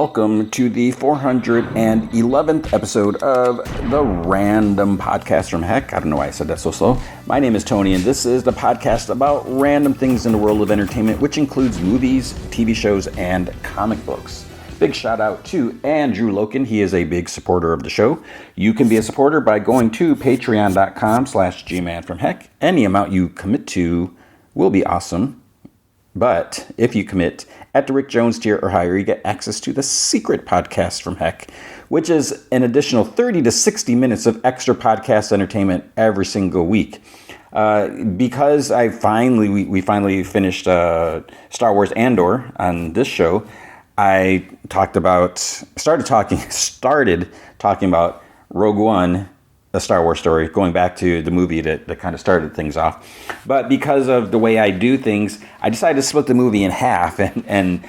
welcome to the 411th episode of the Random Podcast from Heck. I don't know why I said that so slow. My name is Tony, and this is the podcast about random things in the world of entertainment, which includes movies, TV shows, and comic books. Big shout out to Andrew Loken. He is a big supporter of the show. You can be a supporter by going to patreon.com/gmanfromheck. Any amount you commit to will be awesome. But if you commit at the Rick Jones tier or higher, you get access to the secret podcast from Heck, which is an additional 30 to 60 minutes of extra podcast entertainment every single week. Because we finally finished Star Wars Andor on this show, I started talking about Rogue One, a Star Wars story, going back to the movie that kind of started things off. But because of the way I do things, I decided to split the movie in half and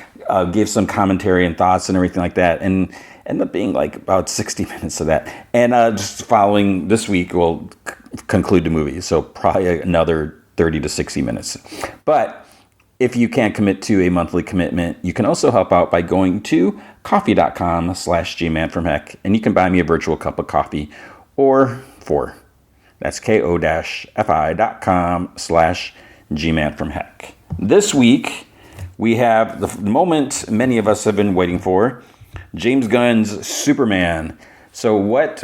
give some commentary and thoughts and everything like that, and ended up being like about 60 minutes of that. And just following this week, we'll conclude the movie, so probably another 30 to 60 minutes. But if you can't commit to a monthly commitment, you can also help out by going to coffee.com/gmanfromheck, and you can buy me a virtual cup of coffee or 4. That's ko-fi.com/gmanfromheck. This week, we have the moment many of us have been waiting for, James Gunn's Superman. So what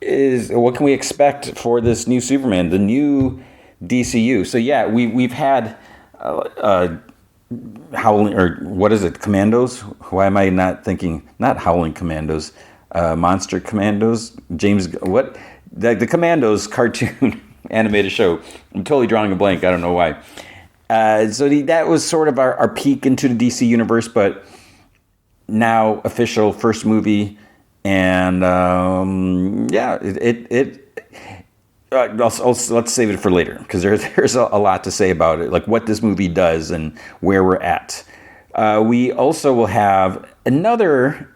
can we expect for this new Superman, the new DCU? So yeah, we've had Howling, or what is it, Commandos? Why am I not thinking, not Howling Commandos, Monster Commandos? The Commandos cartoon animated show. I'm totally drawing a blank. I don't know why. That was sort of our peek into the DC universe, but now official first movie, and let's save it for later, because there's a lot to say about it, like what this movie does and where we're at. We also will have another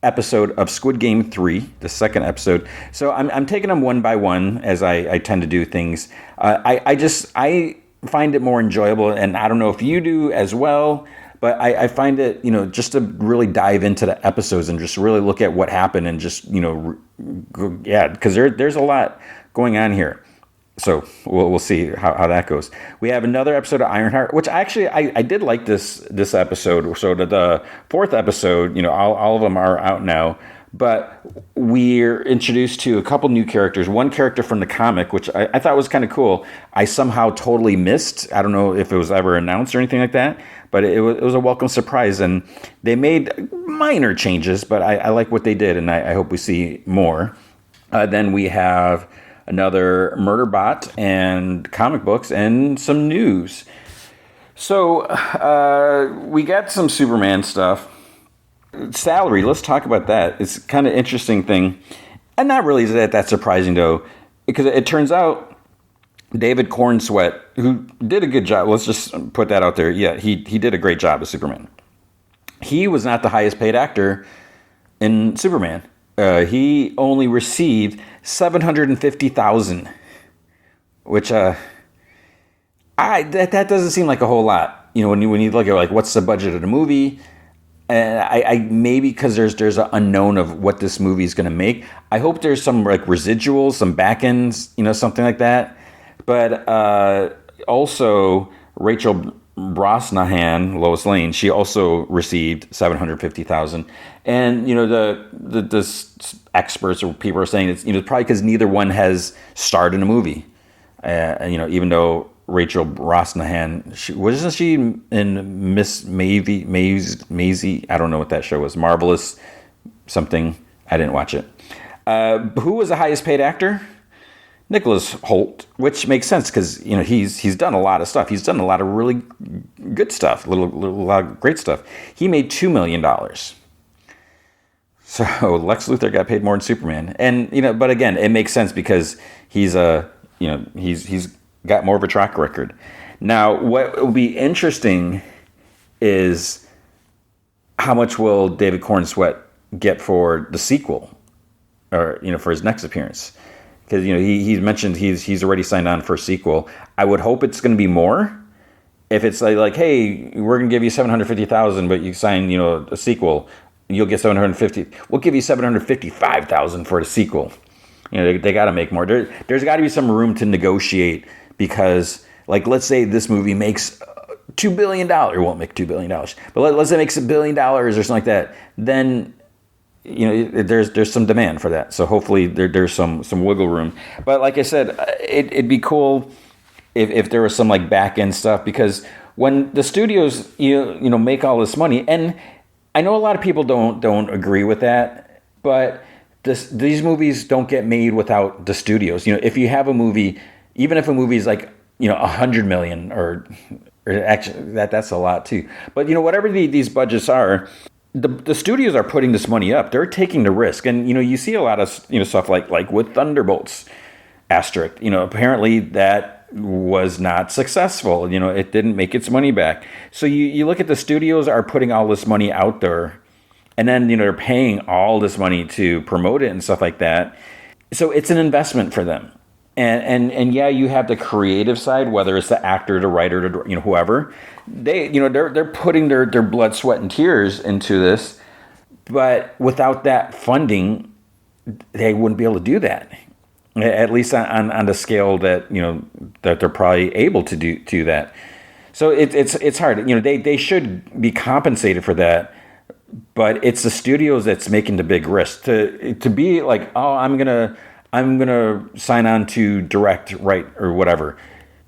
episode of Squid Game 3, the second episode. So I'm taking them one by one, as I tend to do things. I find it more enjoyable, and I don't know if you do as well, but I find it, just to really dive into the episodes and just really look at what happened and just, because there's a lot going on here. So we'll see how that goes. We have another episode of Ironheart, which actually I did like this episode. So the fourth episode, all of them are out now, but we're introduced to a couple new characters. One character from the comic, which I thought was kind of cool. I somehow totally missed. I don't know if it was ever announced or anything like that, but it was a welcome surprise. And they made minor changes, but I like what they did, and I hope we see more. Then we have another Murderbot and comic books and some news. So we got some Superman stuff. Salary, let's talk about that. It's kind of interesting thing. And not really that surprising, though, because it turns out David Cornsweet, who did a good job, let's just put that out there. Yeah, he did a great job as Superman. He was not the highest paid actor in Superman. He only received $750,000, which that doesn't seem like a whole lot. When you look at like what's the budget of the movie, and I maybe because there's an unknown of what this movie is going to make. I hope there's some like residuals, some back ends, something like that. But also Rachel Brosnahan, Lois Lane, she also received $750,000, and the experts or people are saying it's probably because neither one has starred in a movie. Even though Rachel Brosnahan, wasn't she in Miss Maisie? I don't know what that show was. Marvelous something. I didn't watch it. Who was the highest paid actor? Nicholas Hoult, which makes sense because he's done a lot of stuff. He's done a lot of really good stuff, a lot of great stuff. He made $2 million. So Lex Luthor got paid more than Superman, and but again, it makes sense because he's got more of a track record. Now, what will be interesting is how much will David Cornsweet get for the sequel, or for his next appearance. Because he's mentioned he's already signed on for a sequel. I would hope it's going to be more. If it's like, hey, we're going to give you $750,000, but you sign a sequel, you'll get 750. We'll give you 755,000 for the sequel. They got to make more. There's got to be some room to negotiate because, like, let's say this movie makes $2 billion. It won't make $2 billion, but let's say it makes $1 billion or something like that. Then, there's some demand for that. So hopefully there's some wiggle room. But like I said, it'd be cool if there was some like back end stuff, because when the studios make all this money, and I know a lot of people don't agree with that, but these movies don't get made without the studios. If you have a movie, even if a movie is like 100 million or actually that's a lot too. But whatever these budgets are, the studios are putting this money up. They're taking the risk, and you see a lot of stuff like with Thunderbolts asterisk. Apparently that was not successful. It didn't make its money back. So you look at the studios are putting all this money out there, and then they're paying all this money to promote it and stuff like that. So it's an investment for them. And yeah, you have the creative side, whether it's the actor, the writer, whoever. They're putting their blood, sweat, and tears into this, but without that funding, they wouldn't be able to do that. At least on the scale that that they're probably able to do that. So it's hard. They should be compensated for that, but it's the studios that's making the big risk to be like, oh, I'm gonna sign on to direct, write, or whatever.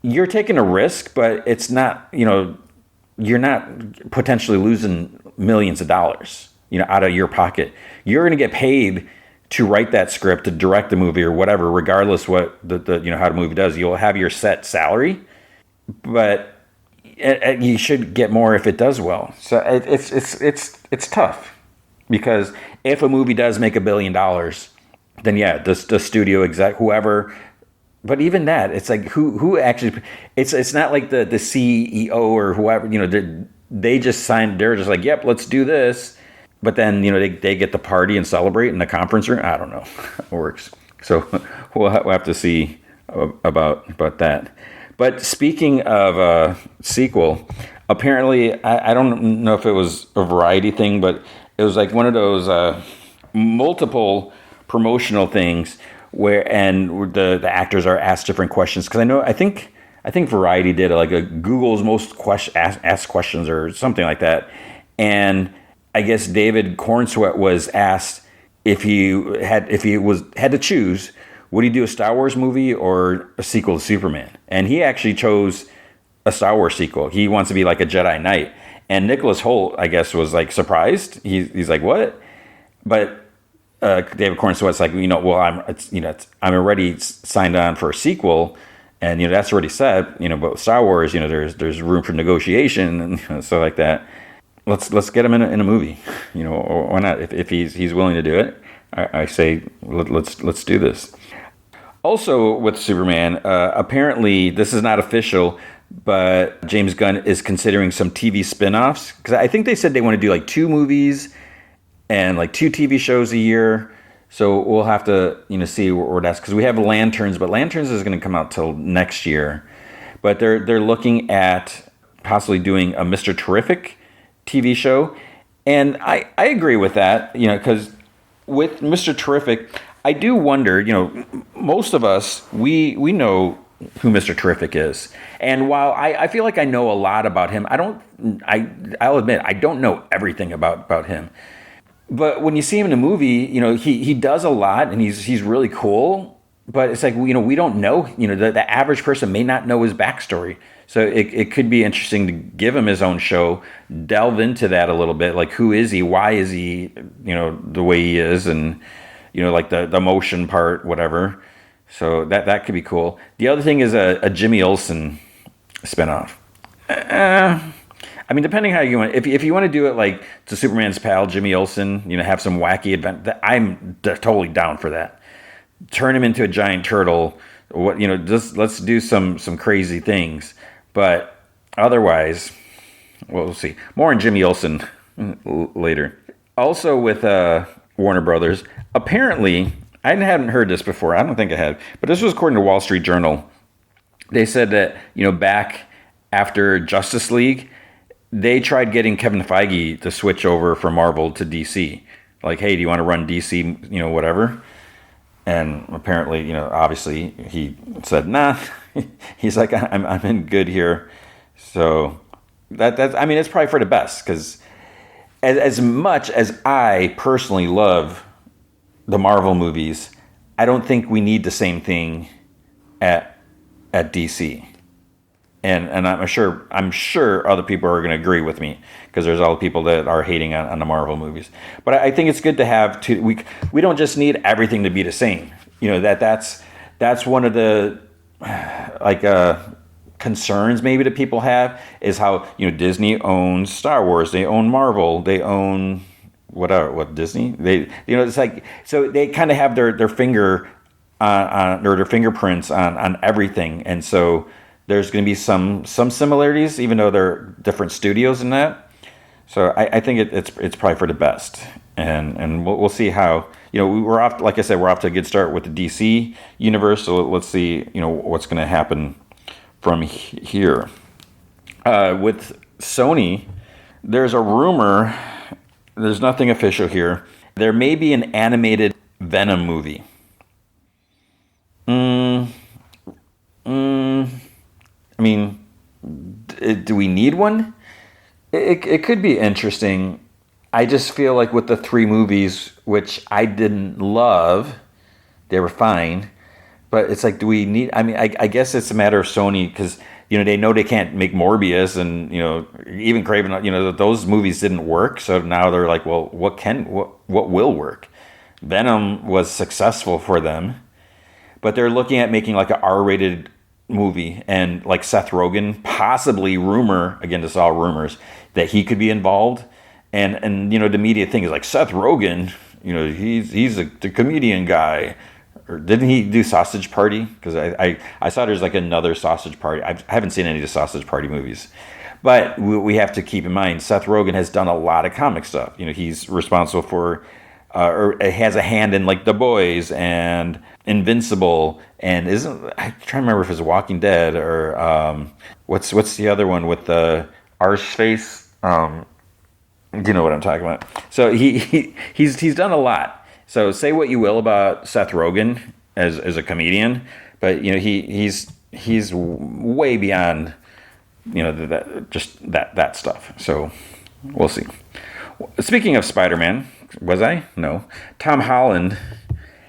You're taking a risk, but it's not, you're not potentially losing millions of dollars, out of your pocket. You're going to get paid to write that script, to direct the movie or whatever, regardless what the how the movie does. You'll have your set salary, but you should get more if it does well. So it's tough, because if a movie does make $1 billion, then yeah, the studio exec, whoever, but even that, it's like who actually, it's not like the CEO or whoever, they just signed, they're just like, yep, let's do this. But then, they get the party and celebrate in the conference room. I don't know how it works. So we'll have to see about that. But speaking of sequel, apparently, I don't know if it was a Variety thing, but it was like one of those multiple promotional things where the actors are asked different questions. Because I think Variety did like a Google's most asked questions or something like that, and I guess David Cornsweet was asked if he had to choose, would he do a Star Wars movie or a sequel to Superman? And he actually chose a Star Wars sequel. He wants to be like a Jedi Knight. And Nicholas Hoult, I guess, was like surprised. He's like, what? But David Cornsweet's like, well, I'm already signed on for a sequel, and that's already set. But with Star Wars, there's room for negotiation and stuff like that. Let's get him in a movie, or why not? If he's willing to do it, I say let's do this. Also with Superman, apparently this is not official, but James Gunn is considering some TV spin-offs, because I think they said they want to do like 2 movies and like 2 TV shows a year. So we'll have to see where that's, because we have Lanterns, but Lanterns is going to come out till next year. But they're looking at possibly doing a Mr. Terrific TV show, and I agree with that, because with Mr. Terrific, I do wonder, most of us, we know who Mr. Terrific is, and while I feel like I know a lot about him, I'll admit I don't know everything about him, but when you see him in a movie, he does a lot, and he's really cool, but it's like, we don't know, the average person may not know his backstory. So it could be interesting to give him his own show, delve into that a little bit, like who is he, why is he, the way he is, and like the emotion part, whatever. So that could be cool. The other thing is a Jimmy Olsen spinoff. Depending how you want. If you want to do it like to Superman's pal Jimmy Olsen, have some wacky event, I'm totally down for that. Turn him into a giant turtle. Just let's do some crazy things. But otherwise, we'll see. More on Jimmy Olsen later. Also with Warner Brothers, apparently, I hadn't heard this before. I don't think I had. But this was according to Wall Street Journal. They said that, back after Justice League, they tried getting Kevin Feige to switch over from Marvel to DC. Like, hey, do you want to run DC, whatever? And apparently, obviously he said, nah. He's like, I'm in good here. So that's, I mean, it's probably for the best, because as much as I personally love the Marvel movies, I don't think we need the same thing at DC. And I'm sure other people are going to agree with me, because there's all the people that are hating on the Marvel movies. But I think it's good to have we don't just need everything to be the same. That's one of the concerns maybe that people have, is how Disney owns Star Wars, they own Marvel, they own what Disney, they it's like, so they kind of have their finger on or their fingerprints on everything, and so there's going to be some similarities, even though they're different studios in that. So I think it's probably for the best, and we'll see how, we're off. Like I said, we're off to a good start with the DC universe. So let's see, what's going to happen from here. With Sony, there's a rumor. There's nothing official here. There may be an animated Venom movie. I mean, do we need one? It could be interesting. I just feel like with the 3 movies, which I didn't love, they were fine. But it's like, do we need? I mean, I guess it's a matter of Sony, because they know they can't make Morbius, and even Craven. Those movies didn't work, so now they're like, well, what will work? Venom was successful for them, but they're looking at making like an R-rated movie, and like Seth Rogen, possibly again, this is all rumors, that he could be involved, and the media thing is like, Seth Rogen, he's the comedian guy. Or didn't he do Sausage Party? Because I saw there's like another Sausage Party. I haven't seen any of the Sausage Party movies. But we have to keep in mind, Seth Rogen has done a lot of comic stuff. He's responsible for, or has a hand in like The Boys and Invincible, and I'm trying to remember if it's Walking Dead or what's the other one with the Arseface? You know what I'm talking about. So he's done a lot. So say what you will about Seth Rogen as a comedian, but he's way beyond that stuff. So we'll see. Speaking of Spider-Man, was I? No. Tom Holland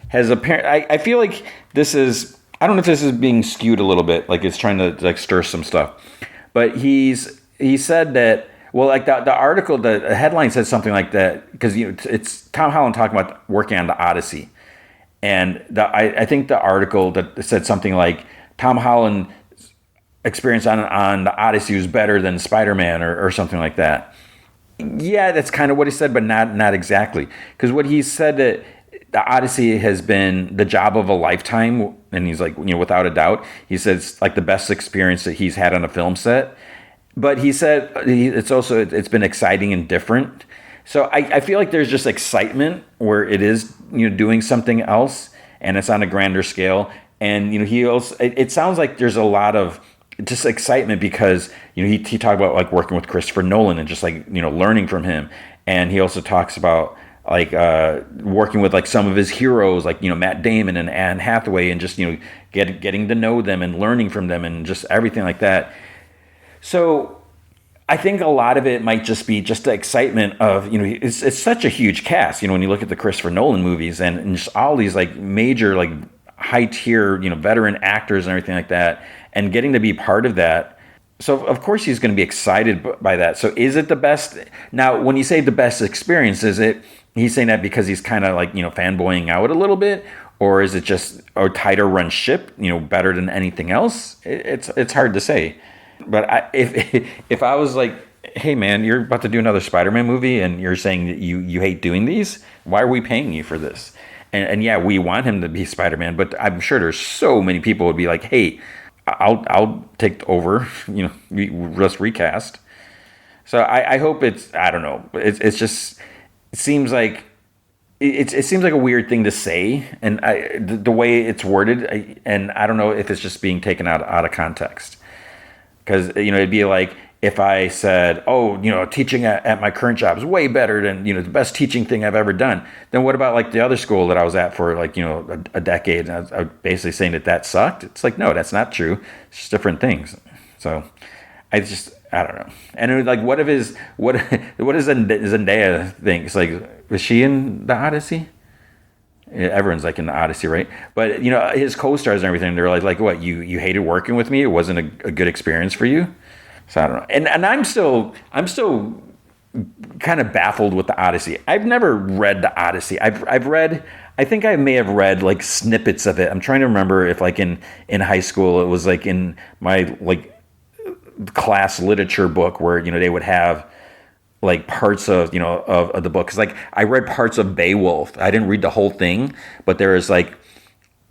has I feel like this is, I don't know if this is being skewed a little bit, like it's trying to like stir some stuff, but he said that. Well, like the article, the headline said something like that, because it's Tom Holland talking about working on the Odyssey, and I think the article that said something like Tom Holland's experience on the Odyssey was better than Spider-Man or something like that. Yeah, that's kind of what he said, but not exactly, because what he said, that the Odyssey has been the job of a lifetime, and he's like, without a doubt, he says like the best experience that he's had on a film set. But he said it's been exciting and different. So I feel like there's just excitement where it is doing something else, and it's on a grander scale. And he also, it sounds like there's a lot of just excitement, because he talked about like working with Christopher Nolan and just like learning from him. And he also talks about like working with like some of his heroes, like Matt Damon and Anne Hathaway, and just getting to know them and learning from them and just everything like that. So I think a lot of it might just be just the excitement of, it's such a huge cast, when you look at the Christopher Nolan movies and just all these like major, like high tier, veteran actors and everything like that, and getting to be part of that. So of course he's going to be excited by that. So is it the best? Now, when you say the best experience, he's saying that because he's kind of like, fanboying out a little bit, or is it just a tighter run ship, better than anything else? It's hard to say. But if I was like, hey man, you're about to do another Spider-Man movie and you're saying that you hate doing these, why are we paying you for this? And yeah, we want him to be Spider-Man, but I'm sure there's so many people would be like, hey, I'll take over, just recast. So I hope I don't know. It seems like it seems like a weird thing to say, and the way it's worded, and I don't know if it's just being taken out of context. Because, it'd be like, if I said, oh, teaching at my current job is way better than, the best teaching thing I've ever done, then what about like the other school that I was at for like, a decade? And I was basically saying that sucked. It's like, no, that's not true. It's just different things. So I don't know. And it was like, what is Zendaya think? It's like, was she in the Odyssey? Everyone's like in the Odyssey, right? But his co-stars and everything, they're like, what? You hated working with me? It wasn't a good experience for you? So I don't know. And I'm still kind of baffled with the Odyssey. I've never read the Odyssey. I've read. I think I may have read like snippets of it. I'm trying to remember if like in high school it was like in my like class literature book where they would have like parts of of the book, because like I read parts of Beowulf. I didn't read the whole thing, but there is like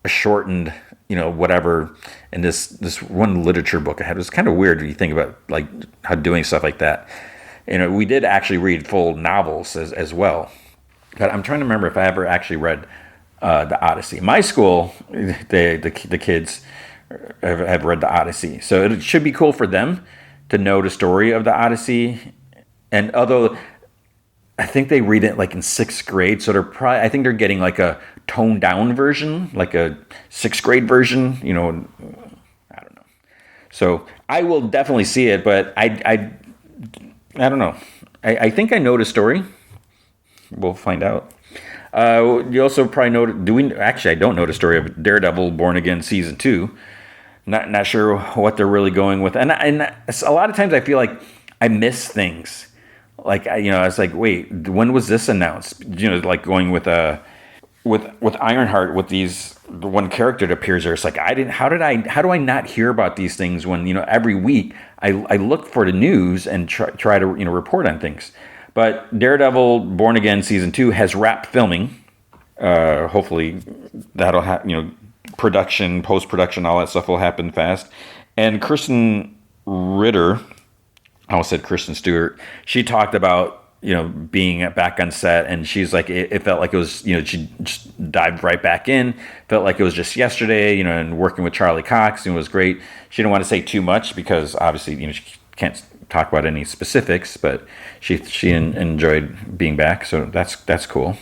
a shortened whatever in this one literature book I had. It was kind of weird when you think about like how doing stuff like that. We did actually read full novels as well, but I'm trying to remember if I ever actually read the Odyssey. My school, the kids have read the Odyssey, so it should be cool for them to know the story of the Odyssey. And although I think they read it like in 6th grade, so I think they're getting like a toned down version, like a 6th grade version. I don't know. So I will definitely see it, but I don't know. I think I know the story. We'll find out. You also probably know. Actually, I don't know the story of Daredevil Born Again Season 2. Not sure what they're really going with, and a lot of times I feel like I miss things. Like I was like, wait, when was this announced? Like going with Ironheart with the one character that appears there. It's like how do I not hear about these things when every week I look for the news and try to report on things. But Daredevil Born Again Season 2 has wrapped filming. Hopefully that'll production, post-production, all that stuff will happen fast. And Kristen Ritter, I almost said Kristen Stewart, she talked about being back on set, and she's like, it felt like it was, she just dived right back in, felt like it was just yesterday, and working with Charlie Cox, and it was great. She didn't want to say too much because obviously she can't talk about any specifics, but she enjoyed being back, so that's cool.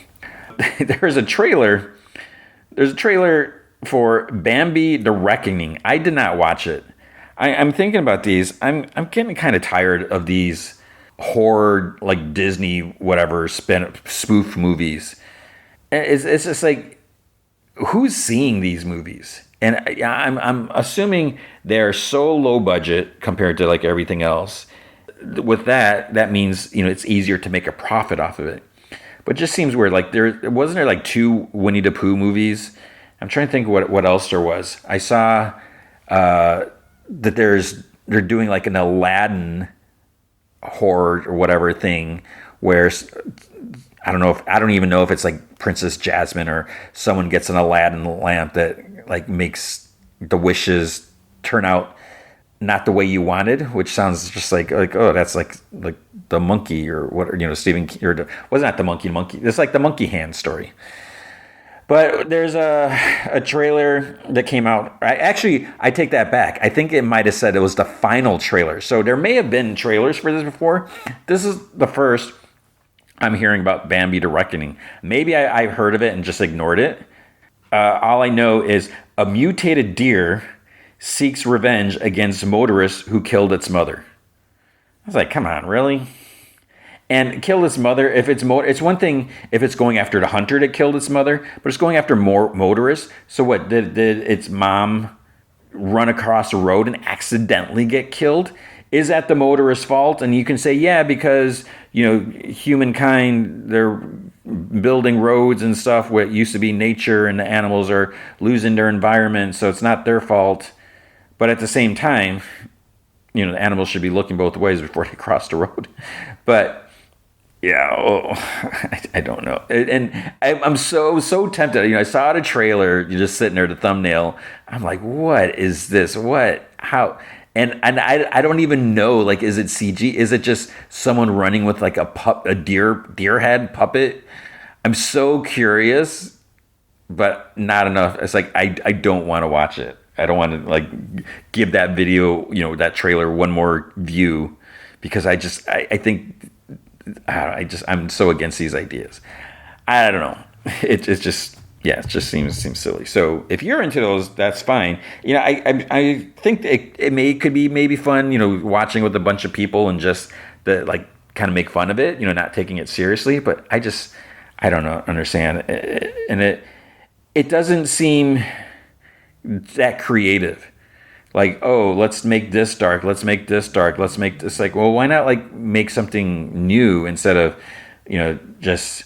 There's a trailer for Bambi: The Reckoning. I did not watch it. I'm thinking about these. I'm getting kind of tired of these horror, like Disney whatever spoof movies. It's just like, who's seeing these movies? And I'm assuming they're so low budget compared to like everything else. With that means it's easier to make a profit off of it. But it just seems weird. Like wasn't there like 2 Winnie the Pooh movies? I'm trying to think what else there was. I saw that they're doing like an Aladdin horror or whatever thing where I don't even know if it's like Princess Jasmine or someone gets an Aladdin lamp that like makes the wishes turn out not the way you wanted, which sounds just like oh, that's like the monkey or what, Stephen, or was not the monkey. It's like the monkey hand story. But there's a trailer that came out. I take that back. I think it might have said it was the final trailer. So there may have been trailers for this before. This is the first I'm hearing about Bambi: The Reckoning. Maybe I heard of it and just ignored it. All I know is a mutated deer seeks revenge against motorists who killed its mother. I was like, come on, really? And kill its mother. If it's one thing if it's going after the hunter that killed its mother, but it's going after more motorists. So what, did its mom run across the road and accidentally get killed? Is that the motorist's fault? And you can say, yeah, because humankind, they're building roads and stuff where it used to be nature, and the animals are losing their environment, so it's not their fault. But at the same time, the animals should be looking both ways before they cross the road. But yeah, I don't know. And I'm so tempted. I saw the trailer, you're just sitting there, the thumbnail. I'm like, what is this? What? How? And I don't even know, like, is it CG? Is it just someone running with like a deer head puppet? I'm so curious, but not enough. It's like, I don't want to watch it. I don't want to like give that video, that trailer one more view. because I think I'm so against these ideas. I don't know. It just seems silly. So if you're into those, that's fine. I think it could be maybe fun. Watching with a bunch of people and just kind of make fun of it. Not taking it seriously. But I don't know, understand, and it doesn't seem that creative. Like, oh, let's make this dark. Let's make this dark. Let's make this well, why not make something new instead of, just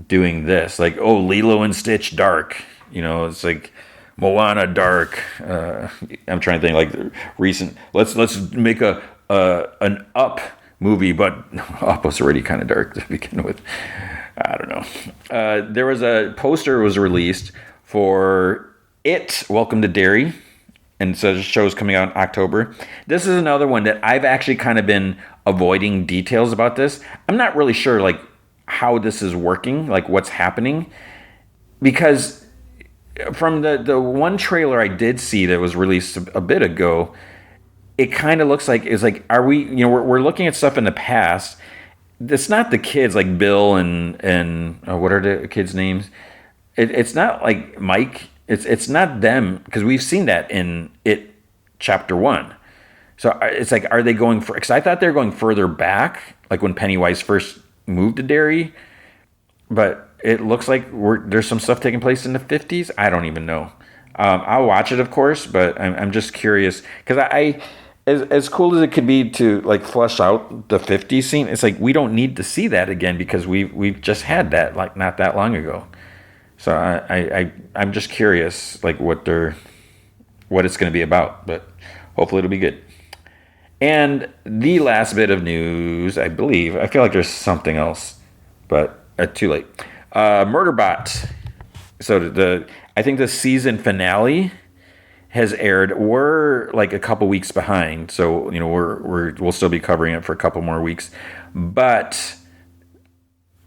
doing this? Like, oh, Lilo and Stitch dark. It's like Moana dark. I'm trying to think recent. Let's make an Up movie, but Up was already kind of dark to begin with. I don't know. There was a poster was released for It, Welcome to Derry. And so the show's coming out in October. This is another one that I've actually kind of been avoiding details about this. I'm not really sure how this is working, what's happening. Because from the one trailer I did see that was released a bit ago, it kind of looks are we, we're looking at stuff in the past. It's not the kids like Bill and what are the kids' names? It's not like Mike. It's not them, because we've seen that in It Chapter 1. So it's are they going for? Because I thought they were going further back, when Pennywise first moved to Derry. But it looks like there's some stuff taking place in the 50s. I don't even know. I'll watch it, of course, but I'm just curious because as cool as it could be to flesh out the 50s scene, it's we don't need to see that again because we've just had that not that long ago. So I'm just curious what it's going to be about, but hopefully it'll be good. And the last bit of news, I feel like there's something else, but too late. Murderbot. So I think the season finale has aired. We're a couple weeks behind, so we'll still be covering it for a couple more weeks. But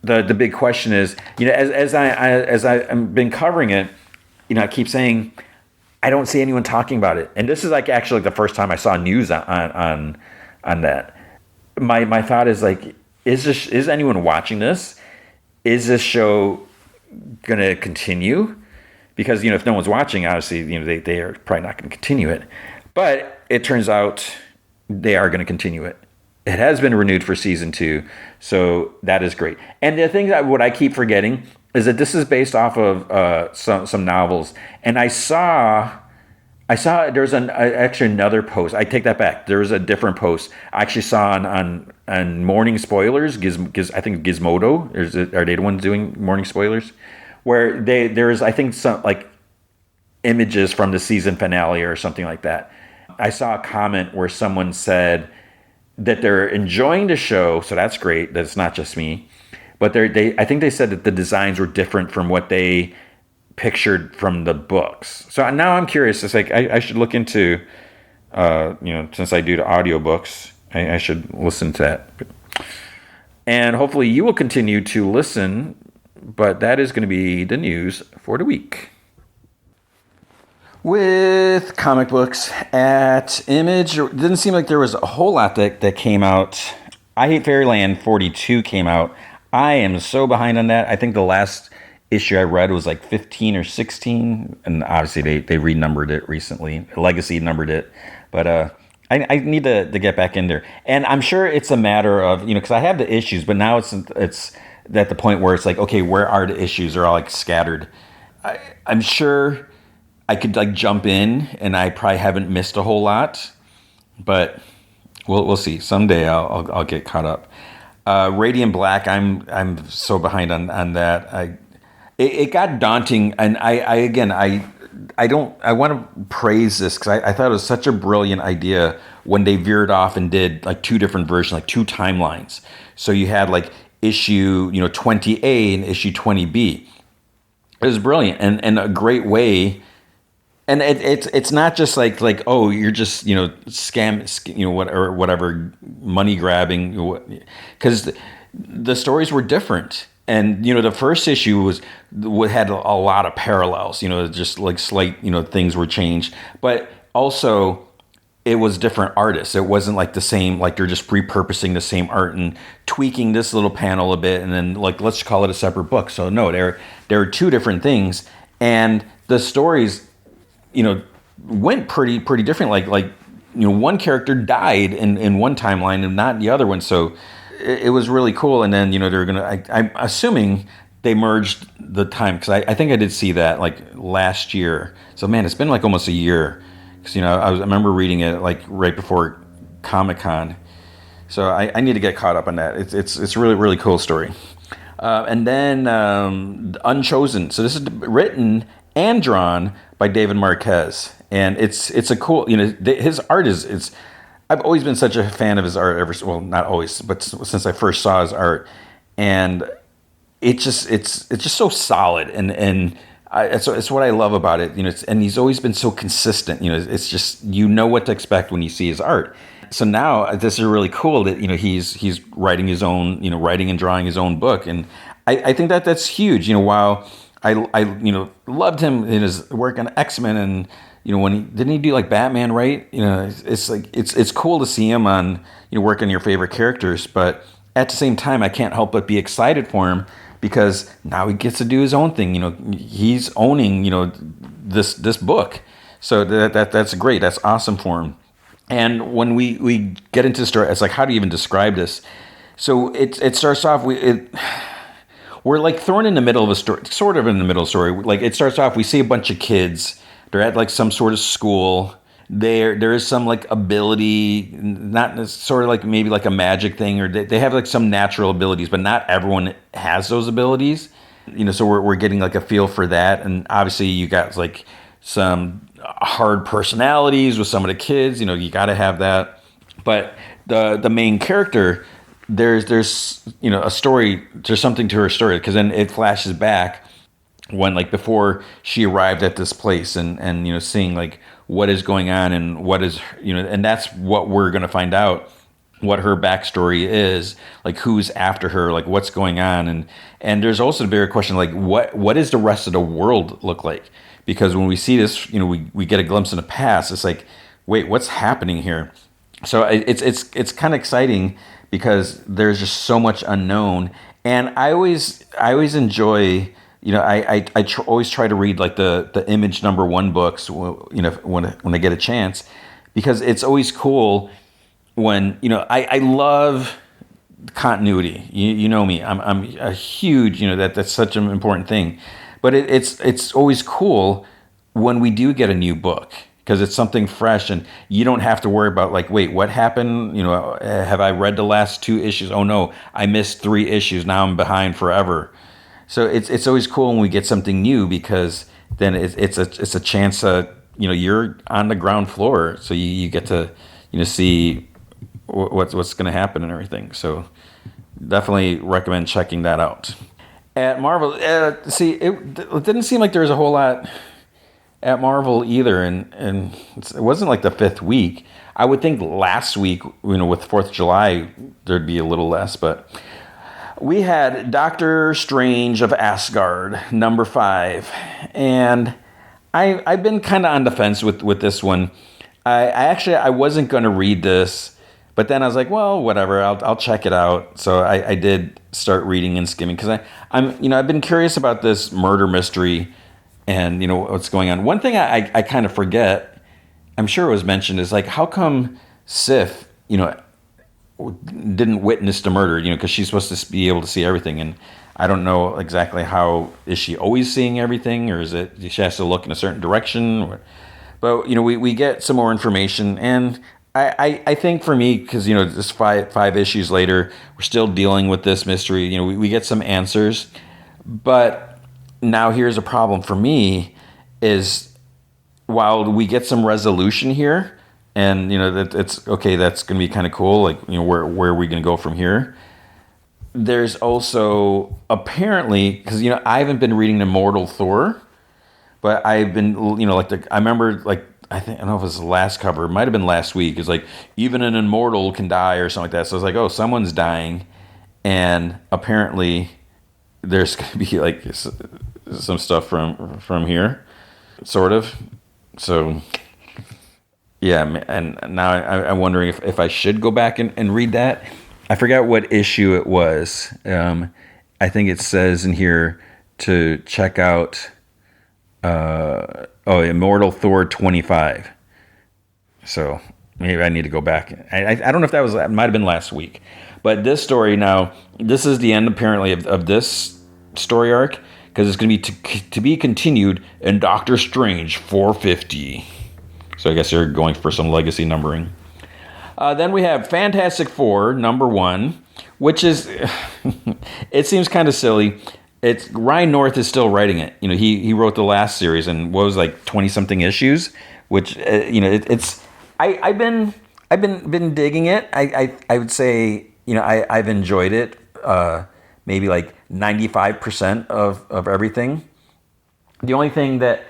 the big question is, as I've been covering it, I keep saying I don't see anyone talking about it, and this is actually the first time I saw news on that. My thought is is anyone watching this? Is this show going to continue? Because if no one's watching, obviously they are probably not going to continue it. But it turns out they are going to continue it. It has been renewed for season 2, so that is great. And the thing what I keep forgetting is that this is based off of some novels. And I saw there's actually another post. I take that back. There was a different post I actually saw on Morning Spoilers. I think Gizmodo. Are they the ones doing Morning Spoilers? Where there's I think some images from the season finale or something like that. I saw a comment where someone said that they're enjoying the show, so that's great. That it's not just me, but I think they said that the designs were different from what they pictured from the books. So now I'm curious. It's I should look into, since I do the audiobooks, I should listen to that. And hopefully you will continue to listen. But that is going to be the news for the week. With comic books at Image, it didn't seem like there was a whole lot that came out. I Hate Fairyland 42 came out. I am so behind on that. I think the last issue I read was 15 or 16. And obviously they renumbered it recently. Legacy numbered it. But I need to get back in there. And I'm sure it's a matter of, because I have the issues, but now it's at the point where it's okay, where are the issues? They're all scattered. I'm sure I could jump in, and I probably haven't missed a whole lot, but we'll see. Someday I'll get caught up. Radiant Black, I'm so behind on that. It got daunting, and I want to praise this because I thought it was such a brilliant idea when they veered off and did two different versions, two timelines. So you had issue 20A and issue 20B. It was brilliant and a great way. And it's not just oh, you're just scam whatever, money grabbing, because the stories were different. And the first issue had a lot of parallels, just slight things were changed, but also it was different artists. It wasn't like the same, like they're just repurposing the same art and tweaking this little panel a bit, and then like let's call it a separate book. So no, there are two different things, and the stories, went pretty different. Like one character died in one timeline and not the other one. So it was really cool. And then they're gonna. I'm assuming they merged the time, because I think I did see that like last year. So man, it's been like almost a year. Because I remember reading it like right before Comic-Con, so I need to get caught up on that. It's a really cool story. And then Unchosen. So this is written and drawn by David Marquez, and it's a cool. His art is. I've always been such a fan of his art. Well, not always, but since I first saw his art, and it's just so solid and. It's what I love about it, and he's always been so consistent. It's just what to expect when you see his art. So now this is really cool that he's writing his own, writing and drawing his own book, and I think that's huge. While I loved him in his work on X-Men, and when didn't he do like Batman, right? It's like it's cool to see him on work on your favorite characters, but at the same time I can't help but be excited for him. Because now he gets to do his own thing. He's owning, this book. So that's great. That's awesome for him. And when we get into the story, it's like, how do you even describe this? So it starts off, we're like thrown in the middle of a story, sort of in the middle of the story. Like it starts off, we see a bunch of kids. They're at like some sort of school. There is some like ability, not sort of like maybe like a magic thing, or they have like some natural abilities, but not everyone has those abilities. So we're getting like a feel for that, and obviously you got like some hard personalities with some of the kids. You got to have that, but the main character, there's a story. There's something to her story, because then it flashes back when like before she arrived at this place, and seeing like what is going on and what is and that's what we're going to find out, what her backstory is, like who's after her, like what's going on, and there's also the bigger question, like what does the rest of the world look like? Because when we see this, we get a glimpse in the past. It's like, wait, what's happening here? So it's kind of exciting because there's just so much unknown, and I always enjoy. Always try to read like the Image #1 books, when I get a chance, because it's always cool when I love continuity. You know me, I'm a huge that's such an important thing, but it's always cool when we do get a new book, because it's something fresh, and you don't have to worry about like, wait, what happened? Have I read the last 2 issues? Oh no, I missed 3 issues. Now I'm behind forever. So it's always cool when we get something new, because then it's a chance that you're on the ground floor, so you get to see what's going to happen and everything. So definitely recommend checking that out. At Marvel, it didn't seem like there was a whole lot at Marvel either, and it wasn't like the 5th week. I would think last week, with 4th of July, there'd be a little less, but. We had Doctor Strange of Asgard, #5, and I've been kind of on the fence with this one. I wasn't going to read this, but then I was like, well, whatever, I'll check it out. So I did start reading and skimming, because I've been curious about this murder mystery and what's going on. One thing I kind of forget, I'm sure it was mentioned, is like, how come Sif didn't witness the murder, because she's supposed to be able to see everything, and I don't know exactly how, is she always seeing everything, or is it she has to look in a certain direction, but we get some more information, and I think for me, because just five issues later, we're still dealing with this mystery. We get some answers, but now here's a problem for me, is while we get some resolution here, and that it's okay, that's going to be kind of cool, like where are we going to go from here? There's also apparently, because I haven't been reading Immortal Thor, but I've been I remember I don't know if it was the last cover, it might have been last week. It's like, even an immortal can die or something like that. So I was like, oh, someone's dying, and apparently there's going to be like some stuff from here, sort of. So Yeah, and now I'm wondering if I should go back and read that. I forgot what issue it was. I think it says in here to check out Immortal Thor 25. So maybe I need to go back. I don't know if that might have been last week. But this story now, this is the end apparently of this story arc because it's going to be to be continued in Doctor Strange 450. So I guess they're going for some legacy numbering. Then we have Fantastic Four #1, which is it seems kind of silly. It's Ryan North is still writing it. He wrote the last series and what was like 20 something issues, which it's I've been digging it. I would say I've enjoyed it. Maybe like 95% of everything. The only thing that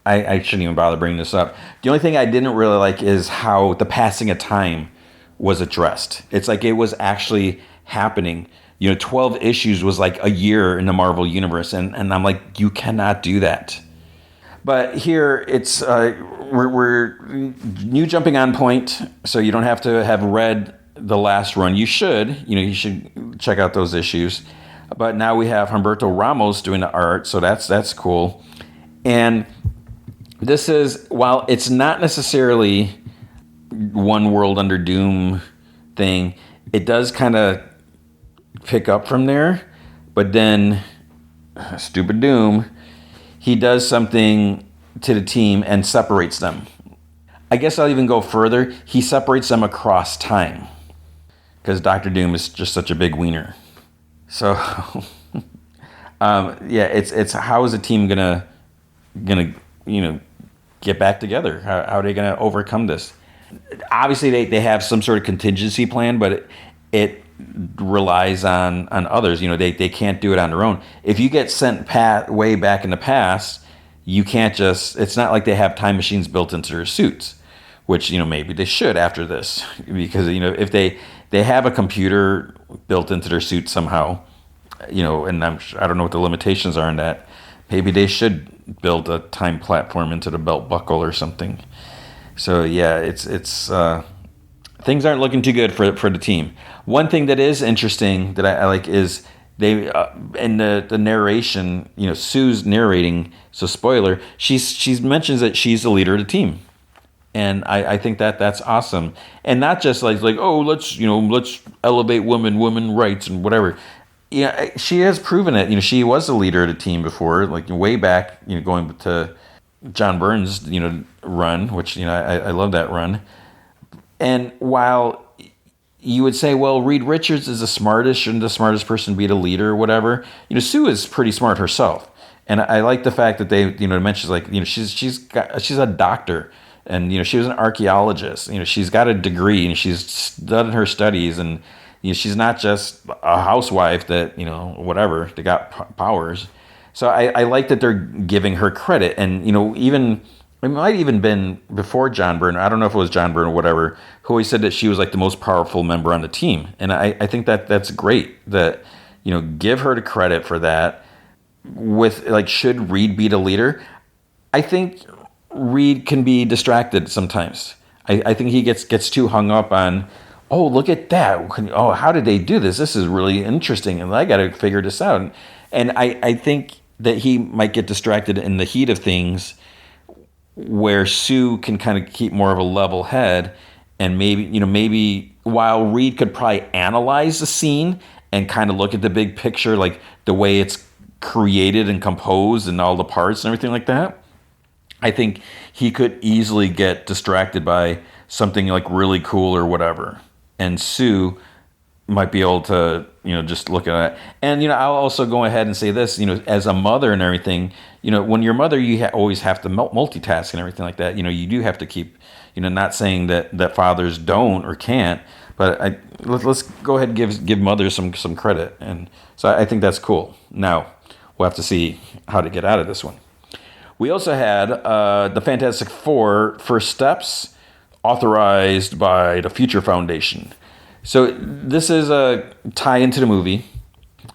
I shouldn't even bother bringing this up. The only thing I didn't really like is how the passing of time was addressed. It's like it was actually happening. 12 issues was like a year in the Marvel universe, and I'm like, you cannot do that. But here it's we're new jumping on point, so you don't have to have read the last run. You should check out those issues. But now we have Humberto Ramos doing the art, so that's cool. And this is, while it's not necessarily One World Under Doom thing, it does kind of pick up from there. But then, stupid Doom, he does something to the team and separates them. I guess I'll even go further. He separates them across time. Because Doctor Doom is just such a big wiener. So, it's how is the team gonna get back together? How are they gonna overcome this? Obviously, they have some sort of contingency plan, but it relies on others. They can't do it on their own. If you get sent way back in the past, you can't just. It's not like they have time machines built into their suits, which maybe they should after this, because if they have a computer built into their suit somehow, and I don't know what the limitations are in that. Maybe they should build a time platform into the belt buckle or something. So yeah, it's things aren't looking too good for the team. One thing that is interesting that I like is they in the narration. Sue's narrating. So spoiler, she mentions that she's the leader of the team. And I think that's awesome, and not just like oh let's elevate women rights and whatever. Yeah, she has proven it. She was the leader of the team before, like way back. Going to John Byrne's run, which I love that run. And while you would say, well, Reed Richards is shouldn't the smartest person be the leader or whatever? Sue is pretty smart herself, and I like the fact that they mentions like she's a doctor. And she was an archaeologist. She's got a degree and she's done her studies, and she's not just a housewife that whatever, they got powers. So I like that they're giving her credit, and even it might even been before John Byrne. I don't know if it was John Byrne or whatever, who always said that she was like the most powerful member on the team, and I think that's great that give her the credit for that. With like, should Reed be the leader? I think Reed can be distracted sometimes. I think he gets too hung up on, oh, look at that. Oh, how did they do this? This is really interesting, and I got to figure this out. And I think that he might get distracted in the heat of things, where Sue can kind of keep more of a level head, and maybe while Reed could probably analyze the scene and kind of look at the big picture, like the way it's created and composed and all the parts and everything like that. I think he could easily get distracted by something like really cool or whatever. And Sue might be able to, just look at it. And, I'll also go ahead and say this, as a mother and everything, when you're a mother, you always have to multitask and everything like that. You do have to keep, not saying that fathers don't or can't, but let's go ahead and give mothers some credit. And so I think that's cool. Now, we'll have to see how to get out of this one. We also had the Fantastic Four First Steps, authorized by the Future Foundation. So this is a tie into the movie.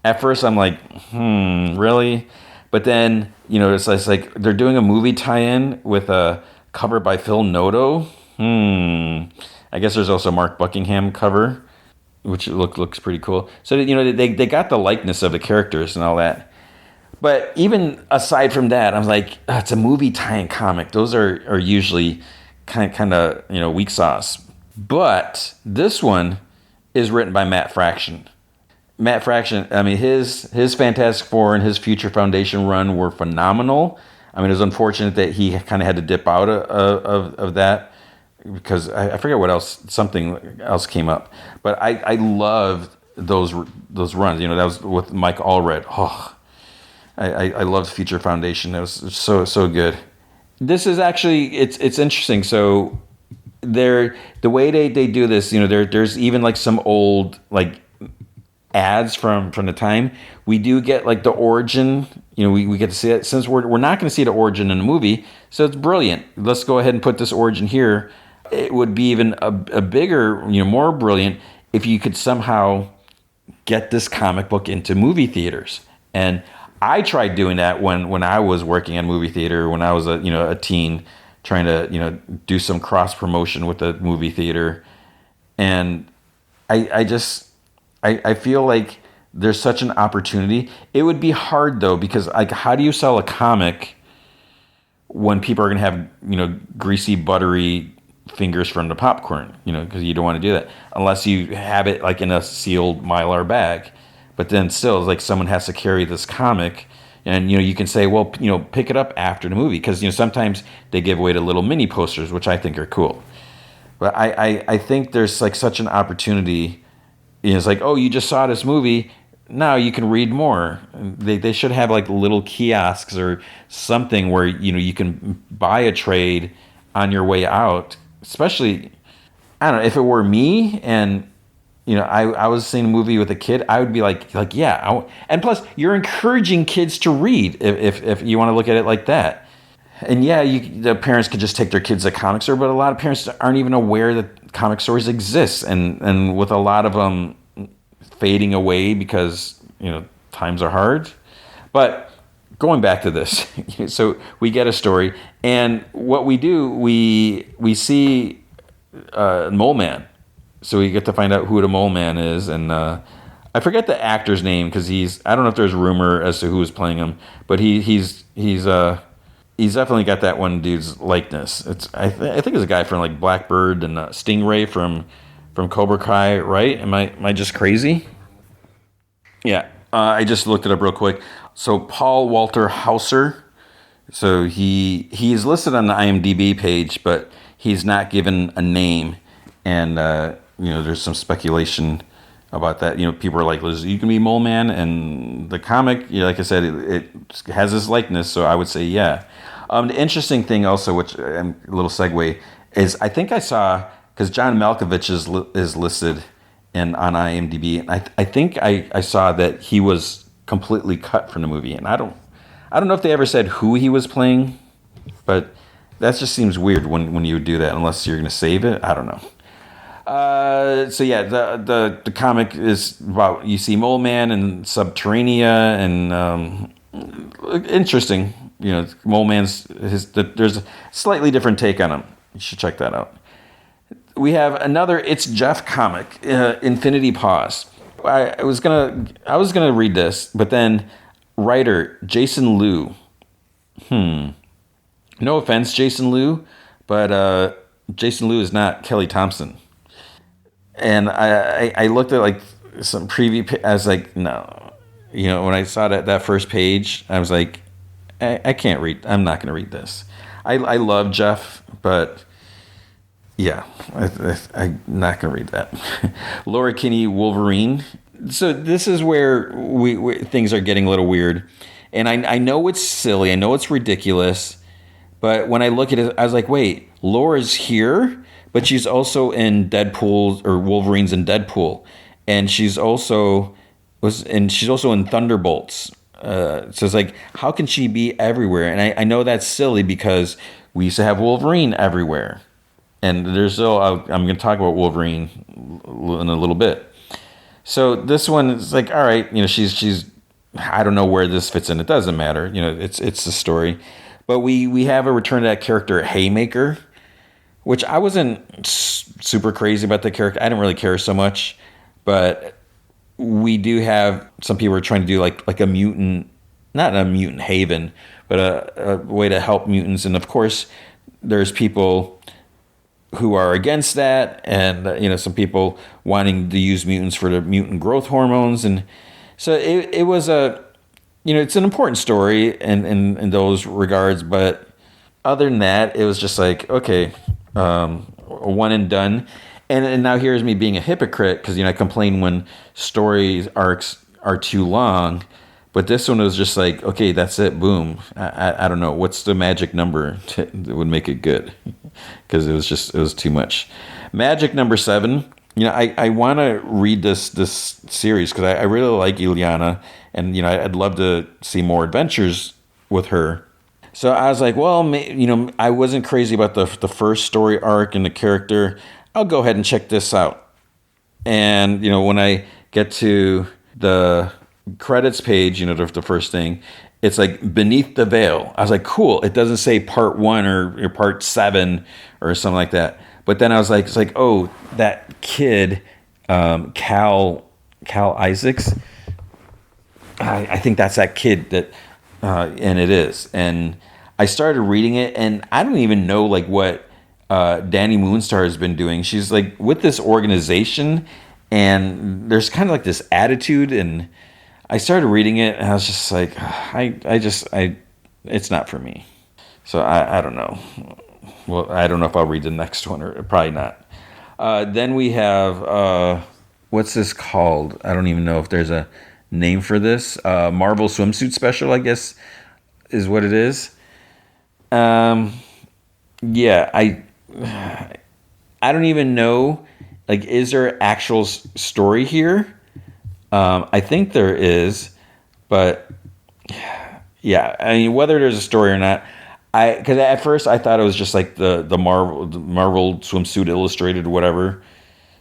At first, I'm like, really? But then, it's like they're doing a movie tie-in with a cover by Phil Noto. Hmm. I guess there's also Mark Buckingham cover, which looks pretty cool. So they got the likeness of the characters and all that. But even aside from that, I was like, it's a movie tie-in comic. Those are usually kind of weak sauce. But this one is written by Matt Fraction. Matt Fraction. I mean, his Fantastic Four and his Future Foundation run were phenomenal. I mean, it was unfortunate that he kind of had to dip out of that because I forget what else, something else came up. But I loved those runs. That was with Mike Allred. Oh, I loved Future Foundation. It was so good. This is actually it's interesting. So the way they do this, there's even like some old like ads from the time. We do get like the origin. We get to see it since we're not going to see the origin in the movie. So it's brilliant. Let's go ahead and put this origin here. It would be even a bigger, more brilliant if you could somehow get this comic book into movie theaters. And I tried doing that when I was working at movie theater, when I was a teen, trying to do some cross promotion with the movie theater. And I feel like there's such an opportunity. It would be hard though, because like, how do you sell a comic when people are going to have greasy, buttery fingers from the popcorn? Because you don't want to do that unless you have it like in a sealed Mylar bag. But then still, it's like someone has to carry this comic, and you can say, well, pick it up after the movie, because sometimes they give away the little mini posters, which I think are cool. But I think there's like such an opportunity. It's like, oh, you just saw this movie. Now you can read more. They should have like little kiosks or something where you can buy a trade on your way out. Especially, I don't know, if it were me and I was seeing a movie with a kid, I would be like yeah. And plus, you're encouraging kids to read if you want to look at it like that. And yeah, the parents could just take their kids to comic store, but a lot of parents aren't even aware that comic stores exist, and with a lot of them fading away because times are hard. But going back to this, so we get a story, and what we do, we see Mole Man. So we get to find out who the Mole Man is, and I forget the actor's name because I don't know if there's rumor as to who is playing him, but he's definitely got that one dude's likeness. I think it's a guy from like Blackbird and Stingray from Cobra Kai, right? Am I just crazy? Yeah, I just looked it up real quick. So Paul Walter Hauser. So he's listed on the IMDb page, but he's not given a name, and there's some speculation about that. People are like, you can be Mole Man, and the comic, like I said, it has his likeness, so I would say yeah. The interesting thing also, which a little segue, is I think I saw, because John Malkovich is listed on IMDb, and I think I saw that he was completely cut from the movie, and I don't know if they ever said who he was playing, but that just seems weird when you would do that, unless you're going to save it. I don't know. So yeah, the comic is about, you see Mole Man and Subterranea, and interesting. Mole Man's there's a slightly different take on him. You should check that out. We have another It's Jeff comic, Infinity Pause. I was gonna read this, but then writer Jason Liu. No offense, Jason Liu, but Jason Liu is not Kelly Thompson. And I looked at like some preview. I was like, no. When I saw that first page, I was like, I can't read. I'm not going to read this. I love Jeff, but yeah, I'm not going to read that. Laura Kinney, Wolverine. So this is where things are getting a little weird. And I know it's silly. I know it's ridiculous. But when I look at it, I was like, wait, Laura's here, but she's also in Deadpool, or Wolverine's in Deadpool. And she's also in Thunderbolts. So it's like, how can she be everywhere? And I know that's silly because we used to have Wolverine everywhere. And there's still, I'm going to talk about Wolverine in a little bit. So this one is like, all right, she's, I don't know where this fits in. It doesn't matter. It's the story. But we have a return to that character, Haymaker. which I wasn't super crazy about the character. I didn't really care so much, but we do have some people are trying to do like a mutant, not a mutant haven, but a way to help mutants. And of course, there's people who are against that, and some people wanting to use mutants for the mutant growth hormones. And so it was it's an important story in those regards. But other than that, it was just like, okay, one and done. And now here's me being a hypocrite because I complain when story arcs are too long, but this one was just like, okay, that's it, boom. I don't know what's the magic number that would make it good, because it was too much. Magic number 7. I want to read this series because I really like Ileana, and I'd love to see more adventures with her. So I was like, well, I wasn't crazy about the first story arc and the character. I'll go ahead and check this out. And, when I get to the credits page, the first thing, it's like Beneath the Veil. I was like, cool. It doesn't say part 1 or part 7 or something like that. But then I was like, it's like, oh, that kid, Cal Isaacs. I think that's that kid that, and it is. And I started reading it, and I don't even know like what Danny Moonstar has been doing. She's like with this organization, and there's kind of like this attitude. And I started reading it, and I was just like, it's not for me. So I don't know. Well, I don't know if I'll read the next one, or probably not. Then we have what's this called? I don't even know if there's a name for this. Marvel Swimsuit Special, I guess, is what it is. Yeah, I don't even know. Like, is there actual story here? I think there is, but yeah, I mean, whether there's a story or not, because at first I thought it was just like the Marvel Swimsuit Illustrated or whatever,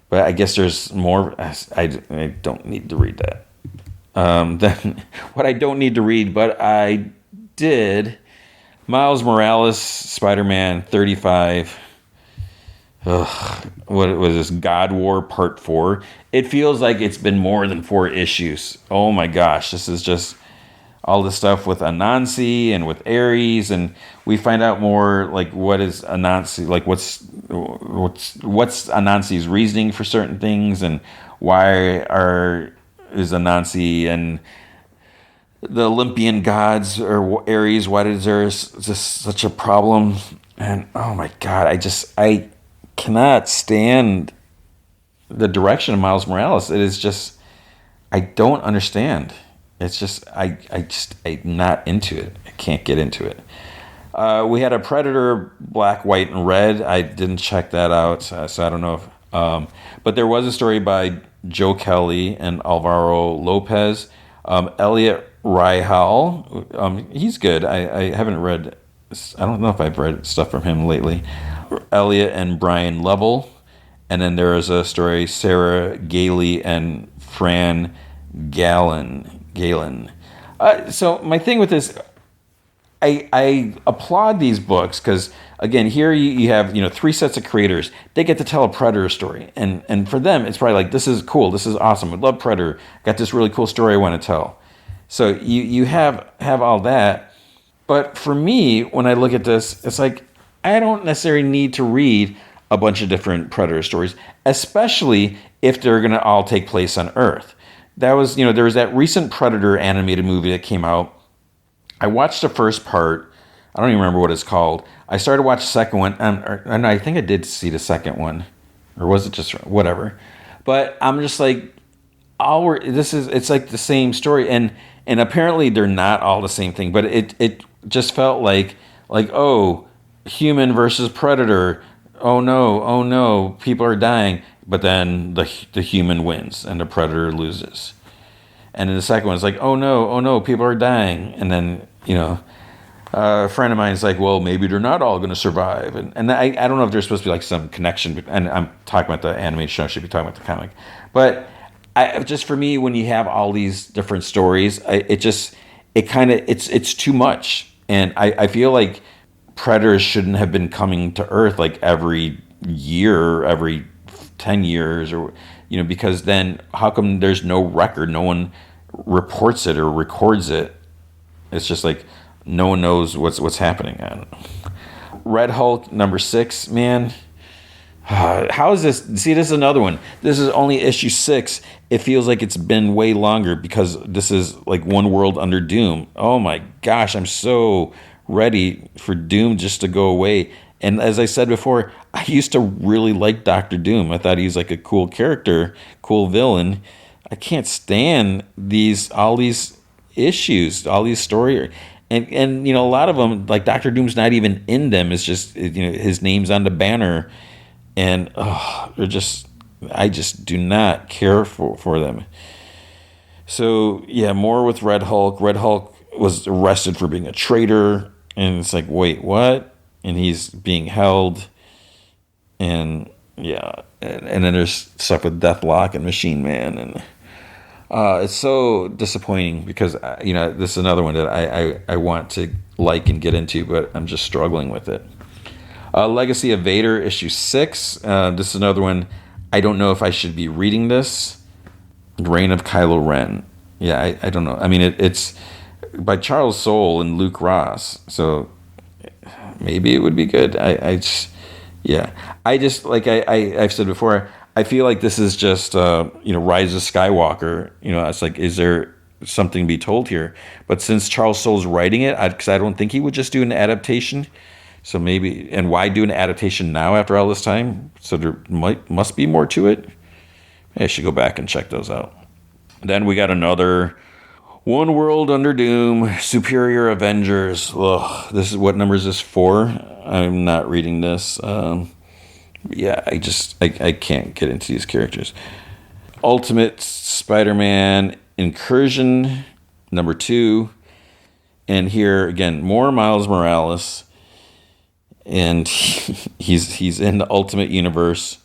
but I guess there's more. I don't need to read that. Then what I don't need to read, but I did. Miles Morales, Spider-Man 35. Ugh, what was this? God War Part 4. It feels like it's been more than 4 issues. Oh my gosh, this is just all this stuff with Anansi and with Ares, and we find out more like what is Anansi, like what's Anansi's reasoning for certain things, and why is Anansi and the Olympian gods or Ares, why is there just such a problem? And oh my god, I cannot stand the direction of Miles Morales. It is just, I don't understand. It's just I'm not into it. I can't get into it. We had a Predator Black, White, and Red. I didn't check that out, so I don't know if. But there was a story by Joe Kelly and Alvaro Lopez. Elliot Rihal, he's good. I haven't read. I don't know if I've read stuff from him lately. Elliot and Brian Lovell, and then there is a story Sarah Gailey and Fran Galen. So my thing with this, I applaud these books because again, here you have 3 sets of creators. They get to tell a Predator story, and for them it's probably like, this is cool, this is awesome. I love Predator. Got this really cool story I want to tell. So you have all that, but for me, when I look at this, it's like I don't necessarily need to read a bunch of different Predator stories, especially if they're going to all take place on Earth. That was, there was that recent Predator animated movie that came out. I watched the first part. I don't even remember what it's called. I started to watch the second one, and I think I did see the second one, or was it just whatever? But I'm just like, it's like the same story, and apparently they're not all the same thing. But it just felt like oh, human versus Predator. Oh no, people are dying. But then the human wins and the Predator loses. And in the second one, it's like, oh no, people are dying. And then, a friend of mine is like, well, maybe they're not all going to survive. And I don't know if there's supposed to be like some connection. And I'm talking about the animated show, I should be talking about the comic. But just for me, when you have all these different stories, it's too much. And I feel like predators shouldn't have been coming to Earth like every year, every 10 years, or because then how come there's no record? No one reports it or records it. It's just like no one knows what's happening. I don't know. Red Hulk #6, man. How is this? See, this is another one. This is only issue 6. It feels like it's been way longer because this is like one world under Doom. Oh my gosh, I'm so ready for Doom just to go away. And as I said before, I used to really like Doctor Doom. I thought he was like a cool character, cool villain. I can't stand all these issues, all these story, and a lot of them, like Doctor Doom's not even in them. It's just his name's on the banner, and I just do not care for them. So yeah, more with Red Hulk. Red Hulk was arrested for being a traitor, and it's like, wait, what? And he's being held, and yeah, and then there's stuff with Deathlock and Machine Man, and it's so disappointing because this is another one that I want to like and get into, but I'm just struggling with it. Legacy of Vader issue 6. This is another one. I don't know if I should be reading this. Reign of Kylo Ren. Yeah, I don't know. I mean, it's by Charles Soule and Luke Ross, so maybe it would be good. I've said before, I feel like this is just Rise of Skywalker. It's like, is there something to be told here? But since Charles Soule's writing it, because I don't think he would just do an adaptation. So maybe, and why do an adaptation now after all this time? So there must be more to it. I should go back and check those out. Then we got another One World Under Doom, Superior Avengers. Ugh, this is, what number is this, 4? I'm not reading this. Yeah, I can't get into these characters. Ultimate Spider-Man Incursion, number 2. And here, again, more Miles Morales. And he's in the Ultimate Universe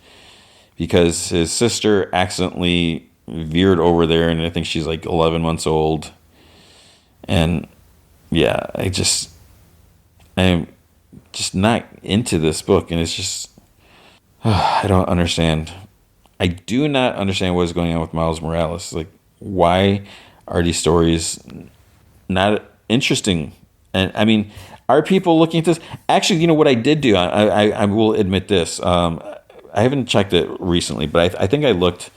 because his sister accidentally veered over there, and I think she's like 11 months old. And yeah, I'm just not into this book, and it's just I don't understand. I do not understand what is going on with Miles Morales. Like, why are these stories not interesting? And I mean, are people looking at this? Actually, what I did do, I will admit this. I haven't checked it recently, but I think I looked.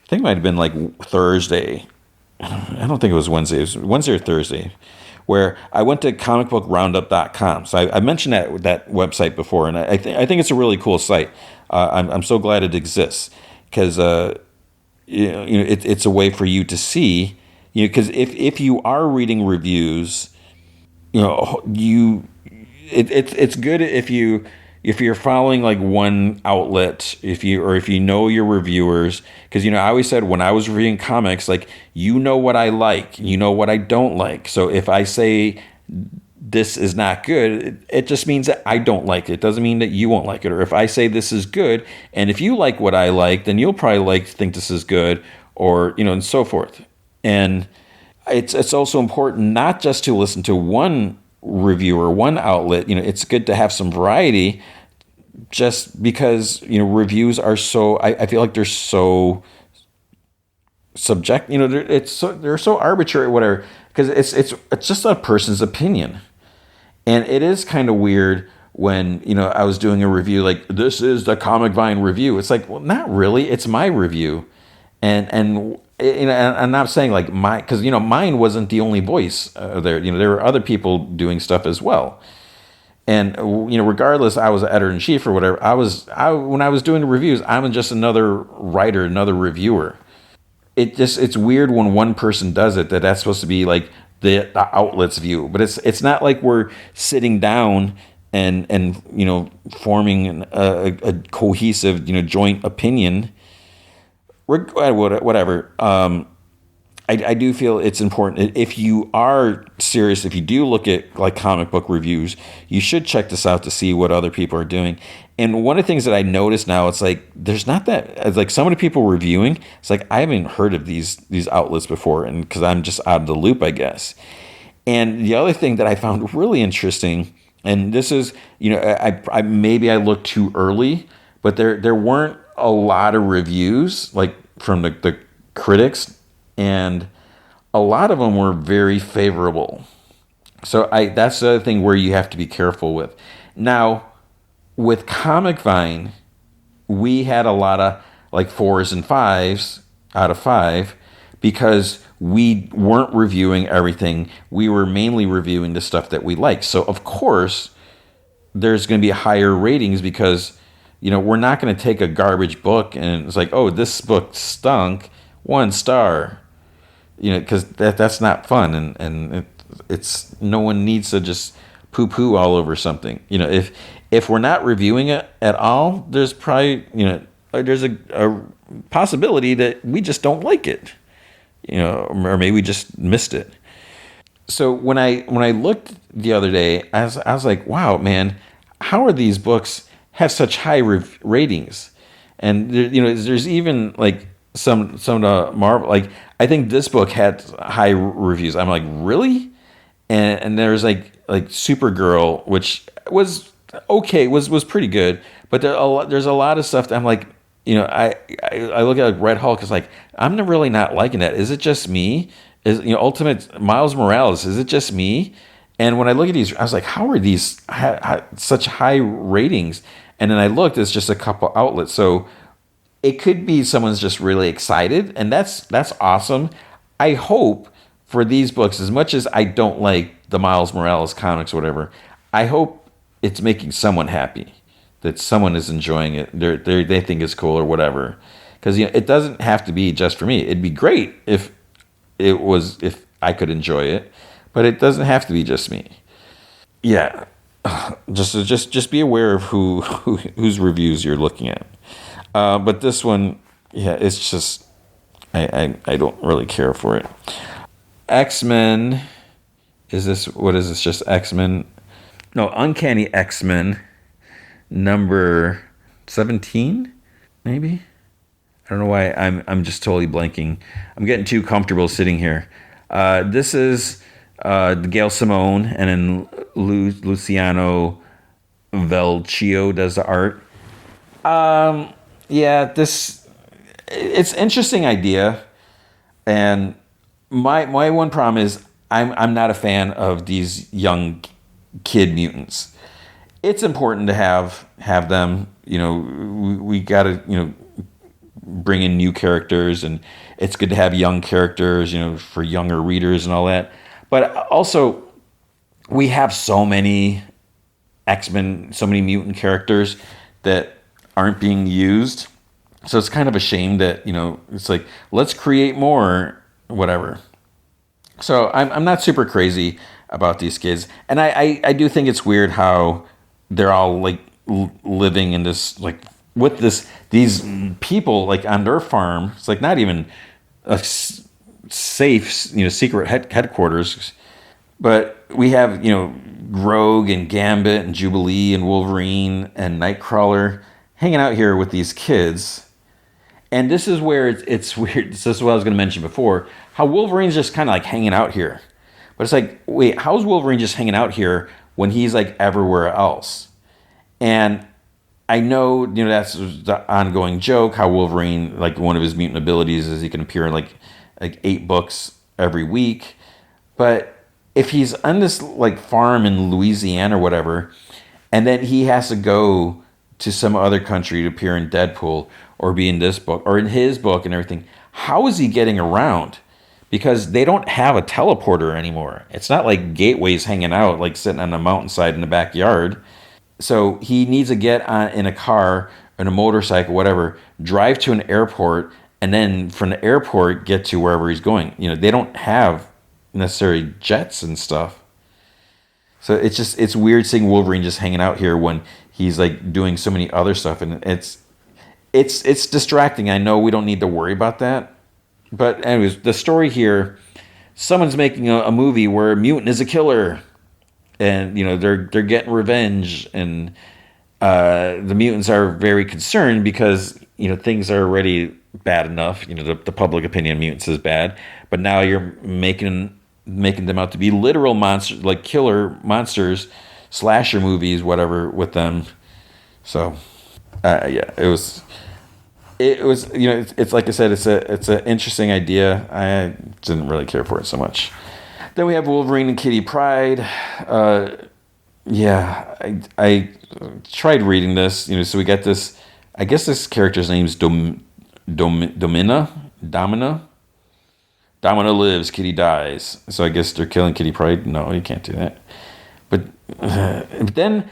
I think it might have been like Thursday. I don't think it was Wednesday. It was Wednesday or Thursday, where I went to comicbookroundup.com. So I mentioned that website before, and I think it's a really cool site. I'm so glad it exists because it's a way for you to see, because if you are reading reviews, it's good if you're following like one outlet, if you know your reviewers, because I always said when I was reading comics, like, what I like, what I don't like. So if I say this is not good, it just means that I don't like it. It doesn't mean that you won't like it. Or if I say this is good, and if you like what I like, then you'll probably think this is good, or and so forth. And it's also important not just to listen to one reviewer, one outlet. It's good to have some variety, just because reviews are so. I feel like they're so subject. They're so arbitrary, whatever. Because it's just a person's opinion, and it is kind of weird when I was doing a review like, this is the Comic Vine review. It's like, well, not really. It's my review, and I'm not saying like because mine wasn't the only voice there. There were other people doing stuff as well, and regardless, I was an editor-in-chief or whatever. When I was doing the reviews, I'm just another writer, another reviewer. It's weird when one person does it, that's supposed to be like the outlet's view, but it's not like we're sitting down and forming a cohesive joint opinion. Whatever. I do feel it's important. If you are serious, if you do look at like comic book reviews, you should check this out to see what other people are doing. And one of the things that I notice now, it's like there's not that, like, so many people reviewing. It's like I haven't heard of these outlets before, and because I'm just out of the loop, I guess. And the other thing that I found really interesting, And this is, I maybe I looked too early, but there weren't a lot of reviews like from the critics, and a lot of them were very favorable. So that's the other thing where you have to be careful with. Now, with Comic Vine, we had a lot of like 4s and 5s out of 5 because we weren't reviewing everything. We were mainly reviewing the stuff that we liked. So of course, there's going to be higher ratings because we're not going to take a garbage book and it's like, oh, this book stunk, 1 star. Because that's not fun, and it's no one needs to just poo-poo all over something. If we're not reviewing it at all, there's probably there's a possibility that we just don't like it, or maybe we just missed it. So when I looked the other day, I was like, wow, man, how are these books have such high ratings? And there's even like some of the Marvel, like I think this book had high reviews. I'm like, really? And there's like Supergirl, which was okay, was pretty good, but there's a lot of stuff that I'm like, I look at like Red Hulk, it's like I'm really not liking that. Is it just me? Is Ultimate Miles Morales? Is it just me? And when I look at these, I was like, how are these such high ratings? And then I looked, it's just a couple outlets, so it could be someone's just really excited, and that's awesome. I hope for these books, as much as I don't like the Miles Morales comics, or whatever, I hope it's making someone happy, that someone is enjoying it. They think it's cool or whatever. Because it doesn't have to be just for me. It'd be great if I could enjoy it, but it doesn't have to be just me. Yeah, just be aware of whose reviews you're looking at. But this one, yeah, it's just I don't really care for it. X-Men, what is this? Just X-Men? No, Uncanny X-Men, number 17, maybe. I don't know why I'm just totally blanking. I'm getting too comfortable sitting here. This is Gail Simone, and then Luciano Velcio does the art. Yeah, it's an interesting idea, and my one problem is I'm not a fan of these young kid mutants. It's important to have them. We got to bring in new characters, and it's good to have young characters, for younger readers and all that. But also, we have so many X-Men, so many mutant characters that aren't being used. So it's kind of a shame that, it's like, let's create more, whatever. So I'm not super crazy about these kids. And I do think it's weird how they're all like living in this, like, with these people like on their farm. It's like not even a safe, secret headquarters. But we have, Rogue and Gambit and Jubilee and Wolverine and Nightcrawler hanging out here with these kids. And this is where it's weird. This is what I was going to mention before. How Wolverine's just kind of like hanging out here. But it's like, wait, how's Wolverine just hanging out here when he's like everywhere else? And I know, that's the ongoing joke, how Wolverine, like one of his mutant abilities is he can appear in like 8 books every week. But if he's on this like farm in Louisiana or whatever, and then he has to go to some other country to appear in Deadpool or be in this book or in his book and everything, how is he getting around? Because they don't have a teleporter anymore. It's not like Gateway's hanging out, like sitting on a mountainside in the backyard. So he needs to get in a car, in a motorcycle, whatever, drive to an airport, and then from the airport get to wherever he's going. They don't have necessarily jets and stuff. So it's weird seeing Wolverine just hanging out here when he's like doing so many other stuff, and it's distracting. I know we don't need to worry about that. But anyways, the story here, someone's making a movie where a mutant is a killer, and they're getting revenge, and the mutants are very concerned because things are already bad enough. The public opinion of mutants is bad, but now you're making them out to be literal monsters, like killer monsters. slasher movies, whatever, with them. So, yeah, it was it's like I said, it's an interesting idea. I didn't really care for it so much. Then we have Wolverine and Kitty Pryde. Yeah, I tried reading this. So we got this. I guess this character's name is Domina. Domina lives, Kitty dies. So I guess they're killing Kitty Pryde. No, you can't do that. But then,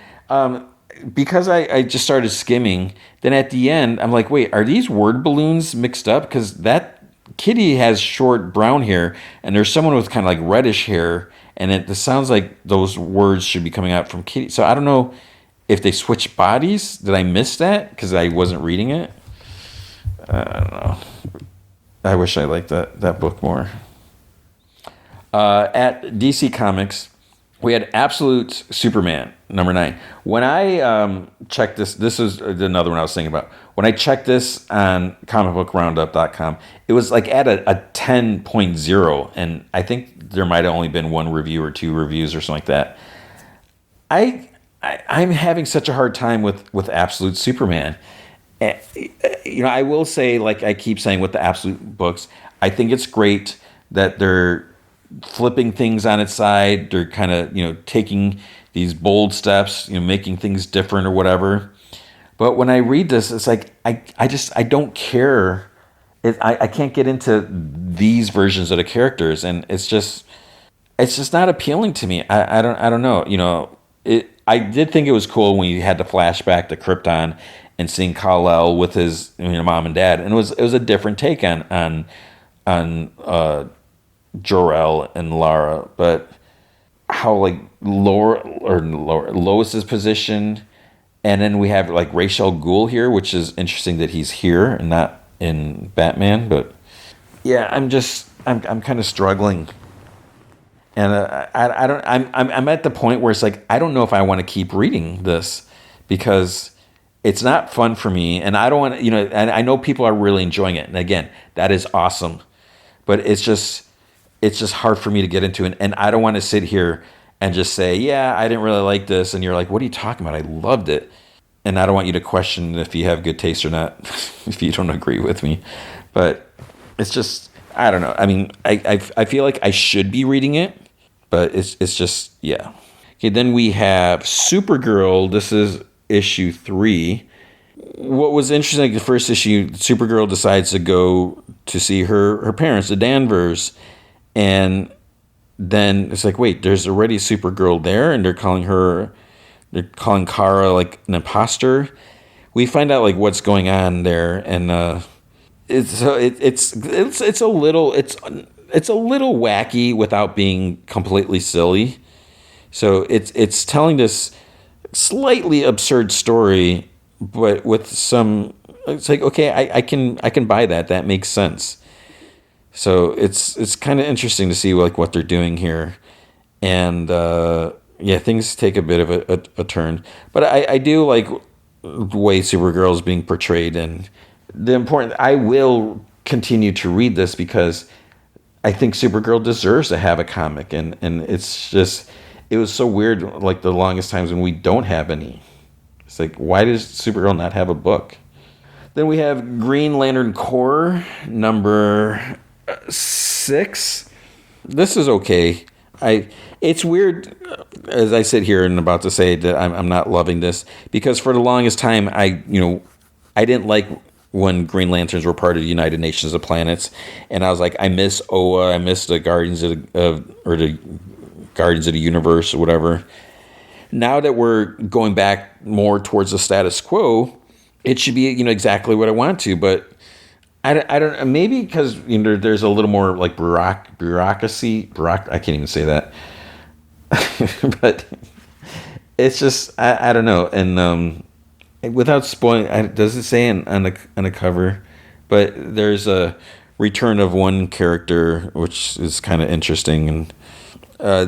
because I just started skimming, then at the end, I'm like, wait, are these word balloons mixed up? Because that Kitty has short brown hair, and there's someone with kind of like reddish hair, and it sounds like those words should be coming out from Kitty. So I don't know if they switched bodies. Did I miss that because I wasn't reading it? I don't know. I wish I liked that book more. At DC Comics, we had Absolute Superman, number 9. When I checked this is another one I was thinking about. When I checked this on comicbookroundup.com, it was like at a 10.0, and I think there might have only been one review or two reviews or something like that. I'm having such a hard time with Absolute Superman. I will say, like I keep saying with the Absolute books, I think it's great that they're flipping things on its side. They're kind of, taking these bold steps, making things different or whatever. But when I read this, it's like, I don't care. I can't get into these versions of the characters, and it's just not appealing to me. I don't know. I did think it was cool when you had the flashback to Krypton and seeing Kal-El with his mom and dad, and it was a different take on Jor-El and Lara, but how like Lois's position, and then we have like Ra's al Ghul here, which is interesting that he's here and not in Batman. But yeah, I'm kind of struggling, and I'm at the point where it's like I don't know if I want to keep reading this because it's not fun for me, and I don't want to, and I know people are really enjoying it, and again, that is awesome, but it's just hard for me to get into it, and I don't want to sit here and just say, yeah, I didn't really like this, and you're like, what are you talking about? I loved it. And I don't want you to question if you have good taste or not, if you don't agree with me. But it's just, I don't know. I mean, I feel like I should be reading it, but it's just, yeah. Okay, then we have Supergirl. This is issue 3. What was interesting, like the first issue, Supergirl decides to go to see her parents, the Danvers, and then it's like, wait, there's already a Supergirl there, and they're calling Kara like an imposter. We find out like what's going on there, and it's a little wacky without being completely silly. So it's telling this slightly absurd story, but with some, it's like, okay, I can buy that. That makes sense. So it's kind of interesting to see like what they're doing here, and yeah, things take a bit of a turn. But I do like the way Supergirl is being portrayed, and I will continue to read this because I think Supergirl deserves to have a comic, and it's just, it was so weird like the longest times when we don't have any. It's like, why does Supergirl not have a book? Then we have Green Lantern Corps number 6. This is okay. It's weird as I sit here and about to say that I'm not loving this, because for the longest time I didn't like when Green Lanterns were part of the United Nations of Planets, and I was like, I miss Oa, I miss the Guardians of the Universe or whatever. Now that we're going back more towards the status quo, it should be exactly what I want to, but I don't, maybe because there's a little more like bureaucracy. I can't even say that. But it's just, I don't know. And without spoiling, does it say on the cover? But there's a return of one character, which is kind of interesting. And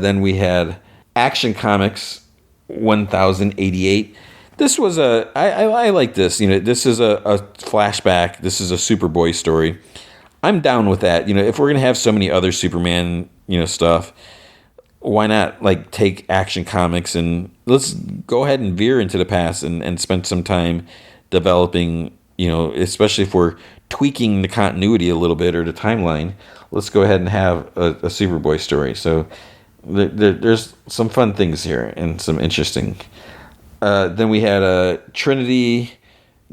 then we had Action Comics 1088. This was I like this. This is a flashback. This is a Superboy story. I'm down with that. If we're going to have so many other Superman, stuff, why not like take Action Comics and let's go ahead and veer into the past and spend some time developing, especially if we're tweaking the continuity a little bit or the timeline. Let's go ahead and have a Superboy story. So there's some fun things here and some interesting. Then we had a Trinity,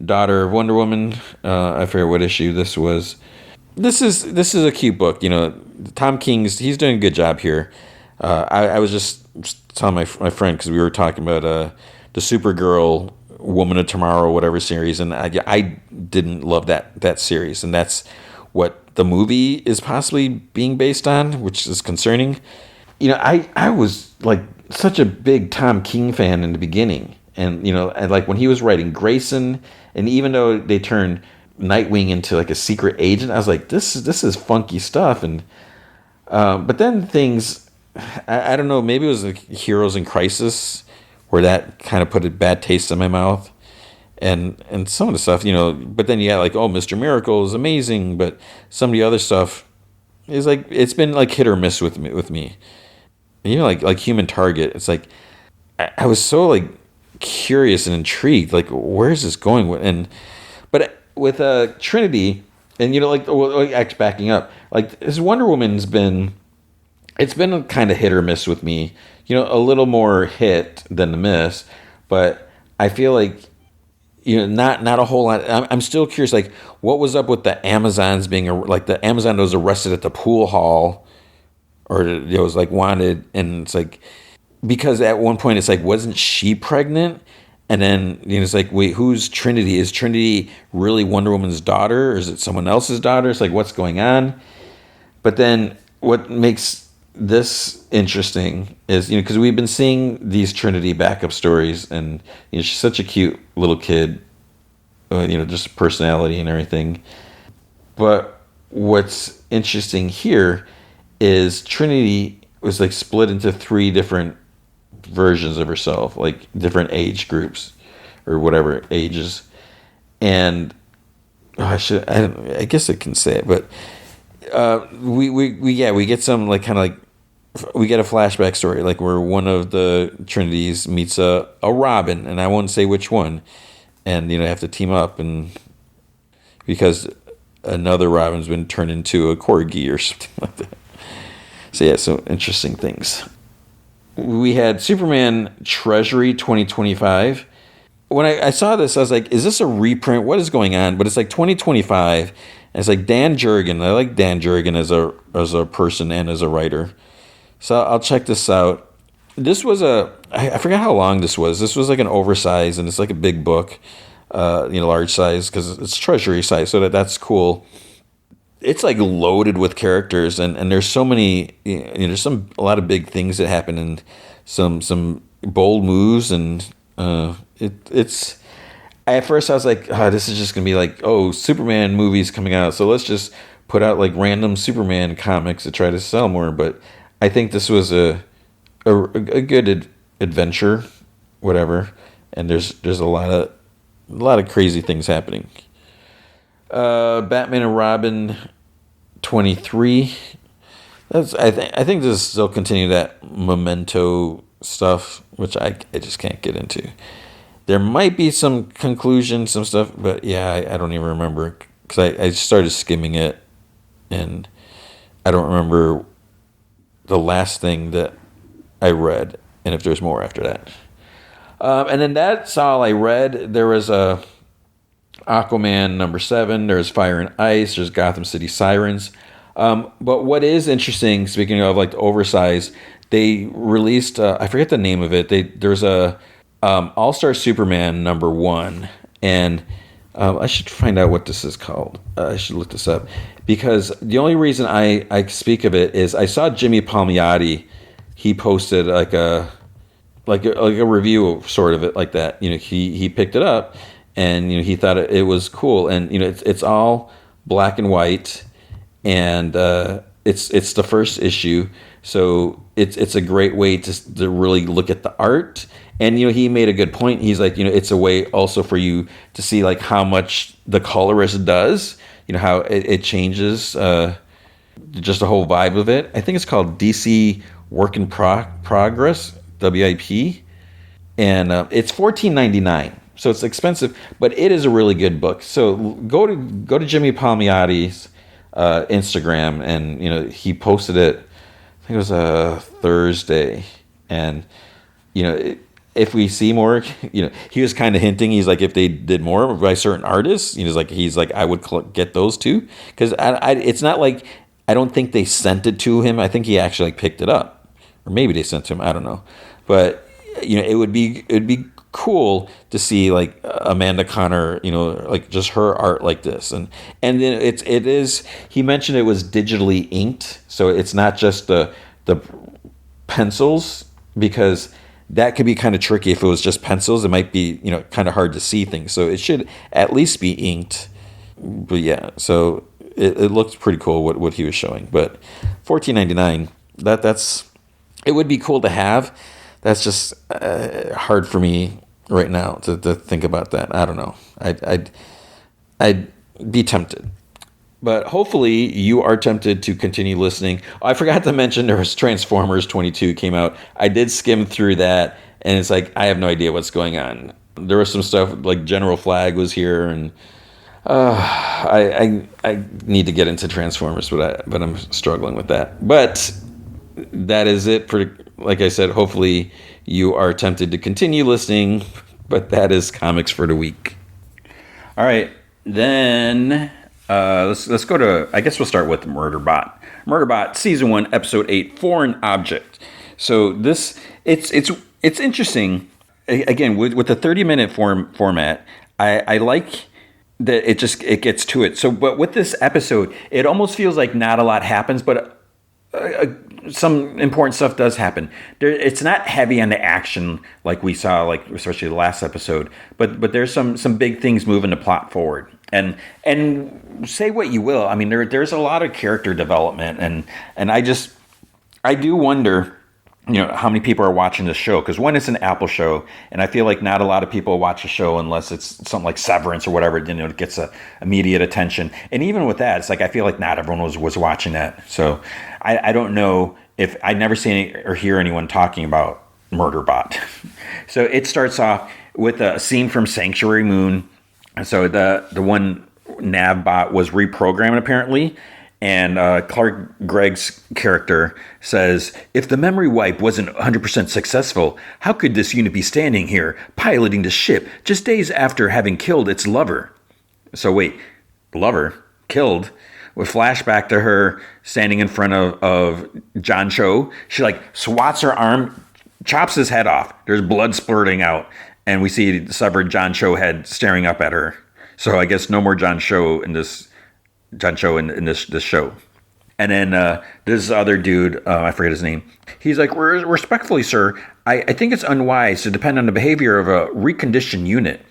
daughter of Wonder Woman. I forget what issue this was. This is a cute book. Tom King's he's doing a good job here. I was just telling my friend because we were talking about the Supergirl Woman of Tomorrow whatever series, and I didn't love that series, and that's what the movie is possibly being based on, which is concerning. I was like such a big Tom King fan in the beginning, and and like when he was writing Grayson, and even though they turned Nightwing into like a secret agent, I was like, this is funky stuff, and but then things, I don't know, maybe it was like Heroes in Crisis where that kind of put a bad taste in my mouth, and some of the stuff, but then you got like, oh, Mr. Miracle is amazing, but some of the other stuff is like, it's been like hit or miss with me. Like Human Target, it's like I was so like curious and intrigued, like where is this going with, but with Trinity, and backing up, like this Wonder Woman's it's been kind of hit or miss with me, a little more hit than the miss, but I feel like not a whole lot. I'm still curious, like what was up with the Amazons being like the Amazon that was arrested at the pool hall, or it was like wanted, and it's like because at one point it's like, wasn't she pregnant? And then it's like, wait, who's Trinity? Is Trinity really Wonder Woman's daughter, or is it someone else's daughter? It's like, what's going on? But then what makes this interesting is because we've been seeing these Trinity backup stories, and she's such a cute little kid, just personality and everything. But what's interesting here is Trinity was like split into 3 different versions of herself, like different age groups or whatever ages, and I guess I can say it, but we get some like kind of like we get a flashback story like where one of the Trinities meets a Robin, and I won't say which one, and have to team up, and because another Robin's been turned into a corgi or something like that. So yeah, so interesting things. We had Superman Treasury 2025. When I saw this, I was like, is this a reprint? What is going on? But it's like 2025. And it's like Dan Jurgen. I like Dan Jurgen as a person and as a writer. So I'll check this out. This was I forgot how long this was. This was like an oversized, and it's like a big book, large size, because it's Treasury size. So that's cool. It's like loaded with characters, and there's so many, there's a lot of big things that happen, and some bold moves, and it's at first I was like, this is just gonna be like, Superman movies coming out, so let's just put out like random Superman comics to try to sell more. But I think this was a good adventure, whatever, and there's a lot of crazy things happening. Batman and Robin 23. I think this is still continue that Memento stuff, which I just can't get into. There might be some conclusion, some stuff, but yeah, I don't even remember because I started skimming it, and I don't remember the last thing that I read, and if there's more after that. And then that's all I read. There was a Aquaman #7. There's Fire and Ice. There's Gotham City Sirens. But what is interesting, speaking of like the oversized, they released, I forget the name of it. There's a All-Star Superman #1, and I should find out what this is called. I should look this up, because the only reason I speak of it is I saw Jimmy Palmiotti. He posted like a review sort of it like that. He picked it up, and he thought it was cool, and it's all black and white, and it's the first issue, so it's a great way to really look at the art. And he made a good point. He's like, it's a way also for you to see like how much the colorist does, how it changes just the whole vibe of it. I think it's called DC Work in Progress, WIP, and it's $14.99. So it's expensive, but it is a really good book. So go to Jimmy Palmiotti's Instagram, and he posted it. I think it was a Thursday, and if we see more, he was kind of hinting. He's like, if they did more by certain artists, he's like, I would get those too, because it's not like, I don't think they sent it to him. I think he actually picked it up, or maybe they sent to him. I don't know, but it'd be cool to see like Amanda Connor, like just her art like this, and then it is. He mentioned it was digitally inked, so it's not just the pencils, because that could be kind of tricky. If it was just pencils, it might be kind of hard to see things. So it should at least be inked. But yeah, so it looked pretty cool what he was showing. But $14.99, that's it would be cool to have. That's just hard for me right now to think about that. I don't know. I'd be tempted. But hopefully you are tempted to continue listening. Oh, I forgot to mention there was Transformers 22 came out. I did skim through that, and it's like, I have no idea what's going on. There was some stuff like General Flag was here, and I need to get into Transformers, but I'm struggling with that. But that is it for, like I said, hopefully you are tempted to continue listening, but that is comics for the week. All right, then let's go to, I guess we'll start with Murderbot. Murderbot Season 1, Episode 8, Foreign Object. So this, it's interesting. Again, with the 30-minute format, I like that it gets to it. So, but with this episode, it almost feels like not a lot happens, but some important stuff does happen. It's not heavy on the action like we saw, like especially the last episode, but there's some big things moving the plot forward. And say what you will, I mean there's a lot of character development, and I do wonder, how many people are watching this show, because one, it's an Apple show, and I feel like not a lot of people watch a show unless it's something like Severance or whatever, it gets immediate attention. And even with that, it's like I feel like not everyone was watching that. So I don't know, if I never see or hear anyone talking about Murderbot. So it starts off with a scene from Sanctuary Moon. So the one Navbot was reprogrammed apparently. And Clark Gregg's character says, if the memory wipe wasn't 100% successful, how could this unit be standing here, piloting the ship, just days after having killed its lover? So wait, lover? Killed? We flashback to her standing in front of John Cho. She swats her arm, chops his head off. There's blood splurting out. And we see the severed John Cho head staring up at her. So I guess no more John Cho in this show. And then this other dude, I forget his name. He's like, respectfully, sir, I think it's unwise to depend on the behavior of a reconditioned unit.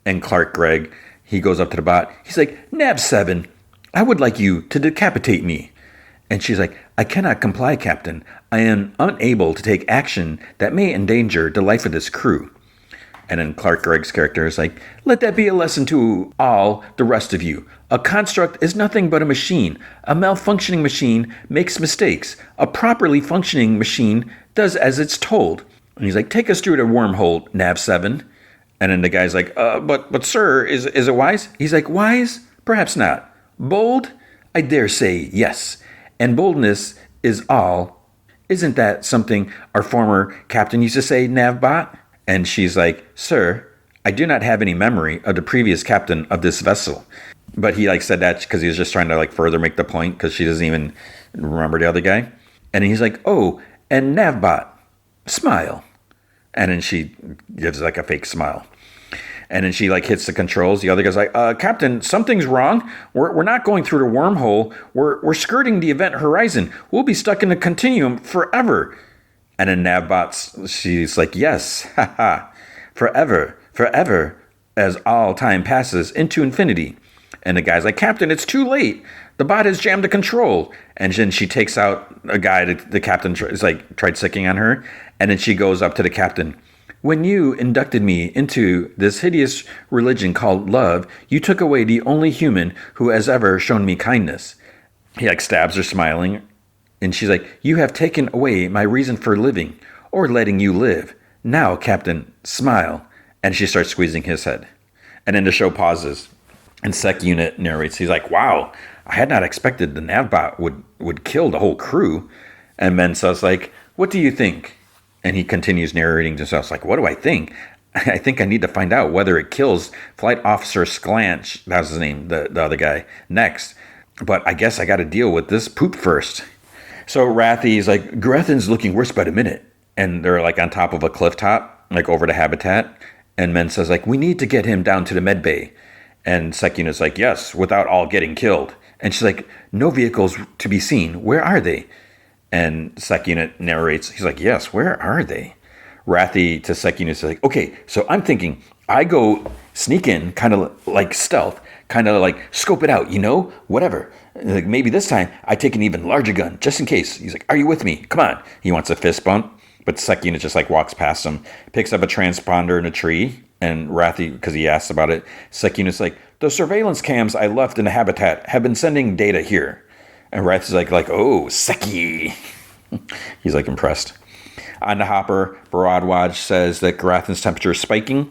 And Clark Gregg, he goes up to the bot. He's like, Nav7, I would like you to decapitate me. And she's like, I cannot comply, Captain. I am unable to take action that may endanger the life of this crew. And then Clark Gregg's character is like, let that be a lesson to all the rest of you. A construct is nothing but a machine. A malfunctioning machine makes mistakes. A properly functioning machine does as it's told. And he's like, take us through the wormhole, Nav7. And then the guy's like, but sir, is it wise? He's like, wise? Perhaps not. Bold? I dare say yes. And boldness is all. Isn't that something our former captain used to say, Navbot? And she's like, sir, I do not have any memory of the previous captain of this vessel. But he said that because he was just trying to further make the point, because she doesn't even remember the other guy. And he's like, oh, and Navbot, smile. And then she gives a fake smile. And then she hits the controls. The other guy's like, Captain, something's wrong. We're not going through the wormhole. We're skirting the event horizon. We'll be stuck in the continuum forever. And then Navbot, she's like, yes, haha, forever, as all time passes into infinity. And the guy's like, Captain, it's too late. The bot has jammed the control. And then she takes out a guy, the captain is tried sicking on her. And then she goes up to the captain. When you inducted me into this hideous religion called love, you took away the only human who has ever shown me kindness. He like stabs her, smiling, and she's like, "You have taken away my reason for living, or letting you live. Now, Captain, smile." And she starts squeezing his head. And then the show pauses, and Sec Unit narrates. He's like, "Wow, I had not expected the Navbot would kill the whole crew." And Mensa's like, "What do you think?" And he continues narrating to himself, like, "What do I think? I think I need to find out whether it kills Flight Officer Sklanch," that was his name, the other guy, next. "But I guess I got to deal with this poop first." So Rathy's like, "Grathan's looking worse by the minute." And they're like on top of a cliff top, like over the habitat. And Mensa's like, "We need to get him down to the med bay." And Sec Unit's like, "Yes, without all getting killed." And she's like, "No vehicles to be seen. Where are they?" And Sec Unit narrates. He's like, "Yes, where are they?" Rathy to Sec Unit is like, "Okay, so I'm thinking I go sneak in, kind of like stealth, kind of like scope it out, whatever. Like maybe this time I take an even larger gun, just in case." He's like, "Are you with me? Come on." He wants a fist bump, but Sec Unit just like walks past him, picks up a transponder in a tree, and Rathy, because he asks about it, Sec Unit's like, "The surveillance cams I left in the habitat have been sending data here." And Rathy's like, "Oh, Secchi." He's like impressed. On the hopper, Baradwaj says that Grathan's temperature is spiking.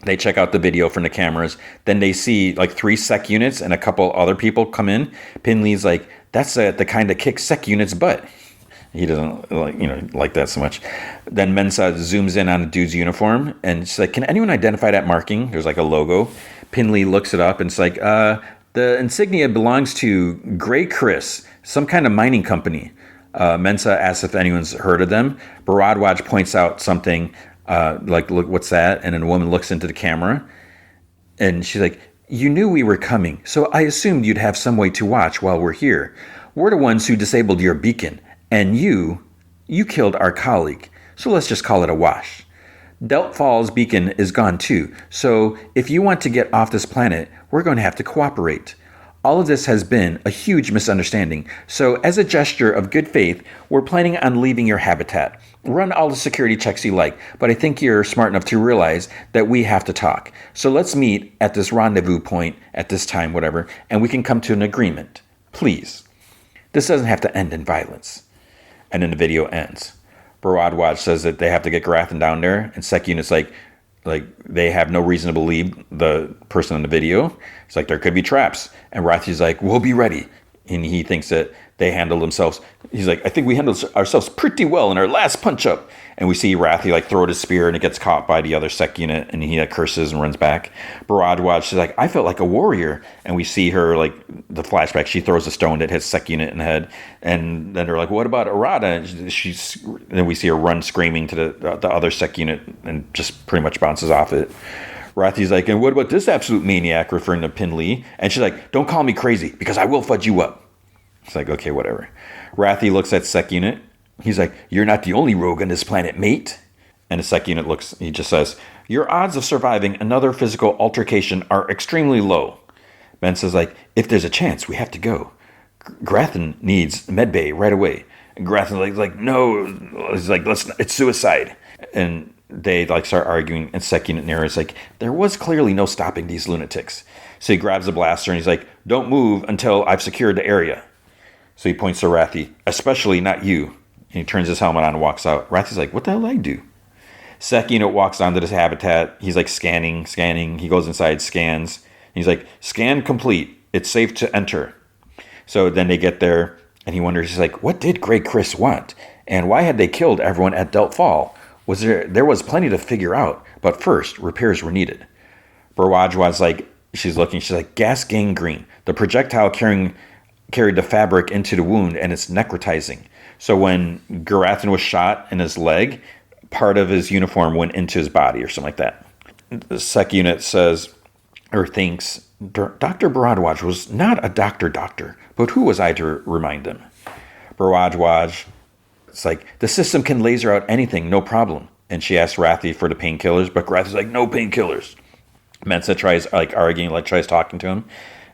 They check out the video from the cameras. Then they see like 3 Sec Units and a couple other people come in. Pinley's like, "That's the kind that kicks Sec Unit's butt." He doesn't like that so much. Then Mensa zooms in on a dude's uniform and she's like, "Can anyone identify that marking?" There's like a logo. Pinley looks it up and it's like, "The insignia belongs to Grey Chris, some kind of mining company." Mensa asks if anyone's heard of them. Baradwaj points out something like, "Look, what's that?" And then a woman looks into the camera and she's like, "You knew we were coming, so I assumed you'd have some way to watch while we're here. We're the ones who disabled your beacon, and you killed our colleague, so let's just call it a wash. Delt Falls beacon is gone too, so if you want to get off this planet, we're going to have to cooperate. All of this has been a huge misunderstanding, so as a gesture of good faith, we're planning on leaving your habitat. Run all the security checks you like, but I think you're smart enough to realize that we have to talk. So let's meet at this rendezvous point at this time, whatever, and we can come to an agreement. Please. This doesn't have to end in violence." And then the video ends. Baradwaj says that they have to get Grathan down there, and Sec Unit's like they have no reason to believe the person in the video. It's like there could be traps. And Rathy's like, "We'll be ready." And he thinks that they handled themselves. He's like, "I think we handled ourselves pretty well in our last punch up." And we see Rathy like throw his spear and it gets caught by the other Sec Unit and he like curses and runs back. Baradwaj, she's like, "I felt like a warrior." And we see her like the flashback. She throws a stone that hits Sec Unit in the head. And then they're like, "What about Arada?" And then we see her run screaming to the other Sec Unit and just pretty much bounces off it. Rathy's like, "And what about this absolute maniac," referring to Pinley. And she's like, "Don't call me crazy because I will fudge you up." It's like, okay, whatever. Rathy looks at Sec Unit. He's like, "You're not the only rogue on this planet, mate." And the Sec Unit looks, he just says, "Your odds of surviving another physical altercation are extremely low." Mensa's like, "If there's a chance, we have to go. Grathan needs medbay right away." And Grathan's like, "No." He's like, it's suicide." And they like start arguing, and Sec Unit narrates like, "There was clearly no stopping these lunatics." So he grabs a blaster and he's like, "Don't move until I've secured the area." So he points to Rathy, "Especially not you." And he turns his helmet on and walks out. Rathy's like, "What the hell did I do?" Sec Unit walks onto this habitat. He's like scanning. He goes inside, scans. He's like, "Scan complete. It's safe to enter." So then they get there and he wonders, he's like, what did Grey Chris want? And why had they killed everyone at Delt Fall? There was plenty to figure out, but first, repairs were needed. Baradwaj's like, she's like, "Gas gangrene. The projectile carried the fabric into the wound and it's necrotizing." So when Grathan was shot in his leg, part of his uniform went into his body or something like that. The Sec Unit says, or thinks, Dr. Baradwaj was not a doctor, but who was I to remind him? Baradwaj, it's like, "The system can laser out anything, no problem." And she asks Rathy for the painkillers, but Rathy's like, "No painkillers." Mensa tries like arguing, like tries talking to him.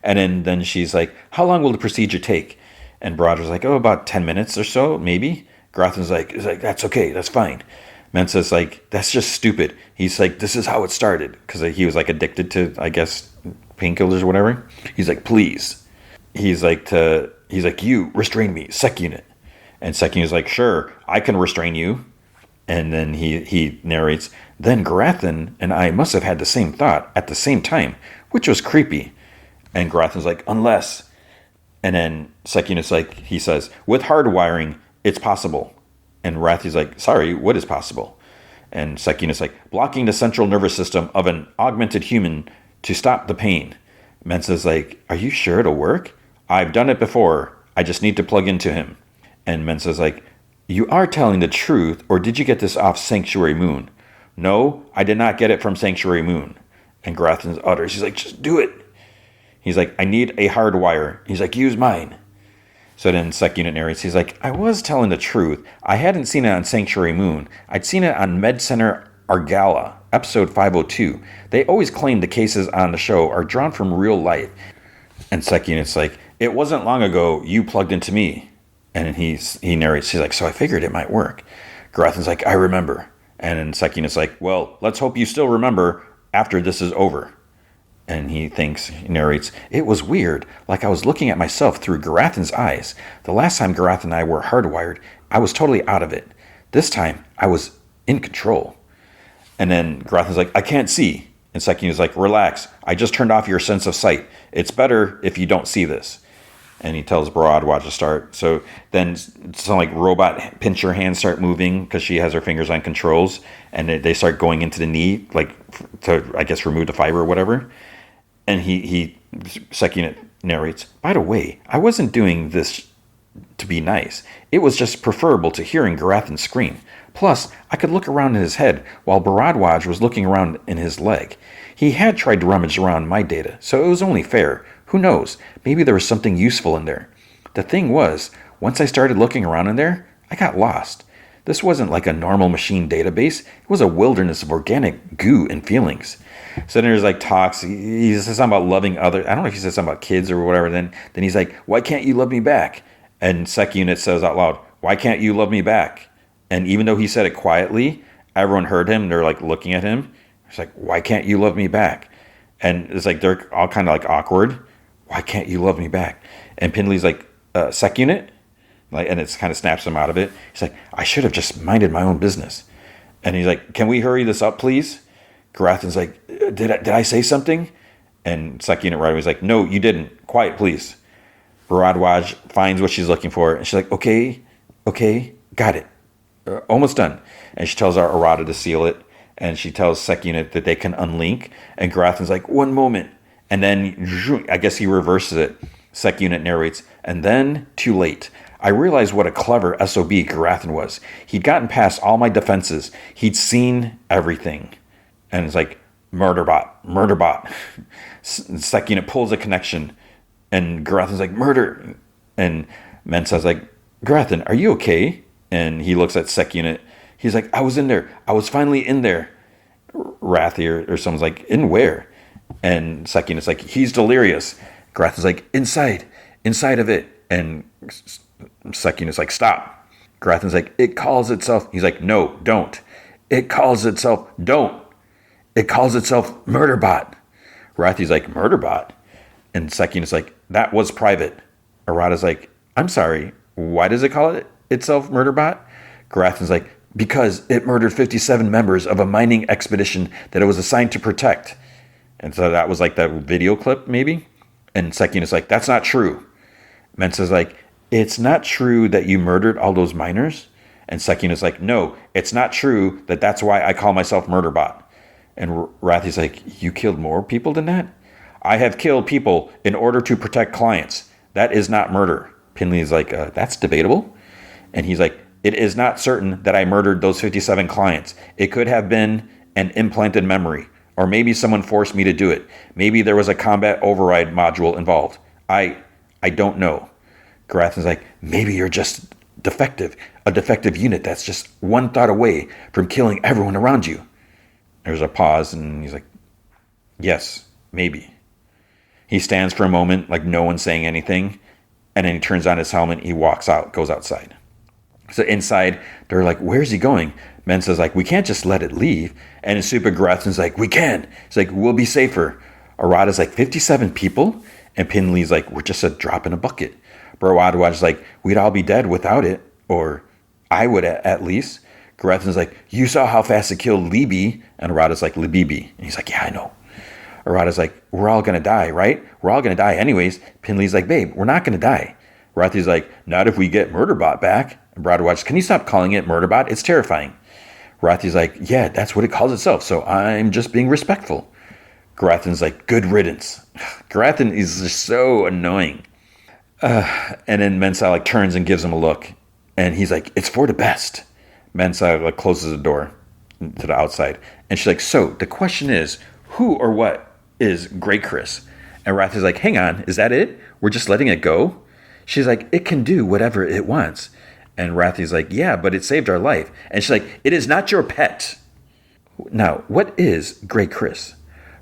And then she's like, "How long will the procedure take?" And Baradwaj's like, "Oh, about 10 minutes or so, maybe." Grathan's like, "That's okay, that's fine." Mensa's like, "That's just stupid." He's like, "This is how it started." Because he was like addicted to, I guess, painkillers or whatever. He's like, "Please." He's like to he's like, you restrain me, Sec Unit. And Sec Unit's like, sure, I can restrain you. And then he narrates, then Garathan and I must have had the same thought at the same time, which was creepy. And Garathan's like, unless. And then Sec Unit's like, he says, with hardwiring, it's possible. And Rathi's like, sorry, what is possible? And Sec Unit's like, blocking the central nervous system of an augmented human to stop the pain. Mensa's like, are you sure it'll work? I've done it before. I just need to plug into him. And Mensa's like, you are telling the truth, or did you get this off Sanctuary Moon? No, I did not get it from Sanctuary Moon. And Garathan utters, he's like, just do it. He's like, I need a hard wire. He's like, use mine. So then Sec Unit narrates, he's like, I was telling the truth. I hadn't seen it on Sanctuary Moon. I'd seen it on Med Center Argala, episode 502. They always claim the cases on the show are drawn from real life. And Sec Unit's like, it wasn't long ago you plugged into me. And he narrates, he's like, so I figured it might work. Garathan's like, I remember. And then Sec Unit's like, well, let's hope you still remember after this is over. And he narrates, it was weird, like I was looking at myself through Garathan's eyes. The last time Garathan and I were hardwired, I was totally out of it. This time, I was in control. And then Garathan's like, I can't see. And Sec Unit's like, relax, I just turned off your sense of sight. It's better if you don't see this. And he tells Baradwaj to start. So then some like robot pincher hands start moving because she has her fingers on controls. And they start going into the knee, like to, I guess, remove the fiber or whatever. And he Sec Unit narrates, by the way, I wasn't doing this to be nice. It was just preferable to hearing Garathan scream. Plus, I could look around in his head while Baradwaj was looking around in his leg. He had tried to rummage around my data, so it was only fair. Who knows? Maybe there was something useful in there. The thing was, once I started looking around in there, I got lost. This wasn't like a normal machine database. It was a wilderness of organic goo and feelings. So then there's like talks. He says something about loving others. I don't know if he says something about kids or whatever. Then he's like, why can't you love me back? And Sec Unit says out loud, why can't you love me back? And even though he said it quietly, everyone heard him. They're like looking at him. It's like, why can't you love me back? And it's like they're all kind of like awkward. Why can't you love me back? And Pindley's like, Sec Unit? Like, and it kind of snaps him out of it. He's like, I should have just minded my own business. And he's like, can we hurry this up, please? Garathan's like, did I say something? And Sec Unit right away is like, no, you didn't. Quiet, please. Baradwaj finds what she's looking for. And she's like, okay, got it. Almost done. And she tells our Arata to seal it. And she tells Sec Unit that they can unlink. And Garathan's like, one moment. And then, I guess he reverses it. Sec Unit narrates, and then, too late. I realized what a clever SOB Garathan was. He'd gotten past all my defenses. He'd seen everything. And it's like, Murderbot. Sec Unit pulls a connection. And Garathan's like, murder. And Mensa's like, Garathan, are you okay? And he looks at Sec Unit. He's like, I was in there. I was finally in there. Rathi or someone's like, in where? And Sec Unit's like, he's delirious. Garathan's like, inside of it. And Sec Unit's like, stop. Garathan's like, it calls itself. He's like, no, don't. It calls itself, don't. It calls itself Murderbot. Rathi's like, Murderbot? And Sec Unit's like, that was private. Arata's like, I'm sorry, why does it call itself Murderbot? Garathan's like, because it murdered 57 members of a mining expedition that it was assigned to protect. And so that was like that video clip, maybe? And Sec Unit's like, that's not true. Mensa's like, it's not true that you murdered all those miners? And Sec Unit's like, no, it's not true that's why I call myself Murderbot. And Rathi's like, you killed more people than that? I have killed people in order to protect clients. That is not murder. Pindley's like, that's debatable. And he's like, it is not certain that I murdered those 57 clients. It could have been an implanted memory. Or maybe someone forced me to do it. Maybe there was a combat override module involved. I don't know. Garathan's like, maybe you're just defective. A defective unit that's just one thought away from killing everyone around you. There's a pause, and he's like, yes, maybe. He stands for a moment, like no one's saying anything. And then he turns on his helmet. He walks out, goes outside. So inside, they're like, where's he going? Mensa's like, we can't just let it leave. And Super Garathan's like, we can. He's like, we'll be safer. Arata's like, 57 people? And Pindley's like, we're just a drop in a bucket. Baradwaj's like, we'd all be dead without it, or I would at least. Garathan's like, you saw how fast it killed Libby. And Arata's like, Libibi. And he's like, yeah, I know. Arata's like, we're all going to die, right? We're all going to die anyways. Pinley's like, babe, we're not going to die. Arathi's like, not if we get Murderbot back. And Baradwaj, can you stop calling it Murderbot? It's terrifying. Arathi's like, yeah, that's what it calls itself, so I'm just being respectful. Garathan's like, good riddance. Garathan is just so annoying. And then Mensa like turns and gives him a look. And he's like, it's for the best. Mensa like closes the door to the outside. And she's like, so the question is, who or what is Grey Chris? And Wrath is like, hang on, is that it? We're just letting it go? She's like, it can do whatever it wants. And Rathi's like, yeah, but it saved our life. And she's like, it is not your pet. Now, what is Grey Chris?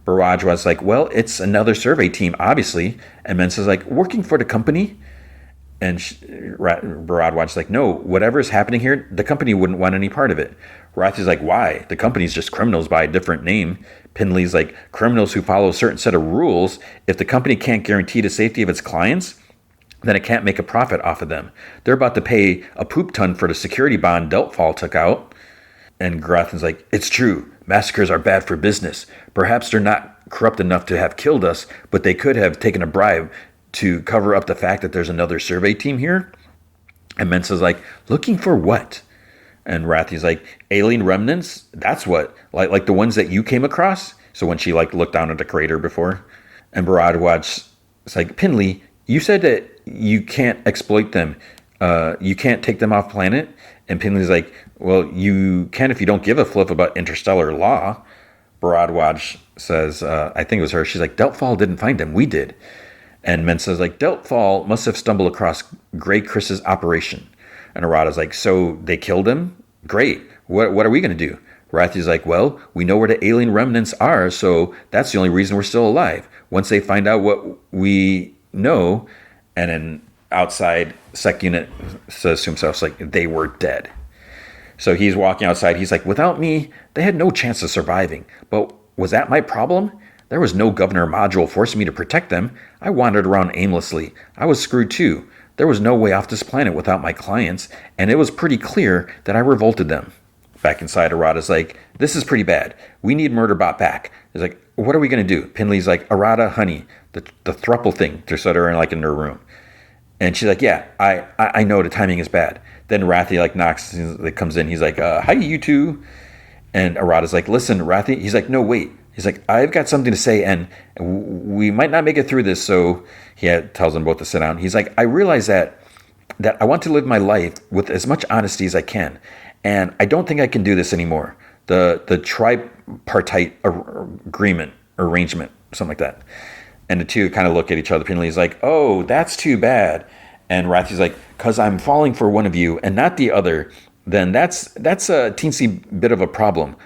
Baradwaj's like, well, it's another survey team, obviously. And Mensa's like, working for the company? And Baradwaj's like, no, whatever is happening here, the company wouldn't want any part of it. Rathi's like, why? The company's just criminals by a different name. Pinley's like, criminals who follow a certain set of rules. If the company can't guarantee the safety of its clients, then it can't make a profit off of them. They're about to pay a poop ton for the security bond Deltfall took out. And Garathan's like, it's true. Massacres are bad for business. Perhaps they're not corrupt enough to have killed us, but they could have taken a bribe to cover up the fact that there's another survey team here. And Mensa's like, looking for what? And Rathi's like, alien remnants? That's what? Like the ones that you came across? So when she like looked down at the crater before. And Baradwaj's like, Pinley, you said that you can't exploit them. You can't take them off planet. And Pinley's like, well, you can if you don't give a flip about interstellar law. Baradwaj says, I think it was her. She's like, Deltfall didn't find him. We did. And Mensa's like, Deltfall must have stumbled across Grey Chris's operation. And Arata's like, so they killed him? Great. What are we going to do? Rathi's like, well, we know where the alien remnants are, so that's the only reason we're still alive. Once they find out what we know, and then outside, Sec Unit says to himself, like, they were dead. So he's walking outside. He's like, without me, they had no chance of surviving. But was that my problem? There was no governor module forcing me to protect them. I wandered around aimlessly. I was screwed too. There was no way off this planet without my clients, and it was pretty clear that I revolted them. Back inside, Arata's like, this is pretty bad. We need Murderbot back. He's like, what are we going to do? Pinley's like, Arata, honey, the thruple thing. They're sort of like in their room. And she's like, yeah, I know the timing is bad. Then Rathi like knocks, comes in. He's like, hi, you two. And Arata's like, listen, Rathi. He's like, no, wait. He's like, I've got something to say, and we might not make it through this. So he tells them both to sit down. He's like, I realize that I want to live my life with as much honesty as I can, and I don't think I can do this anymore. The tripartite arrangement, something like that. And the two kind of look at each other. Pinley's like, oh, that's too bad. And Rathi's like, because I'm falling for one of you and not the other, then that's a teensy bit of a problem.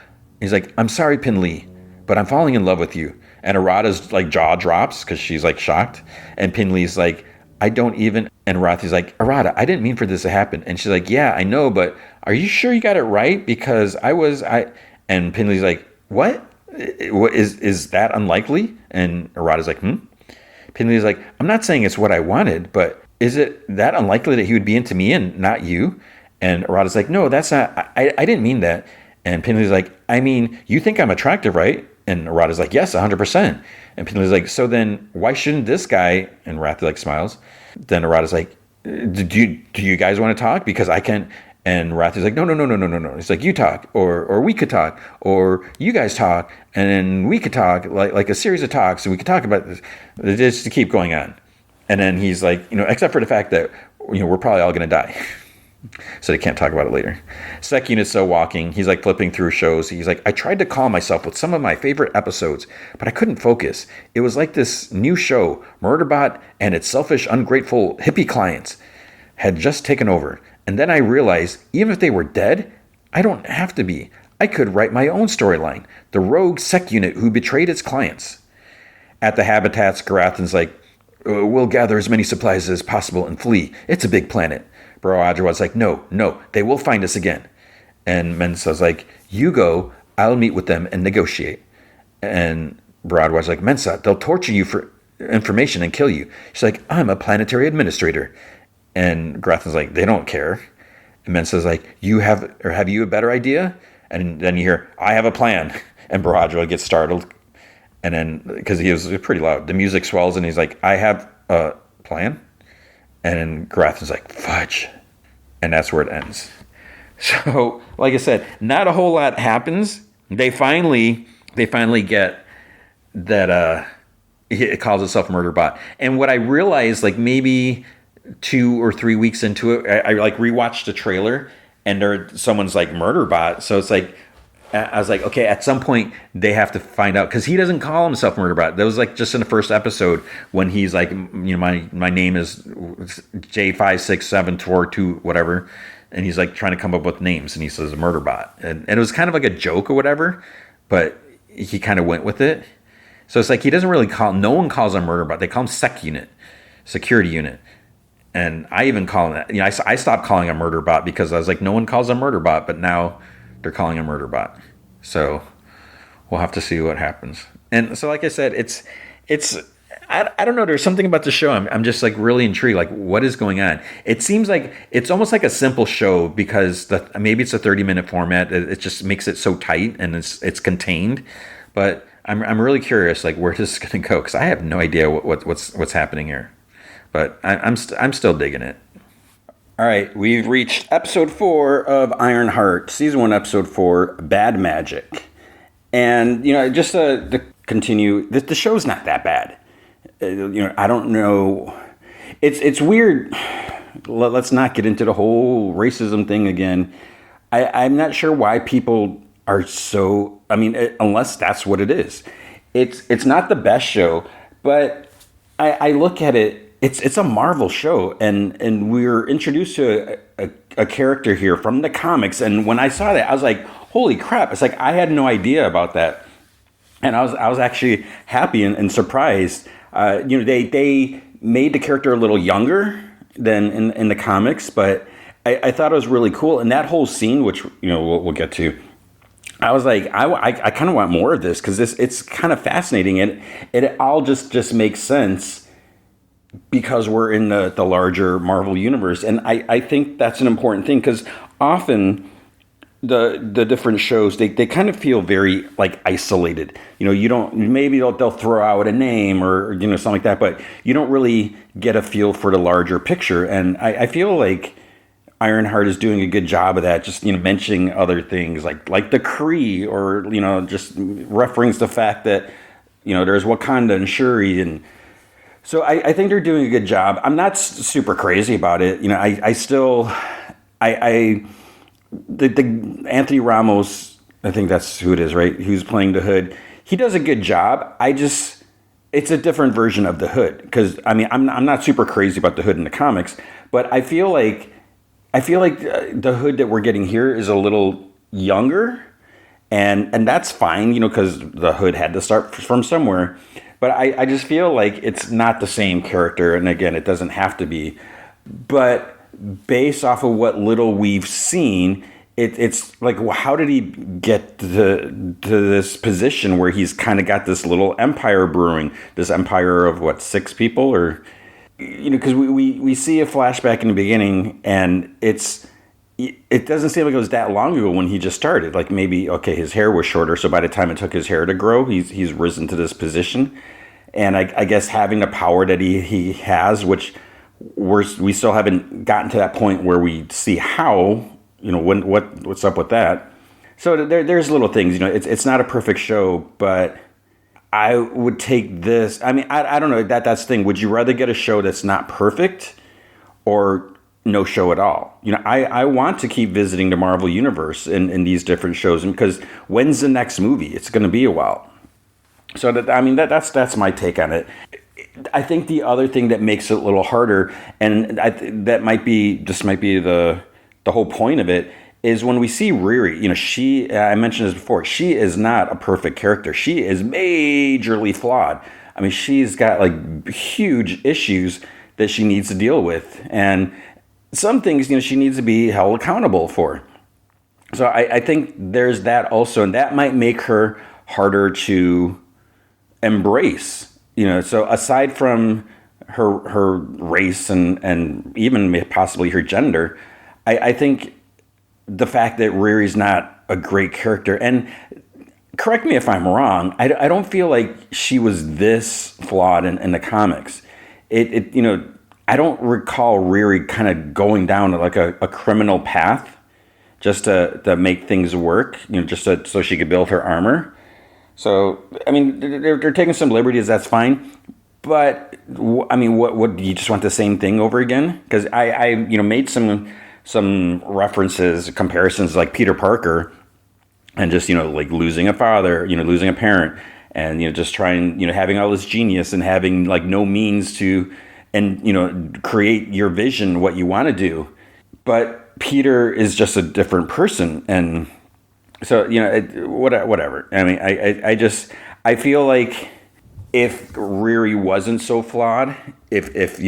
He's like, I'm sorry, Pinley, but I'm falling in love with you. And Arata's like jaw drops because she's like shocked. And Pinley's like, I don't even. And Rathi's like, Arata, I didn't mean for this to happen. And she's like, yeah, I know, but are you sure you got it right? Because and Pinley's like, what? Is that unlikely? And Arata's like, Pinley's like, I'm not saying it's what I wanted, but is it that unlikely that he would be into me and not you? And Arata's like, no, that's not, I didn't mean that. And Pinley's like, I mean, you think I'm attractive, right? And Arata's like, yes, 100%. And Pinley's like, so then why shouldn't this guy? And Rathi like smiles. Then Arata's like, do you guys want to talk? Because I can't. And Rathi's like, no. It's like, you talk, or we could talk, or you guys talk, and then we could talk, like a series of talks, and we could talk about this, just to keep going on. And then he's like, except for the fact that, we're probably all going to die. So they can't talk about it later. Sec Unit's still walking. He's like flipping through shows. He's like, I tried to calm myself with some of my favorite episodes, but I couldn't focus. It was like this new show, Murderbot and its selfish, ungrateful hippie clients had just taken over. And then I realized, even if they were dead, I don't have to be. I could write my own storyline. The rogue Sec Unit who betrayed its clients. At the habitats, Garathan's like, we'll gather as many supplies as possible and flee. It's a big planet. Baradwaj's like, no, they will find us again. And Mensa's like, you go, I'll meet with them and negotiate. And Baradwaj's like, Mensa, they'll torture you for information and kill you. She's like, I'm a planetary administrator. And Grafton's like, they don't care. And Mensa's like, have you a better idea? And then you hear, I have a plan. And Baradro gets startled. And then, because he was pretty loud, the music swells and he's like, I have a plan. And then Grafton's like, fudge. And that's where it ends. So, like I said, not a whole lot happens. They finally get that it calls itself Murderbot. And what I realized, like maybe 2 or 3 weeks into it, I like rewatched the trailer and someone's like Murderbot. So it's like, I was like, okay, at some point they have to find out, because he doesn't call himself Murderbot. That was like just in the first episode when he's like, my name is J56742 whatever, and he's like trying to come up with names, and he says Murderbot, and it was kind of like a joke or whatever, but he kind of went with it. So it's like he doesn't really no one calls him Murderbot. They call him security unit. And I even call him that. I stopped calling him Murderbot because I was like, no one calls him Murderbot, but now they're calling him Murderbot. So we'll have to see what happens. And so, like I said, I don't know. There's something about the show. I'm just like really intrigued. Like, what is going on? It seems like it's almost like a simple show because maybe it's a 30-minute format. It just makes it so tight and it's contained. But I'm really curious, like, where this is going to go, because I have no idea what's happening here. But I'm still digging it. All right, we've reached episode 4 of Ironheart, season 1, episode 4, Bad Magic. And just to continue, the show's not that bad. I don't know. It's weird. Let's not get into the whole racism thing again. I'm not sure why people are so. I mean, unless that's what it is. It's not the best show, but I look at it. It's a Marvel show, and we're introduced to a character here from the comics. And when I saw that, I was like, "Holy crap!" It's like I had no idea about that, and I was actually happy and surprised. They made the character a little younger than in the comics, but I thought it was really cool. And that whole scene, which we'll get to, I was like, I kind of want more of this, because it's kind of fascinating, and it all just makes sense because we're in the larger Marvel universe. And I think that's an important thing, because often the different shows, they kind of feel very like isolated. Maybe they'll throw out a name or something like that, but you don't really get a feel for the larger picture. And I feel like Ironheart is doing a good job of that, just mentioning other things like the Kree, or just referencing the fact that there's Wakanda and Shuri. And so I think they're doing a good job. I'm not super crazy about it. I still the Anthony Ramos, I think that's who it is, right? Who's playing the Hood. He does a good job. It's a different version of the Hood, because I'm not super crazy about the Hood in the comics, but I feel like the Hood that we're getting here is a little younger, and that's fine, because the Hood had to start from somewhere. But I just feel like it's not the same character, and again, it doesn't have to be. But based off of what little we've seen, it's like, well, how did he get to this position where he's kind of got this little empire brewing, this empire of 6 people, or because we see a flashback in the beginning, and it doesn't seem like it was that long ago when he just started. Like, maybe, okay, his hair was shorter, so by the time it took his hair to grow, he's risen to this position. And I guess having the power that he has, which we still haven't gotten to that point where we see how, what's up with that. So there's little things, it's not a perfect show, but I would take this. I mean, I don't know, that's the thing. Would you rather get a show that's not perfect, or no show at all? I want to keep visiting the Marvel universe in these different shows, because when's the next movie? It's going to be a while. So that's my take on it. I think the other thing that makes it a little harder, and that might be the whole point of it, is when we see Riri. I mentioned this before. She is not a perfect character. She is majorly flawed. I mean, she's got like huge issues that she needs to deal with, and some things she needs to be held accountable for. So I think there's that also, and that might make her harder to embrace. So aside from her race and even possibly her gender. I think the fact that Riri's not a great character, and correct me if I'm wrong, I don't feel like she was this flawed in the comics. I don't recall Riri kind of going down like a criminal path just to make things work, just so she could build her armor. So, I mean, they're taking some liberties, that's fine. But, I mean, what do you just want the same thing over again? Because I made some references, comparisons like Peter Parker and just, like losing a father, losing a parent and, just trying, having all this genius and having like no means to, and, create your vision, what you want to do. But Peter is just a different person. And so, whatever. I mean, I feel like if Riri wasn't so flawed, if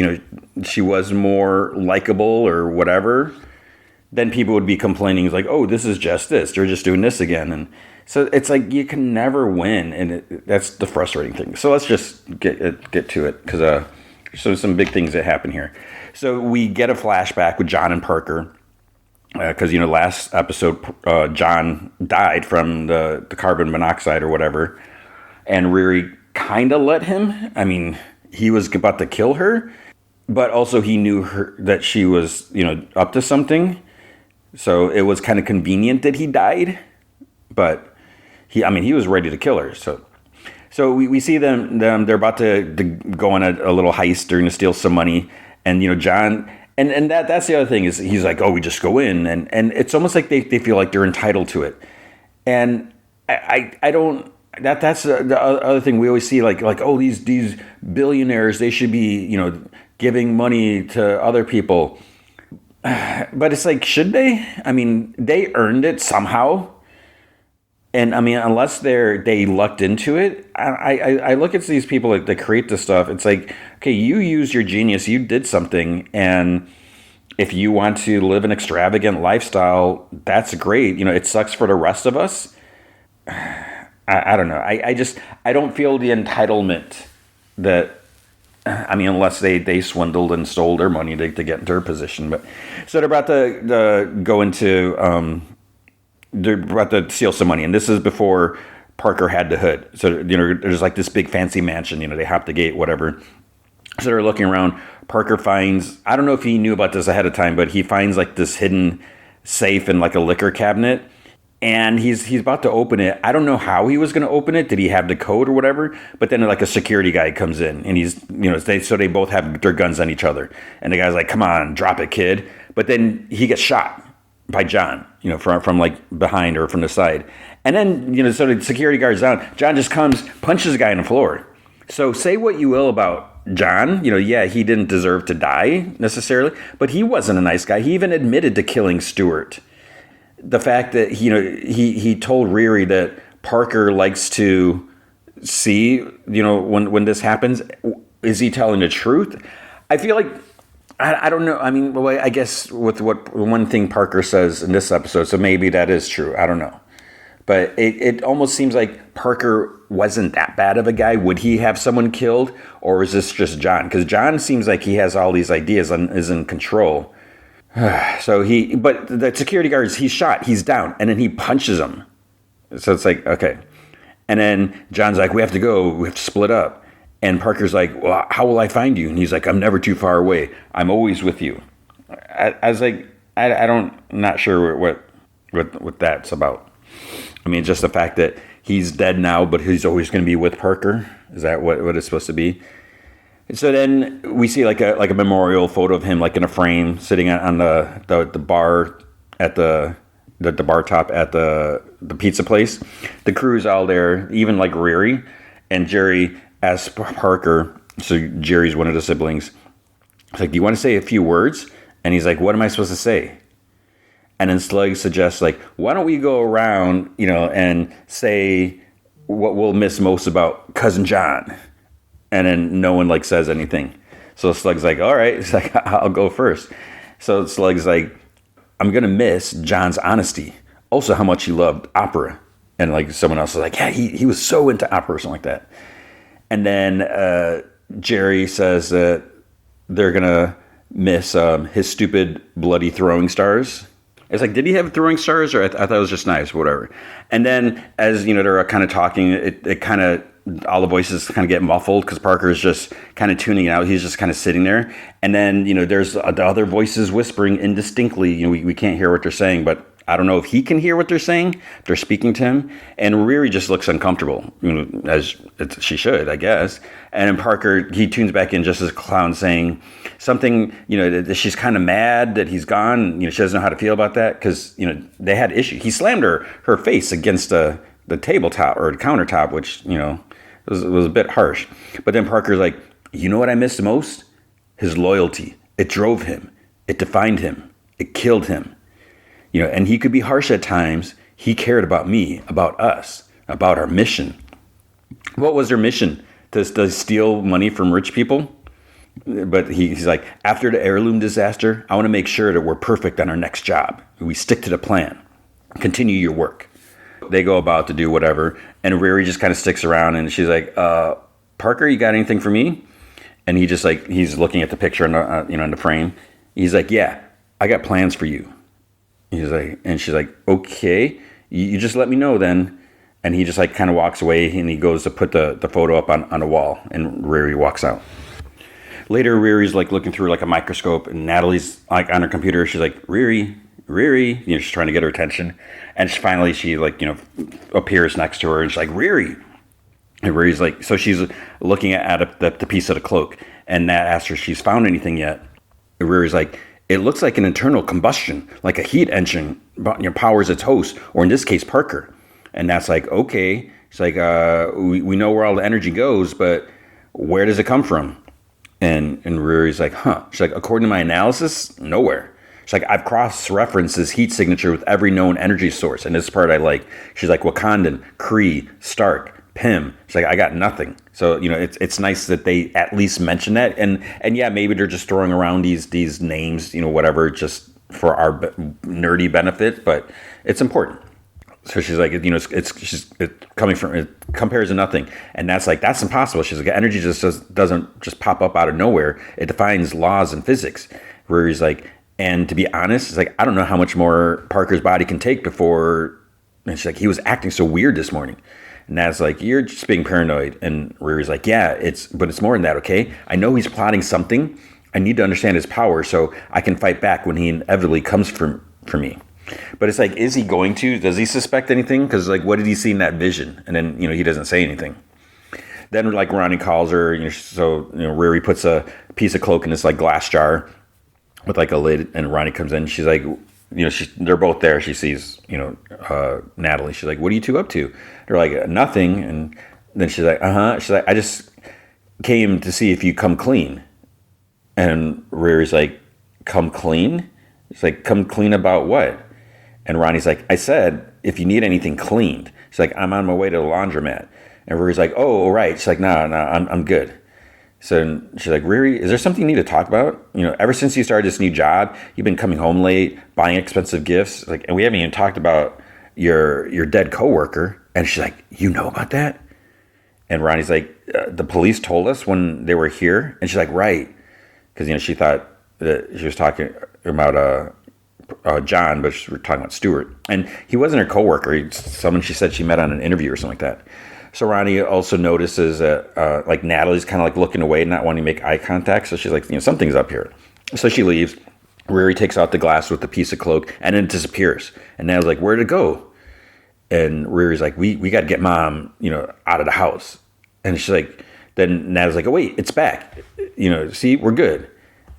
she was more likable or whatever, then people would be complaining like, oh, this is just this. They're just doing this again. And so it's like you can never win. And that's the frustrating thing. So let's just get to it because so some big things that happen here. So we get a flashback with John and Parker. Because, last episode, John died from the carbon monoxide or whatever. And Riri kind of let him. I mean, he was about to kill her. But also he knew that she was, up to something. So it was kind of convenient that he died. But he was ready to kill her. So we see them they're about to go on a little heist. They're going to steal some money. And, John... And that's the other thing is he's like, oh, we just go in. And it's almost like they feel like they're entitled to it. And I don't... That's the other thing we always see, like oh, these billionaires, they should be, giving money to other people. But it's like, should they? I mean, they earned it somehow. And I mean, unless they lucked into it, I look at these people that create this stuff. It's like, okay, you used your genius, you did something, and if you want to live an extravagant lifestyle, that's great. It sucks for the rest of us. I don't know. I don't feel the entitlement that. I mean, unless they swindled and stole their money to get into their position. But so they're about to go into. They're about to steal some money, and this is before Parker had the hood. So, there's like this big fancy mansion, they hop the gate, whatever. So they're looking around. Parker finds, I don't know if he knew about this ahead of time, but he finds like this hidden safe in like a liquor cabinet, and he's about to open it. I don't know how he was going to open it. Did he have the code or whatever? But then like a security guy comes in, and he's, so they both have their guns on each other. And the guy's like, come on, drop it, kid. But then he gets shot by John, from like behind or from the side. And then, so the security guard's down. John just comes, punches the guy on the floor. So say what you will about John, yeah, he didn't deserve to die necessarily, but he wasn't a nice guy. He even admitted to killing Stewart. The fact that, he told Riri that Parker likes to see, when this happens, is he telling the truth? I feel like, I don't know. I mean, well, I guess with what one thing Parker says in this episode, so maybe that is true. I don't know. But it almost seems like Parker wasn't that bad of a guy. Would he have someone killed? Or is this just John? Because John seems like he has all these ideas and is in control. But the security guard, he's shot. He's down. And then he punches him. So it's like, okay. And then John's like, we have to go. We have to split up. And Parker's like, well, how will I find you? And he's like, I'm never too far away. I'm always with you. I was like, I'm not sure what that's about. I mean, just the fact that he's dead now, but he's always going to be with Parker. Is that what it's supposed to be? And so then we see like a memorial photo of him, like in a frame, sitting on the bar at the bar top at the pizza place. The crew's all there, even like Riri and Jerry. As Parker, so Jerry's one of the siblings, it's like, do you want to say a few words? And he's like, what am I supposed to say? And then Slug suggests, like, why don't we go around, and say what we'll miss most about Cousin John? And then no one, like, says anything. So Slug's like, all right. It's like, I'll go first. So Slug's like, I'm going to miss John's honesty. Also, how much he loved opera. And, like, someone else is like, yeah, he was so into opera or something like that. And then Jerry says that they're going to miss his stupid bloody throwing stars. It's like, did he have throwing stars, or I thought it was just knives, whatever. And then as, they're kind of talking, it kind of, all the voices kind of get muffled because Parker is just kind of tuning out. He's just kind of sitting there. And then, there's the other voices whispering indistinctly. We can't hear what they're saying, but I don't know if he can hear what they're saying. They're speaking to him. And Riri just looks uncomfortable, as she should, I guess. And then Parker, he tunes back in just as a clown saying something, that she's kind of mad that he's gone. She doesn't know how to feel about that because, they had issues. He slammed her face against the tabletop or the countertop, which, was a bit harsh. But then Parker's like, you know what I miss the most? His loyalty. It drove him. It defined him. It killed him. And he could be harsh at times. He cared about me, about us, about our mission. What was their mission? To steal money from rich people? But he's like, after the heirloom disaster, I want to make sure that we're perfect on our next job. We stick to the plan. Continue your work. They go about to do whatever. And Riri just kind of sticks around and she's like, Parker, you got anything for me? And he just like, he's looking at the picture in the, in the frame. He's like, yeah, I got plans for you. He's like, and she's like, okay, you just let me know then. And he just like kind of walks away and he goes to put the photo up on the wall and Riri walks out. Later, Riri's like looking through like a microscope and Natalie's like on her computer. She's like, Riri, she's trying to get her attention. And finally she like, appears next to her and she's like, Riri. And Riri's like, so she's looking at the piece of the cloak and Nat asks her if she's found anything yet. And Riri's like, it looks like an internal combustion, like a heat engine powers its host, or in this case, Parker. And that's like, okay. It's like, we know where all the energy goes, but where does it come from? And Riri's like, huh. She's like, according to my analysis, nowhere. She's like, I've cross-referenced this heat signature with every known energy source. And this part I like. She's like, Wakandan, Kree, Stark, Pym. She's like, I got nothing. So, it's nice that they at least mention that. And yeah, maybe they're just throwing around these names, whatever, just for our nerdy benefit, but it's important. So she's like, it compares to nothing. And that's impossible. She's like, energy doesn't just pop up out of nowhere. It defines laws and physics. Riri's like, and to be honest, it's like, I don't know how much more Parker's body can take before, and she's like, he was acting so weird this morning. And Nat's like, you're just being paranoid. And Riri's like, yeah, it's more than that, okay? I know he's plotting something. I need to understand his power so I can fight back when he inevitably comes for me. But it's like, is he going to? Does he suspect anything? Because like, what did he see in that vision? And then, he doesn't say anything. Then like Ronnie calls her, so Riri puts a piece of cloak in this like glass jar with like a lid, and Ronnie comes in. She's like, they're both there. She sees, Natalie. She's like, what are you two up to? They're like, nothing. And then she's like, She's like, I just came to see if you come clean. And Riri's like, come clean? She's like, come clean about what? And Ronnie's like, I said, if you need anything cleaned. She's like, I'm on my way to the laundromat. And Riri's like, oh, all right. She's like, no, I'm good. So she's like, Riri, is there something you need to talk about? Ever since you started this new job, you've been coming home late, buying expensive gifts. Like, and we haven't even talked about your dead coworker. And she's like, you know about that? And Ronnie's like, the police told us when they were here. And she's like, right. Because, she thought that she was talking about John, but we're talking about Stuart. And he wasn't her coworker. He's someone she said she met on an interview or something like that. So Ronnie also notices that like Natalie's kind of like looking away, not wanting to make eye contact. So she's like, something's up here. So she leaves. Riri takes out the glass with the piece of cloak and then disappears. And Natalie's like, where'd it go? And Riri's like, we got to get mom, out of the house. And she's like, then Natalie's like, oh wait, it's back. See, we're good.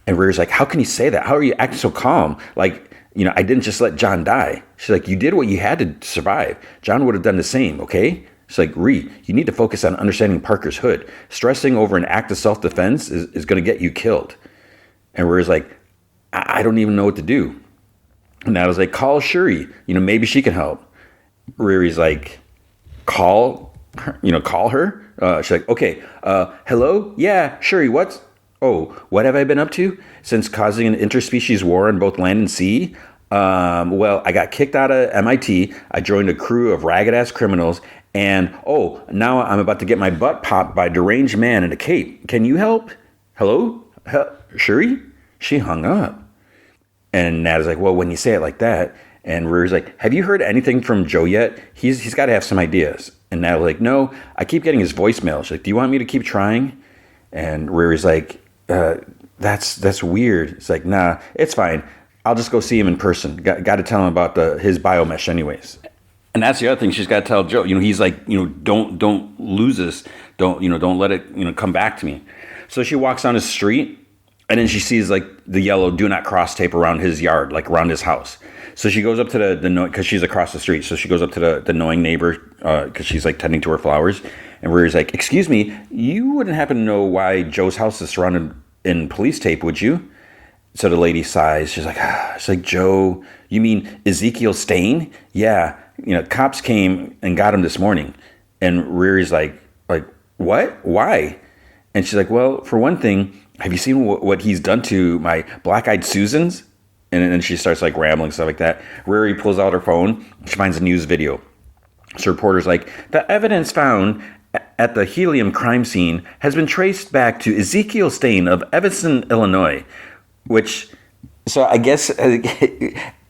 And Riri's like, how can you say that? How are you acting so calm? Like, I didn't just let John die. She's like, you did what you had to survive. John would have done the same, okay? She's like, Riri, you need to focus on understanding Parker's hood. Stressing over an act of self-defense is going to get you killed. And Riri's like, I don't even know what to do. And I was like, call Shuri. Maybe she can help. Riri's like, call her? She's like, okay, hello? Yeah, Shuri, what have I been up to since causing an interspecies war on both land and sea? Well, I got kicked out of MIT. I joined a crew of ragged-ass criminals. And, now I'm about to get my butt popped by a deranged man in a cape. Can you help? Hello? Shuri? She hung up. And Nat is like, well, when you say it like that, and Riri's like, have you heard anything from Joe yet? He's got to have some ideas. And Nat's like, no, I keep getting his voicemail. She's like, do you want me to keep trying? And Riri's like, that's weird. It's like, nah, it's fine. I'll just go see him in person. Got to tell him about his biomesh anyways. And that's the other thing she's got to tell Joe. He's like, don't lose this. Don't let it, come back to me. So she walks down the street, and then she sees like the yellow "Do Not Cross" tape around his yard, like around his house. So she goes up to the because she's across the street. So she goes up to the annoying neighbor because she's like tending to her flowers. And Riri's like, "Excuse me, you wouldn't happen to know why Joe's house is surrounded in police tape, would you?" So the lady sighs. She's like, Joe, you mean Ezekiel Stain? Yeah, cops came and got him this morning. And Riri's like, what? Why? And she's like, well, for one thing, have you seen what he's done to my black-eyed Susans? And then she starts like rambling, stuff like that. Riri pulls out her phone. She finds a news video. So reporter's like, the evidence found at the helium crime scene has been traced back to Ezekiel Stain of Evanston, Illinois, so I guess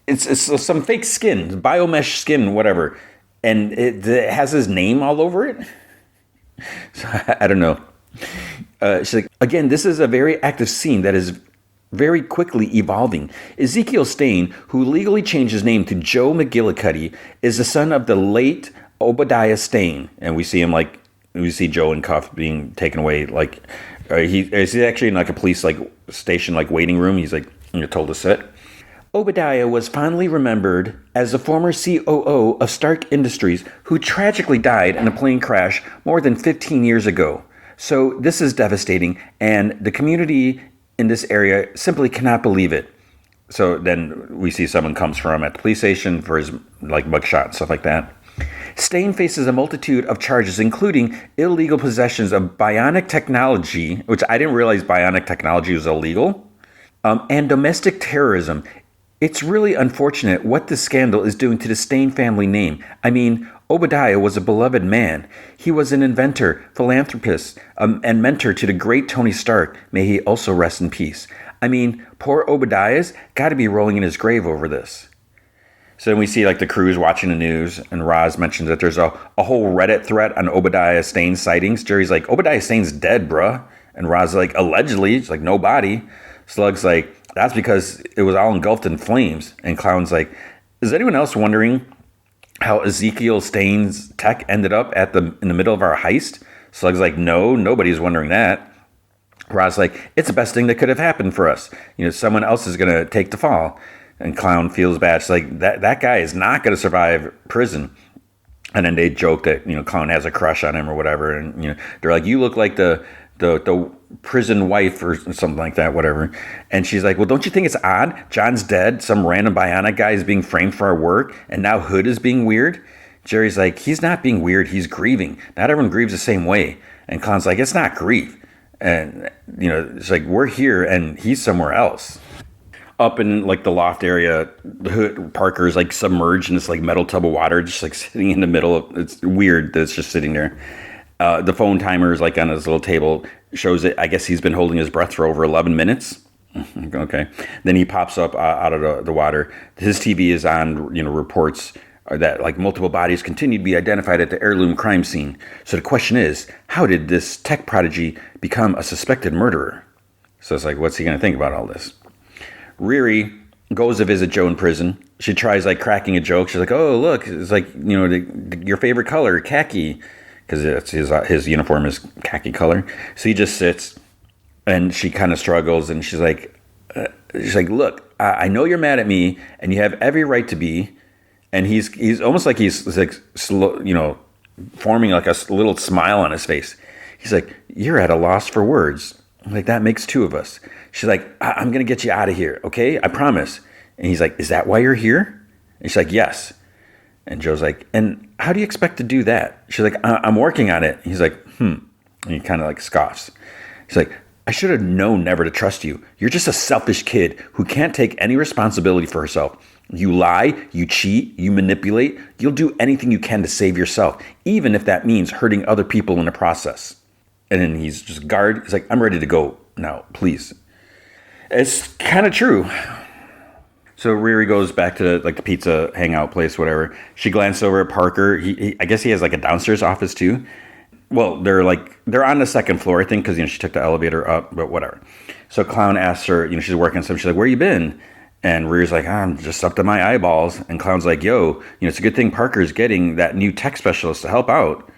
it's some fake skin, biomesh skin, whatever. And it has his name all over it. So I don't know. She's like, again, this is a very active scene that is very quickly evolving. Ezekiel Stain, who legally changed his name to Joe McGillicuddy, is the son of the late Obadiah Stain. And we see him we see Joe in cuffs being taken away. He's actually in like a police station waiting room. He's told to sit. Obadiah was fondly remembered as the former COO of Stark Industries, who tragically died in a plane crash more than 15 years ago. So this is devastating, and the community in this area simply cannot believe it. So then we see someone comes from at the police station for his mugshot and stuff like that. Stain faces a multitude of charges, including illegal possessions of bionic technology, which I didn't realize bionic technology was illegal, and domestic terrorism. It's really unfortunate what this scandal is doing to the Stain family name. I mean, Obadiah was a beloved man. He was an inventor, philanthropist, and mentor to the great Tony Stark. May he also rest in peace. I mean, poor Obadiah's got to be rolling in his grave over this. So then we see the crews watching the news, and Roz mentions that there's a whole Reddit thread on Obadiah Stain's sightings. Jerry's like, Obadiah Stain's dead, bruh. And Roz is like, allegedly. It's like, no body. Slug's like, that's because it was all engulfed in flames. And Clown's like, is anyone else wondering how Ezekiel Stain's tech ended up in the middle of our heist? Slug's like, no, nobody's wondering that. Roz's like, it's the best thing that could have happened for us. Someone else is going to take the fall. And Clown feels bad. She's like, that guy is not going to survive prison. And then they joke that, Clown has a crush on him or whatever. And, they're like, you look like the prison wife or something like that, whatever. And she's like, well, don't you think it's odd? John's dead. Some random bionic guy is being framed for our work. And now Hood is being weird. Jerry's like, he's not being weird. He's grieving. Not everyone grieves the same way. And Clown's like, it's not grief. And, it's like, we're here and he's somewhere else. Up in the loft area, Parker is submerged in this metal tub of water, just sitting in the middle. It's weird that it's just sitting there. The phone timer is on his little table, shows it. I guess he's been holding his breath for over 11 minutes. Okay. Then he pops up out of the water. His TV is on, reports that multiple bodies continue to be identified at the heirloom crime scene. So the question is, how did this tech prodigy become a suspected murderer? So it's what's he going to think about all this? Riri goes to visit Joe in prison. She tries cracking a joke. She's like, oh, look, it's your favorite color, khaki, because his uniform is khaki color. So he just sits and she kind of struggles. And she's like, look, I know you're mad at me and you have every right to be. And he's almost he's slow, forming a little smile on his face. He's like, you're at a loss for words. I'm like, that makes two of us. She's like, I'm going to get you out of here, okay? I promise. And he's like, is that why you're here? And she's like, yes. And Joe's like, and how do you expect to do that? She's like, I'm working on it. He's like, And he kind of scoffs. He's like, I should have known never to trust you. You're just a selfish kid who can't take any responsibility for herself. You lie, you cheat, you manipulate. You'll do anything you can to save yourself, even if that means hurting other people in the process. And then he's just guard. He's like, I'm ready to go now, please. It's kind of true. So Riri goes back to like the pizza hangout place, whatever. She glances over at Parker. I guess he has like a downstairs office too. Well, they're on the second floor, I think, because she took the elevator up, but whatever. So Clown asks her, she's working on something. She's like, "Where you been?" And Riri's like, "I'm just up to my eyeballs." And Clown's like, "Yo, it's a good thing Parker's getting that new tech specialist to help out."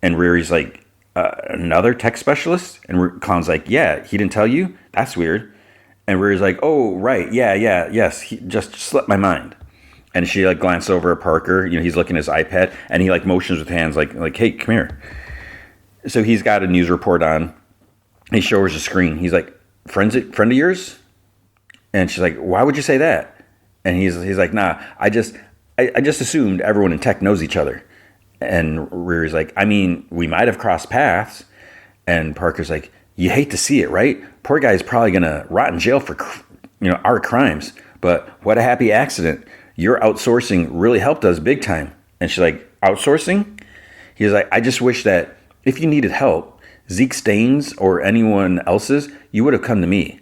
And Riri's like, "Another tech specialist?" And Clown's like, "Yeah, he didn't tell you? That's weird." And Riri's like, "Oh, right, yeah, yes, he just slipped my mind." And she like glances over at Parker. He's looking at his iPad, and he like motions with hands, like, "Hey, come here." So he's got a news report on. He shows the screen. He's like, friend of yours?" And she's like, "Why would you say that?" And he's like, "Nah, I just assumed everyone in tech knows each other." And Riri's like, "I mean, we might have crossed paths." And Parker's like, "You hate to see it, right? Poor guy's probably gonna rot in jail for our crimes. But what a happy accident. Your outsourcing really helped us big time." And she's like, "Outsourcing?" He's like, "I just wish that if you needed help, Zeke Staines or anyone else's, you would have come to me.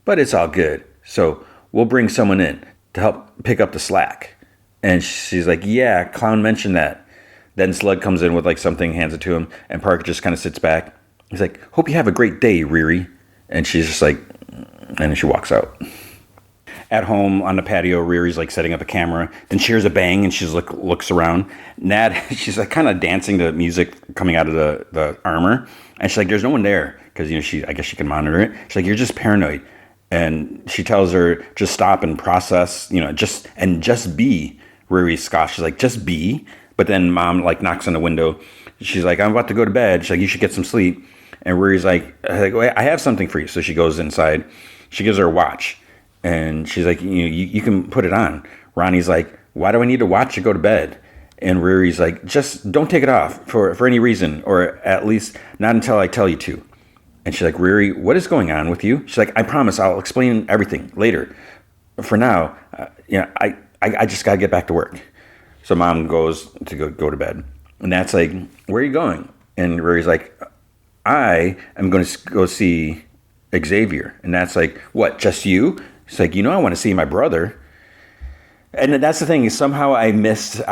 But it's all good. So we'll bring someone in to help pick up the slack." And she's like, "Yeah, Clown mentioned that." Then Slug comes in with like something, hands it to him, and Parker just kind of sits back. He's like, "Hope you have a great day, Riri." And she's just like, and then she walks out. At home on the patio, Riri's like setting up a camera. Then she hears a bang and she's like looks around. Nad, she's like kind of dancing to music coming out of the armor. And she's like, "There's no one there." Because, I guess she can monitor it. She's like, "You're just paranoid." And she tells her, "Just stop and process, just be." Riri scoffs. She's like, "Just be." But then Mom like knocks on the window. She's like, "I'm about to go to bed." She's like, "You should get some sleep." And Riri's like, "Wait, I have something for you." So she goes inside. She gives her a watch. And she's like, you can put it on." Ronnie's like, "Why do I need a watch to go to bed?" And Riri's like, "Just don't take it off for any reason, or at least not until I tell you to." And she's like, "Riri, what is going on with you?" She's like, "I promise I'll explain everything later. For now, I just got to get back to work." So Mom goes to go to bed. And that's like, "Where are you going?" And Riri's like, "I am going to go see Xavier." And that's like, "What, just you?" She's like, "I want to see my brother." And that's the thing, is somehow I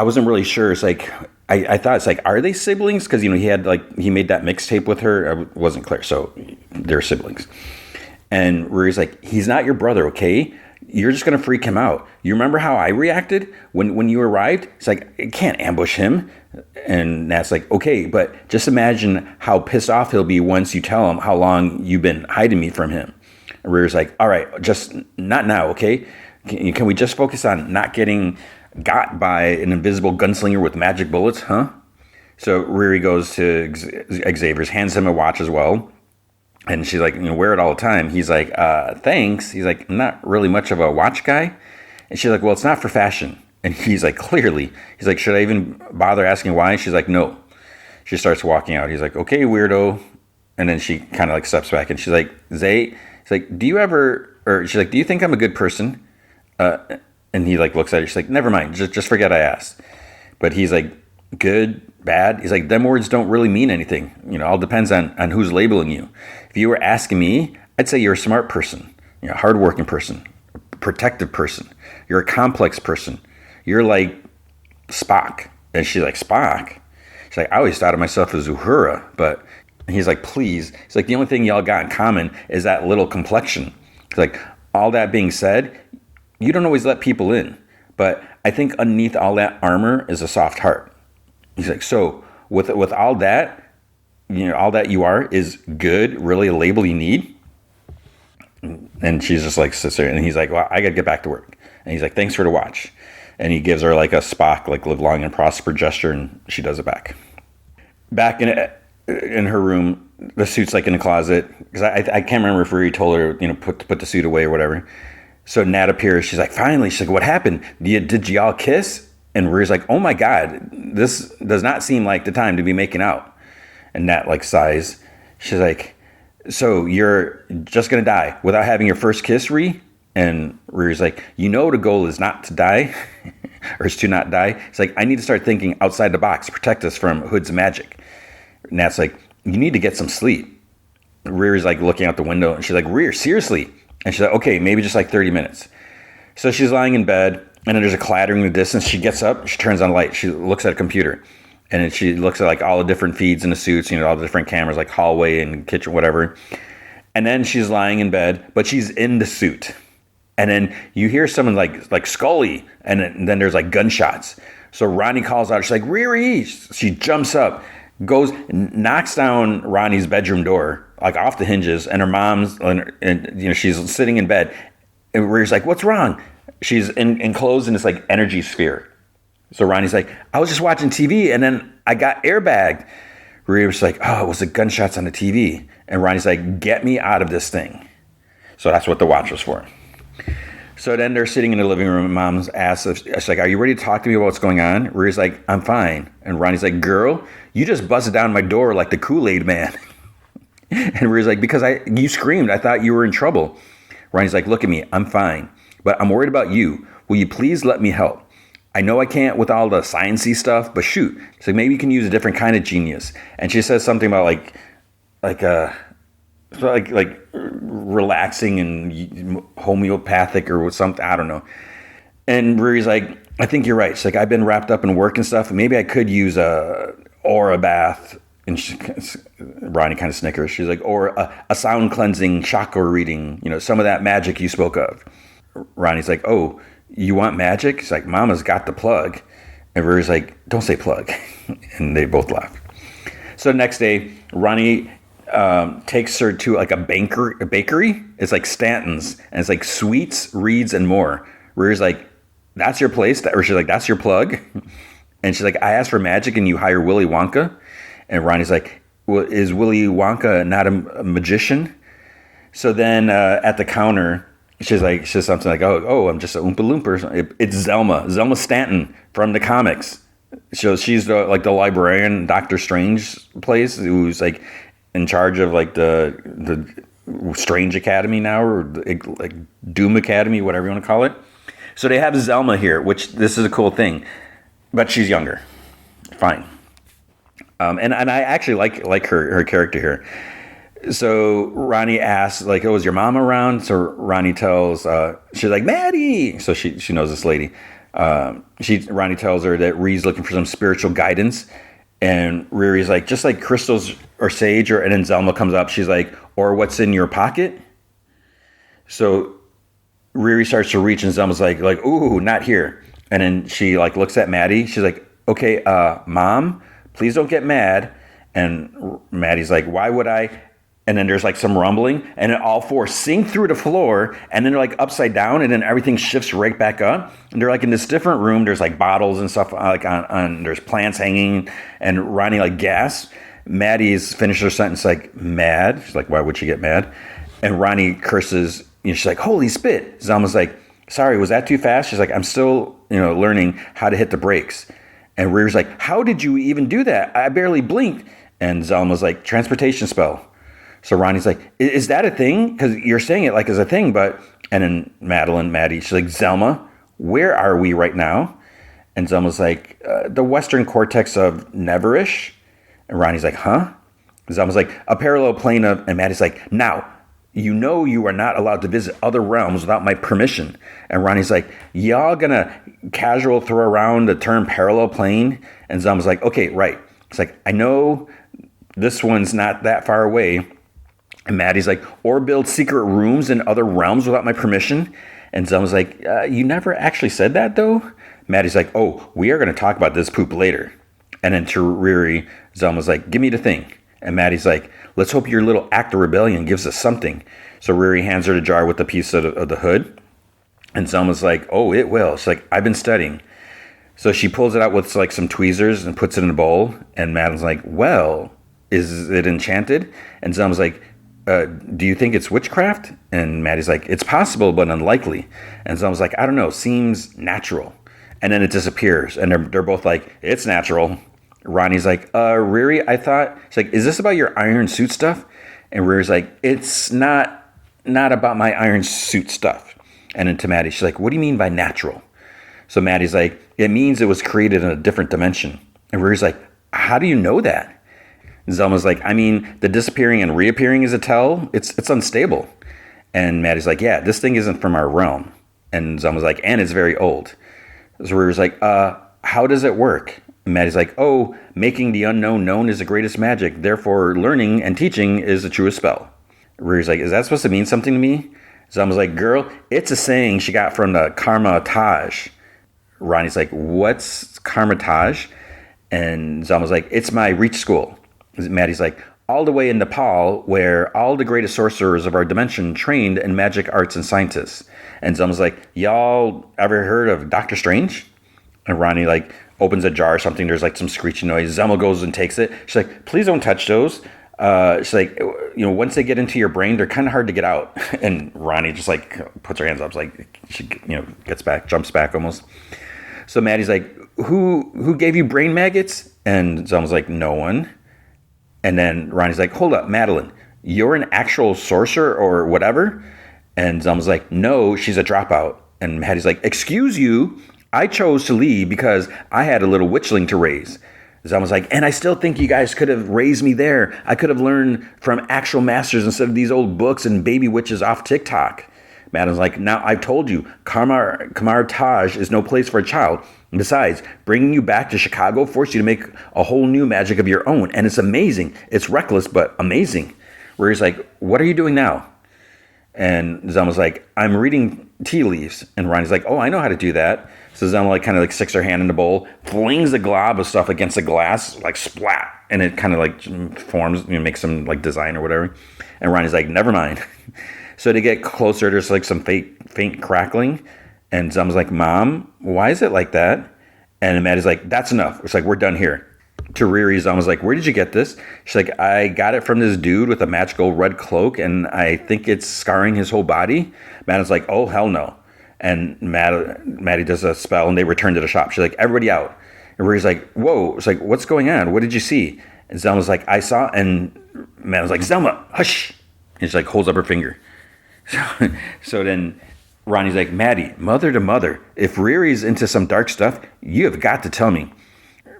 wasn't really sure. It's like, I thought it's like, are they siblings? Because, he made that mixtape with her. I wasn't clear. So they're siblings. And Riri's like, "He's not your brother, okay? You're just going to freak him out. You remember how I reacted when you arrived?" It's like, "I can't ambush him." And Nat's like, "Okay, but just imagine how pissed off he'll be once you tell him how long you've been hiding me from him." And Riri's like, "All right, just not now, okay? Can we just focus on not getting got by an invisible gunslinger with magic bullets, huh?" So Riri goes to Xavier's, hands him a watch as well. And she's like, "Wear it all the time." He's like, "Thanks." He's like, "I'm not really much of a watch guy." And she's like, "Well, it's not for fashion." And he's like, "Clearly." He's like, "Should I even bother asking why?" She's like, "No." She starts walking out. He's like, "Okay, weirdo." And then she kind of like steps back and she's like, "Zay," he's like, she's like, "Do you think I'm a good person?" And he like looks at her. She's like, "Never mind. Just forget I asked." But he's like, "Good, bad?" He's like, "Them words don't really mean anything. All depends on who's labeling you. If you were asking me, I'd say you're a smart person, hardworking person, a protective person. You're a complex person. You're like Spock." And she's like, "Spock?" She's like, "I always thought of myself as Uhura." But he's like, "Please." He's like, "The only thing y'all got in common is that little complexion." He's like, "All that being said, you don't always let people in. But I think underneath all that armor is a soft heart." He's like, "So with all that, all that you are is good, really a label you need?" And she's just like sits there, and he's like, "Well, I gotta get back to work." And he's like, "Thanks for the watch." And he gives her like a Spock, like live long and prosper gesture, and she does it back. Back in her room, the suit's like in the closet, because I can't remember if Riri told her, put the suit away or whatever. So Nat appears. She's like, finally. She's like, "What happened? Did y'all kiss?" And Riri's like, "Oh my God, this does not seem like the time to be making out." And Nat like sighs. She's like, "So you're just gonna die without having your first kiss, Riri?" And Riri's like, the goal is not to die, or is to not die. It's like, I need to start thinking outside the box to protect us from Hood's magic. Nat's like, "You need to get some sleep." Riri's like looking out the window, and she's like, "Riri, seriously, And she's like, okay, maybe just like 30 minutes. So she's lying in bed, and then there's a clattering in the distance. She gets up, she turns on the light, she looks at a computer, and then she looks at like all the different feeds in the suits, all the different cameras, like hallway and kitchen, whatever. And then she's lying in bed, but she's in the suit. And then you hear someone like Scully, and then there's like gunshots. So Ronnie calls out, she's like, Riri! She jumps up, goes, knocks down Ronnie's bedroom door, like off the hinges, and her mom's, and she's sitting in bed. And Riri's like, what's wrong? She's enclosed in this like energy sphere. So Ronnie's like, I was just watching TV, and then I got airbagged. Riri was like, oh, it was the gunshots on the TV. And Ronnie's like, get me out of this thing. So that's what the watch was for. So then they're sitting in the living room, and Mom's asks, she's like, are you ready to talk to me about what's going on? Riri's like, I'm fine. And Ronnie's like, girl, you just busted down my door like the Kool-Aid man. And Riri's like, because you screamed. I thought you were in trouble. Ronnie's like, look at me. I'm fine. But I'm worried about you. Will you please let me help? I know I can't with all the sciencey stuff, but shoot. So maybe you can use a different kind of genius. And she says something about like relaxing and homeopathic or something. I don't know. And Riri's like, I think you're right. She's like, I've been wrapped up in work and stuff. Maybe I could use a aura bath. And Ronnie kind of snickers. She's like, or a sound cleansing chakra reading. Some of that magic you spoke of. Ronnie's like, oh, you want magic? She's like, Mama's got the plug. And Riri's like, don't say plug. And they both laugh. So the next day, Ronnie takes her to like a bakery. It's like Stanton's, and it's like sweets, reeds, and more. Riri's like, that's your place? Or she's like, that's your plug? And she's like, I asked for magic and you hire Willy Wonka? And Ronnie's like, well, is Willy Wonka not a magician? So then at the counter, she says something like, oh, I'm just a Oompa Loompa. It's Zelma Stanton from the comics. So she's the librarian Doctor Strange plays, who's like in charge of like the Strange Academy now, or like Doom Academy, whatever you want to call it. So they have Zelma here, which this is a cool thing, but she's younger. Fine. And I actually like her character here. So Ronnie asks, like, oh, is your mom around? So Ronnie tells, she's like, Maddie. So she knows this lady. Ronnie tells her that Ree's looking for some spiritual guidance. And Riri's like, just like crystals or sage. And then Zelma comes up. She's like, or what's in your pocket? So Riri starts to reach, and Zelma's like, ooh, not here. And then she like looks at Maddie. She's like, okay, Mom, please don't get mad. And Maddie's like, why would I? And then there's like some rumbling, and then all four sink through the floor, and then they're like upside down, and then everything shifts right back up. And they're like in this different room. There's like bottles and stuff like on there's plants hanging, and Ronnie like gasps. Maddie's finished her sentence like, mad. She's like, why would she get mad? And Ronnie curses. She's like, holy spit. Zelma's like, sorry, was that too fast? She's like, I'm still learning how to hit the brakes. And Riri's like, how did you even do that? I barely blinked. And Zelma's like, transportation spell. So Ronnie's like, is that a thing? Because you're saying it like as a thing, but... And then Maddie, she's like, Zelma, where are we right now? And Zelma's like, the western cortex of Neverish. And Ronnie's like, huh? Zelma's like, a parallel plane of... And Maddie's like, now, you are not allowed to visit other realms without my permission. And Ronnie's like, y'all gonna casual throw around the term parallel plane? And Zelma's like, okay, right. It's like, I know this one's not that far away. And Maddie's like, or build secret rooms in other realms without my permission? And Zelma's like, you never actually said that, though? Maddie's like, oh, we are going to talk about this poop later. And then to Riri, Zelma's like, give me the thing. And Maddie's like, let's hope your little act of rebellion gives us something. So Riri hands her the jar with the piece of the hood. And Zelma's like, oh, it will. She's like, I've been studying. So she pulls it out with like some tweezers and puts it in a bowl. And Madeline's like, well, is it enchanted? And Zelma's like, do you think it's witchcraft? And Maddie's like, it's possible, but unlikely. And Zelma's like, I don't know, seems natural. And then it disappears. And they're both like, it's natural. Ronnie's like, Riri, I thought, she's like, is this about your iron suit stuff? And Riri's like, it's not about my iron suit stuff. And then to Maddie, she's like, what do you mean by natural? So Maddie's like, it means it was created in a different dimension. And Riri's like, how do you know that? Zelma's like, I mean, the disappearing and reappearing is a tell. It's unstable. And Maddie's like, yeah, this thing isn't from our realm. And Zelma's like, and it's very old. So Riri's like, how does it work? And Maddie's like, oh, making the unknown known is the greatest magic. Therefore, learning and teaching is the truest spell. Riri's like, is that supposed to mean something to me? Zelma's like, girl, it's a saying she got from the Karma-Taj. Ronnie's like, what's Karma-Taj? And Zelma's like, it's my reach school. Maddie's like, all the way in Nepal, where all the greatest sorcerers of our dimension trained in magic arts and scientists. And Zelma's like, y'all ever heard of Doctor Strange? And Ronnie like opens a jar or something. There's like some screeching noise. Zelma goes and takes it. She's like, please don't touch those. She's like, once they get into your brain, they're kind of hard to get out. And Ronnie just like puts her hands up. It's like she, gets back, jumps back almost. So Maddie's like, who gave you brain maggots? And Zelma's like, no one. And then Ronnie's like, hold up, Madeline, you're an actual sorcerer or whatever? And Zelma's like, no, she's a dropout. And Maddie's like, excuse you, I chose to leave because I had a little witchling to raise. Zelma's like, and I still think you guys could have raised me there. I could have learned from actual masters instead of these old books and baby witches off TikTok. Madeline's like, now I've told you, Karma-Taj is no place for a child. And besides, bringing you back to Chicago forced you to make a whole new magic of your own. And it's amazing. It's reckless, but amazing. Where he's like, what are you doing now? And Zelma's like, I'm reading tea leaves. And Ronnie's like, oh, I know how to do that. So Zelma like kind of like sticks her hand in the bowl, flings a glob of stuff against the glass, like splat. And it kind of like forms, makes some like design or whatever. And Ronnie's like, never mind. So to get closer, there's like some faint crackling. And Zelma's like, Mom, why is it like that? And Maddie's like, that's enough. It's like, we're done here. To Riri, Zelma's like, where did you get this? She's like, I got it from this dude with a magical red cloak, and I think it's scarring his whole body. Maddie's like, oh, hell no. And Maddie does a spell, and they return to the shop. She's like, everybody out. And Riri's like, whoa. It's like, what's going on? What did you see? And Zelma's like, I saw, and Maddie's like, Zelma, hush. And she like holds up her finger. So then Ronnie's like, Maddie, mother to mother, if Riri's into some dark stuff, you have got to tell me.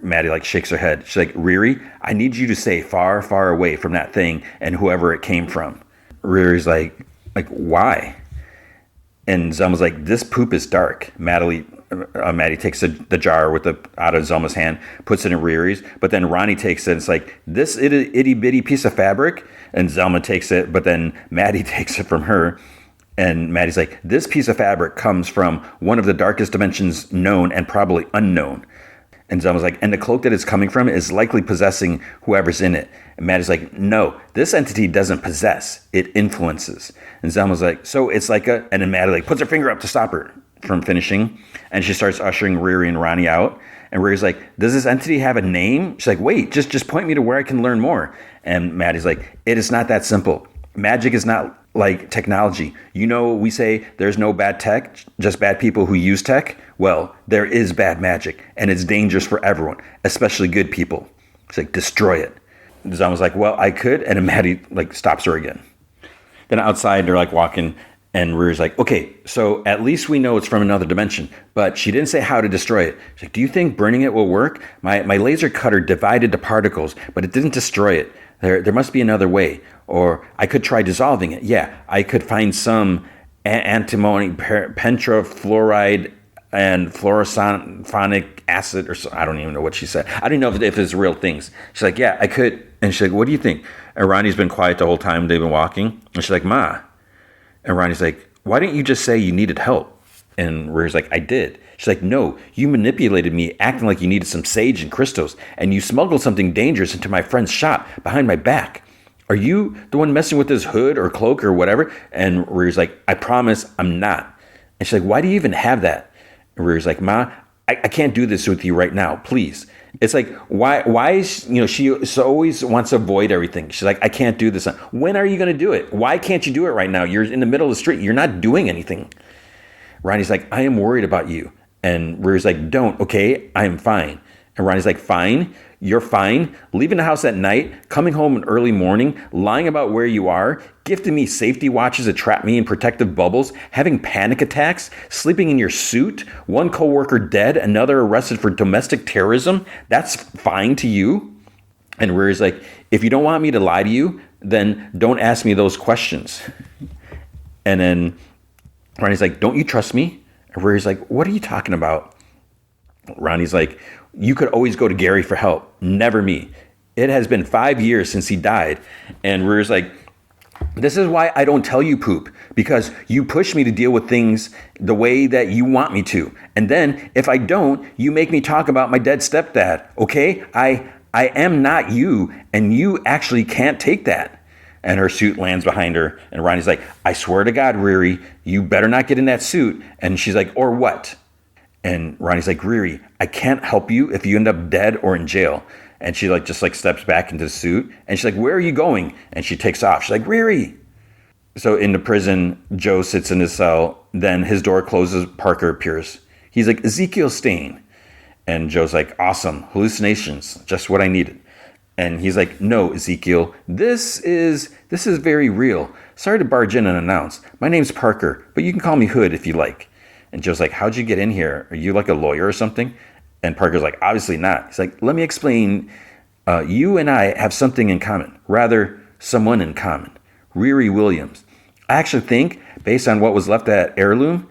Maddie like shakes her head. She's like, Riri, I need you to stay far, far away from that thing and whoever it came from. Riri's like why? And Zelma's like, this poop is dark. Maddie takes the jar out of Zelma's hand, puts it in Riri's, but then Ronnie takes it and it's like, this itty bitty piece of fabric. And Zelma takes it, but then Maddie takes it from her. And Maddie's like, this piece of fabric comes from one of the darkest dimensions known and probably unknown. And Zelma's like, and the cloak that it's coming from is likely possessing whoever's in it. And Maddie's like, no, this entity doesn't possess, it influences. And Zelma's like, so it's like and then Maddie like puts her finger up to stop her from finishing. And she starts ushering Riri and Ronnie out. And Riri's like, does this entity have a name? She's like, wait, just point me to where I can learn more. And Maddie's like, it is not that simple. Magic is not like technology. We say there's no bad tech, just bad people who use tech. Well, there is bad magic, and it's dangerous for everyone, especially good people. It's like, destroy it. Zelma's like, well, I could. And then Maddie like stops her again. Then outside, they're like walking, and Riri's like, okay, so at least we know it's from another dimension, but she didn't say how to destroy it. She's like, do you think burning it will work? My laser cutter divided the particles, but it didn't destroy it. There must be another way. Or I could try dissolving it. Yeah, I could find some antimony, pentafluoride, and fluorophonic acid, or so, I don't even know what she said. I don't know if it's real things. She's like, yeah, I could. And she's like, what do you think? And Ronnie's been quiet the whole time they've been walking. And she's like, Ma. And Ronnie's like, why didn't you just say you needed help? And Riri's like, I did. She's like, no, you manipulated me, acting like you needed some sage and crystals, and you smuggled something dangerous into my friend's shop behind my back. Are you the one messing with his hood or cloak or whatever? And Riri's like, I promise I'm not. And she's like, why do you even have that? And Riri's like, Ma, I can't do this with you right now, please. It's like, why is, she always wants to avoid everything. She's like, I can't do this. When are you going to do it? Why can't you do it right now? You're in the middle of the street. You're not doing anything. Ronnie's like, I am worried about you. And Riri's like, don't, okay, I'm fine. And Ronnie's like, fine, you're fine. Leaving the house at night, coming home in early morning, lying about where you are, gifting me safety watches that trap me in protective bubbles, having panic attacks, sleeping in your suit, one coworker dead, another arrested for domestic terrorism. That's fine to you? And Riri's like, if you don't want me to lie to you, then don't ask me those questions. And then Ronnie's like, don't you trust me? And Riri's like, what are you talking about? Ronnie's like, you could always go to Gary for help, never me. It has been 5 years since he died. And Riri's like, this is why I don't tell you, Poop, because you push me to deal with things the way that you want me to. And then if I don't, you make me talk about my dead stepdad. Okay? I am not you, and you actually can't take that. And her suit lands behind her. And Ronnie's like, I swear to God, Riri, you better not get in that suit. And she's like, or what? And Ronnie's like, Riri, I can't help you if you end up dead or in jail. And she just steps back into the suit. And she's like, where are you going? And she takes off. She's like, Riri. So in the prison, Joe sits in his cell. Then his door closes. Parker appears. He's like, Ezekiel Stain. And Joe's like, awesome. Hallucinations. Just what I needed. And he's like, no, Ezekiel, this is very real. Sorry to barge in and announce. My name's Parker, but you can call me Hood if you like. And Joe's like, how'd you get in here? Are you like a lawyer or something? And Parker's like, obviously not. He's like, let me explain. You and I have something in common. Rather, someone in common. Riri Williams. I actually think, based on what was left at Heirloom,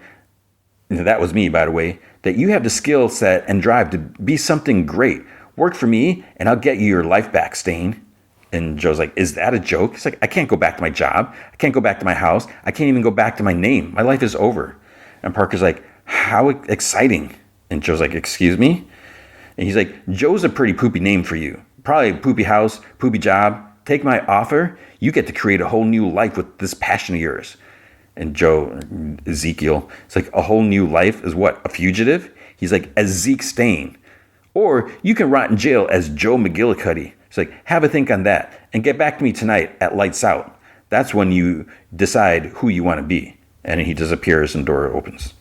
that was me, by the way, that you have the skill set and drive to be something great. Work for me, and I'll get you your life back, Stain. And Joe's like, is that a joke? He's like, I can't go back to my job. I can't go back to my house. I can't even go back to my name. My life is over. And Parker's like, how exciting. And Joe's like, excuse me? And he's like, Joe's a pretty poopy name for you. Probably a poopy house, poopy job. Take my offer. You get to create a whole new life with this passion of yours. And Joe, Ezekiel, it's like, a whole new life is what? A fugitive? He's like, as Zeke Stain. Or you can rot in jail as Joe McGillicuddy. It's like, have a think on that and get back to me tonight at lights out. That's when you decide who you want to be. And he disappears and door opens.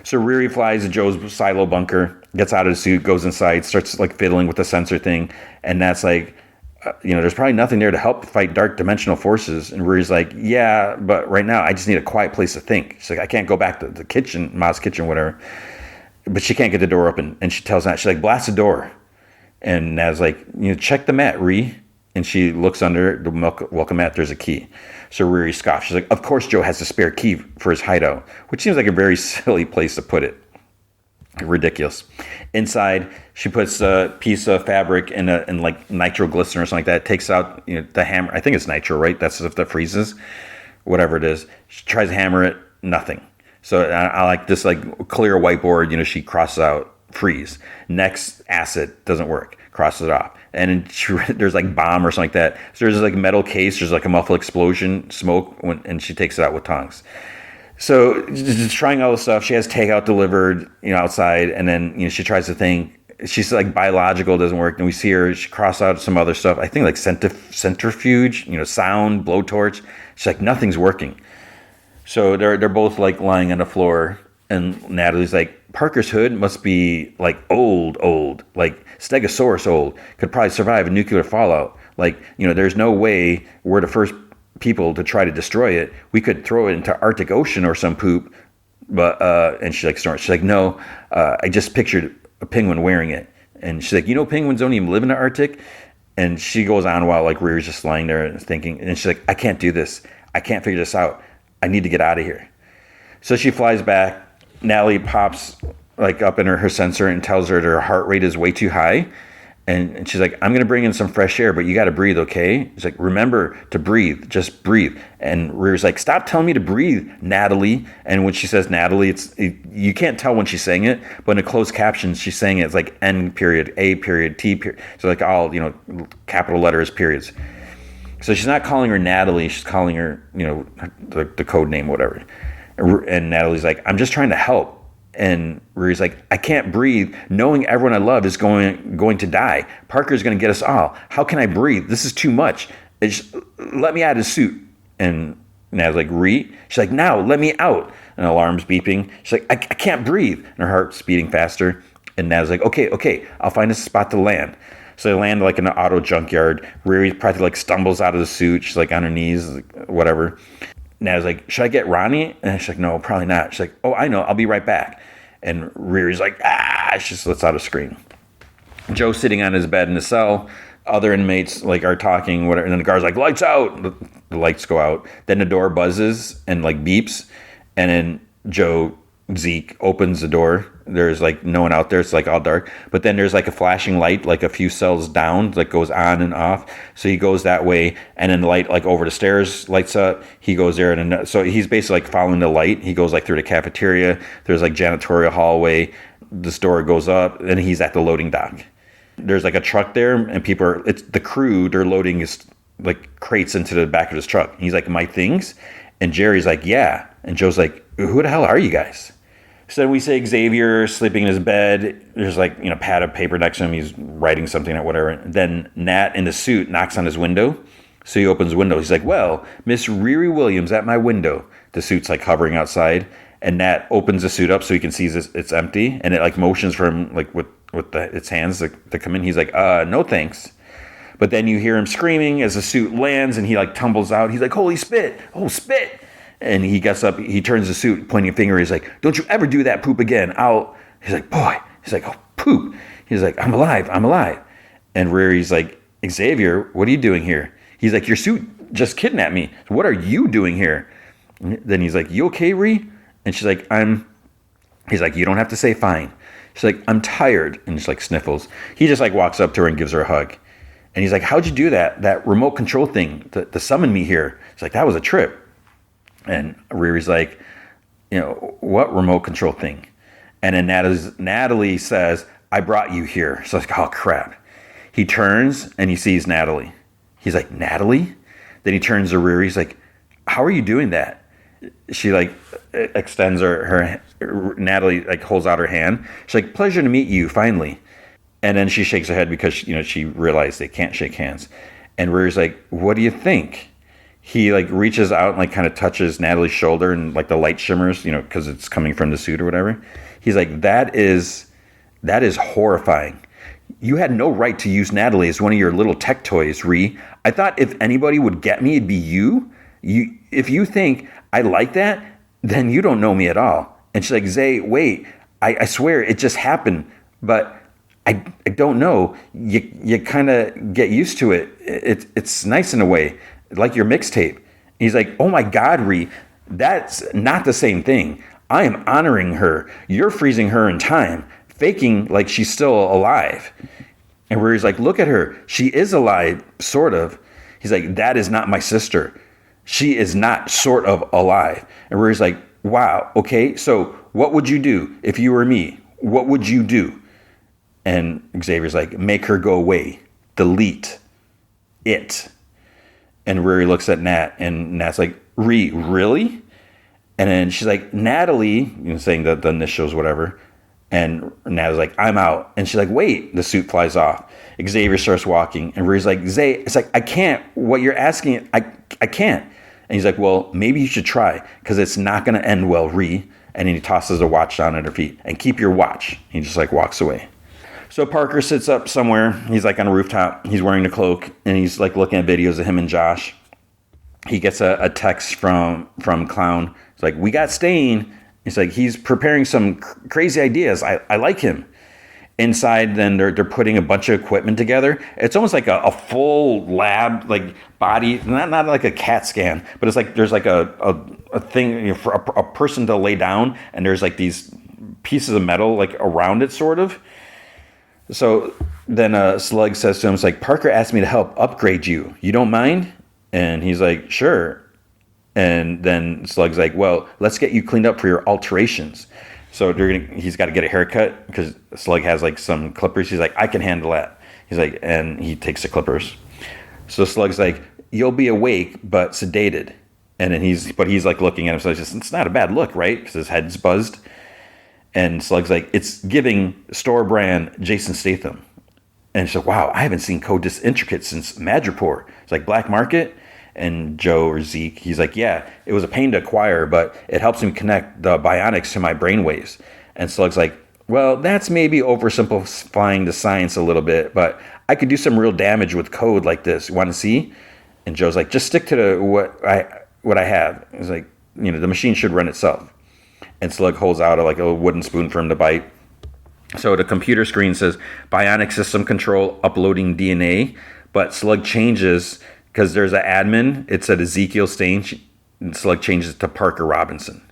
So Riri flies to Joe's silo bunker, gets out of the suit, goes inside, starts fiddling with the sensor thing. And that's there's probably nothing there to help fight dark dimensional forces. And Riri's like, yeah, but right now I just need a quiet place to think. She's like, I can't go back to the kitchen, Ma's kitchen, whatever. But she can't get the door open. And she tells Nat, she's like, blast the door. And Nat's like, check the mat, Riri. And she looks under the welcome mat. There's a key. So Riri scoffs. She's like, of course Joe has a spare key for his hideout, which seems like a very silly place to put it. Ridiculous. Inside, she puts a piece of fabric in nitroglycerin or something like that. Takes out the hammer. I think it's nitro, right? That's stuff that freezes. Whatever it is. She tries to hammer it. Nothing. So I like this clear whiteboard. She crosses out freeze. Next, acid doesn't work. Crosses it off. And there's bomb or something like that. So there's this metal case. There's a muffled explosion, smoke, and she takes it out with tongs. So just trying all this stuff. She has takeout delivered, outside, and then she tries to think. She's biological doesn't work, and we see her. She crosses out some other stuff. I think centrifuge, sound, blowtorch. She's like, nothing's working. So they're both lying on the floor, and Natalie's like, Parker's hood must be old, Stegosaurus old. Could probably survive a nuclear fallout. There's no way we're the first people to try to destroy it. We could throw it into Arctic Ocean or some poop. But and she snorts. She's like, no, I just pictured a penguin wearing it. And she's like, penguins don't even live in the Arctic. And she goes on while Riri's just lying there and thinking. And she's like, I can't do this. I can't figure this out. I need to get out of here. So she flies back. Natalie pops up in her sensor and tells her that her heart rate is way too high. And she's like, I'm going to bring in some fresh air, but you got to breathe, okay? She's like, remember to breathe. Just breathe. And Riri's like, stop telling me to breathe, Natalie. And when she says Natalie, you can't tell when she's saying it, but in a closed caption, she's saying it. It's N period, A period, T period. So all, capital letters, periods. So she's not calling her Natalie. She's calling her, the code name, whatever. And Natalie's like, I'm just trying to help. And Riri's like, I can't breathe knowing everyone I love is going to die. Parker's going to get us all. How can I breathe? This is too much. Let me out of the suit. And Natalie's like, Riri? She's like, now, let me out. And alarm's beeping. She's like, I can't breathe. And her heart's beating faster. And Natalie's like, okay, I'll find a spot to land. So they land in an auto junkyard. Riri practically stumbles out of the suit. She's on her knees, whatever. Natalie's like, should I get Ronnie? And she's like, no, probably not. She's like, oh, I know. I'll be right back. And Riri's like, she just lets out a scream. Joe's sitting on his bed in the cell. Other inmates are talking, whatever. And then the guard's like, lights out. the lights go out. Then the door buzzes and like beeps, and then Zeke opens the door. There's like no one out there. It's like all dark. But then there's like a flashing light, like a few cells down, like goes on and off. So he goes that way, and then the light like over the stairs lights up. He goes there, and so he's basically like following the light. He goes like through the cafeteria. There's like janitorial hallway. This door goes up, and he's at the loading dock. There's like a truck there, and it's the crew. They're loading his like crates into the back of his truck. And he's like, my things? And Jerry's like, yeah. And Joe's like, who the hell are you guys? So we say Xavier sleeping in his bed. There's like, pad of paper next to him. He's writing something or whatever. Then Nat in the suit knocks on his window. So he opens the window. He's like, well, Miss Riri Williams at my window. The suit's like hovering outside. And Nat opens the suit up so he can see it's empty. And it like motions for him like with its hands to come in. He's like, no thanks. But then you hear him screaming as the suit lands and he like tumbles out. He's like, holy spit. Oh, spit. And he gets up, he turns the suit, pointing a finger. He's like, don't you ever do that poop again. He's like, boy. He's like, oh, poop. He's like, I'm alive. And Riri's like, Xavier, what are you doing here? He's like, your suit just kidnapped me. What are you doing here? And then he's like, you okay, Riri? And she's like, he's like, you don't have to say fine. She's like, I'm tired. And just like sniffles. He just like walks up to her and gives her a hug. And he's like, how'd you do that? That remote control thing to summon me here. She's like, that was a trip. And Riri's like, what remote control thing? And then Natalie says, I brought you here. So it's like, oh, crap. He turns and he sees Natalie. He's like, Natalie? Then he turns to Riri. He's like, how are you doing that? She like extends her Natalie like holds out her hand. She's like, pleasure to meet you, finally. And then she shakes her head because, she realized they can't shake hands. And Riri's like, what do you think? He like reaches out and like kind of touches Natalie's shoulder and like the light shimmers, because it's coming from the suit or whatever. He's like, that is horrifying. You had no right to use Natalie as one of your little tech toys, Ree. I thought if anybody would get me, it'd be you. If you think I like that, then you don't know me at all. And she's like, Zay, wait, I swear it just happened, but I don't know. You kind of get used to it. It's nice in a way. Like your mixtape. He's like, oh my God, Ree, that's not the same thing. I am honoring her. You're freezing her in time, faking like she's still alive. And Ree's like, look at her. She is alive, sort of. He's like, that is not my sister. She is not sort of alive. And Ree's like, wow, okay, so what would you do if you were me? What would you do? And Xavier's like, make her go away. Delete it. And Riri looks at Nat, and Nat's like, Ree, really? And then she's like, Natalie, saying the initials, whatever. And Nat is like, I'm out. And she's like, wait, the suit flies off. Xavier starts walking, and Riri's like, Zay, it's like, I can't. What you're asking, I can't. And he's like, well, maybe you should try, because it's not going to end well, Ree. And then he tosses the watch down at her feet. And keep your watch. He just like walks away. So Parker sits up somewhere. He's like on a rooftop. He's wearing the cloak, and he's like looking at videos of him and Josh. He gets a text from Clown. It's like, we got Stain. It's like, he's preparing some crazy ideas. I like him. Inside, then they're putting a bunch of equipment together. It's almost like a full lab, like body, not like a CAT scan, but it's like there's like a thing for a person to lay down, and there's like these pieces of metal like around it, sort of. So then Slug says to him, it's like, Parker asked me to help upgrade you. You don't mind? And he's like, sure. And then Slug's like, well, let's get you cleaned up for your alterations. So he's got to get a haircut because Slug has like some clippers. He's like, I can handle that. He's like, and he takes the clippers. So Slug's like, you'll be awake but sedated. And then he's like looking at him. So it's not a bad look, right? Because his head's buzzed. And Slug's like, it's giving store brand Jason Statham. And she's like, wow, I haven't seen code this intricate since Madripoor. It's like Black Market. And Joe or Zeke, he's like, yeah, it was a pain to acquire, but it helps me connect the bionics to my brainwaves. And Slug's like, well, that's maybe oversimplifying the science a little bit, but I could do some real damage with code like this. You want to see? And Joe's like, just stick to what I have. He's like, the machine should run itself. And Slug holds out a wooden spoon for him to bite. So the computer screen says, bionic system control uploading DNA, but Slug changes because there's an admin. It said Ezekiel Stain. Select changes to Parker Robinson.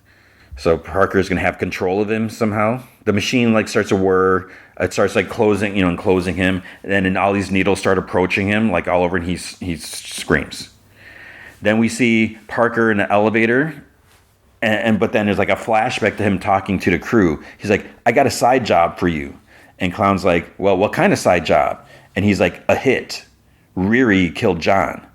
So Parker's going to have control of him somehow. The machine like starts to whir. It starts like closing, enclosing him. And then all these needles start approaching him like all over, and he screams. Then we see Parker in the elevator. But then there's like a flashback to him talking to the crew. He's like, I got a side job for you. And Clown's like, well, what kind of side job? And he's like, a hit. Riri killed John.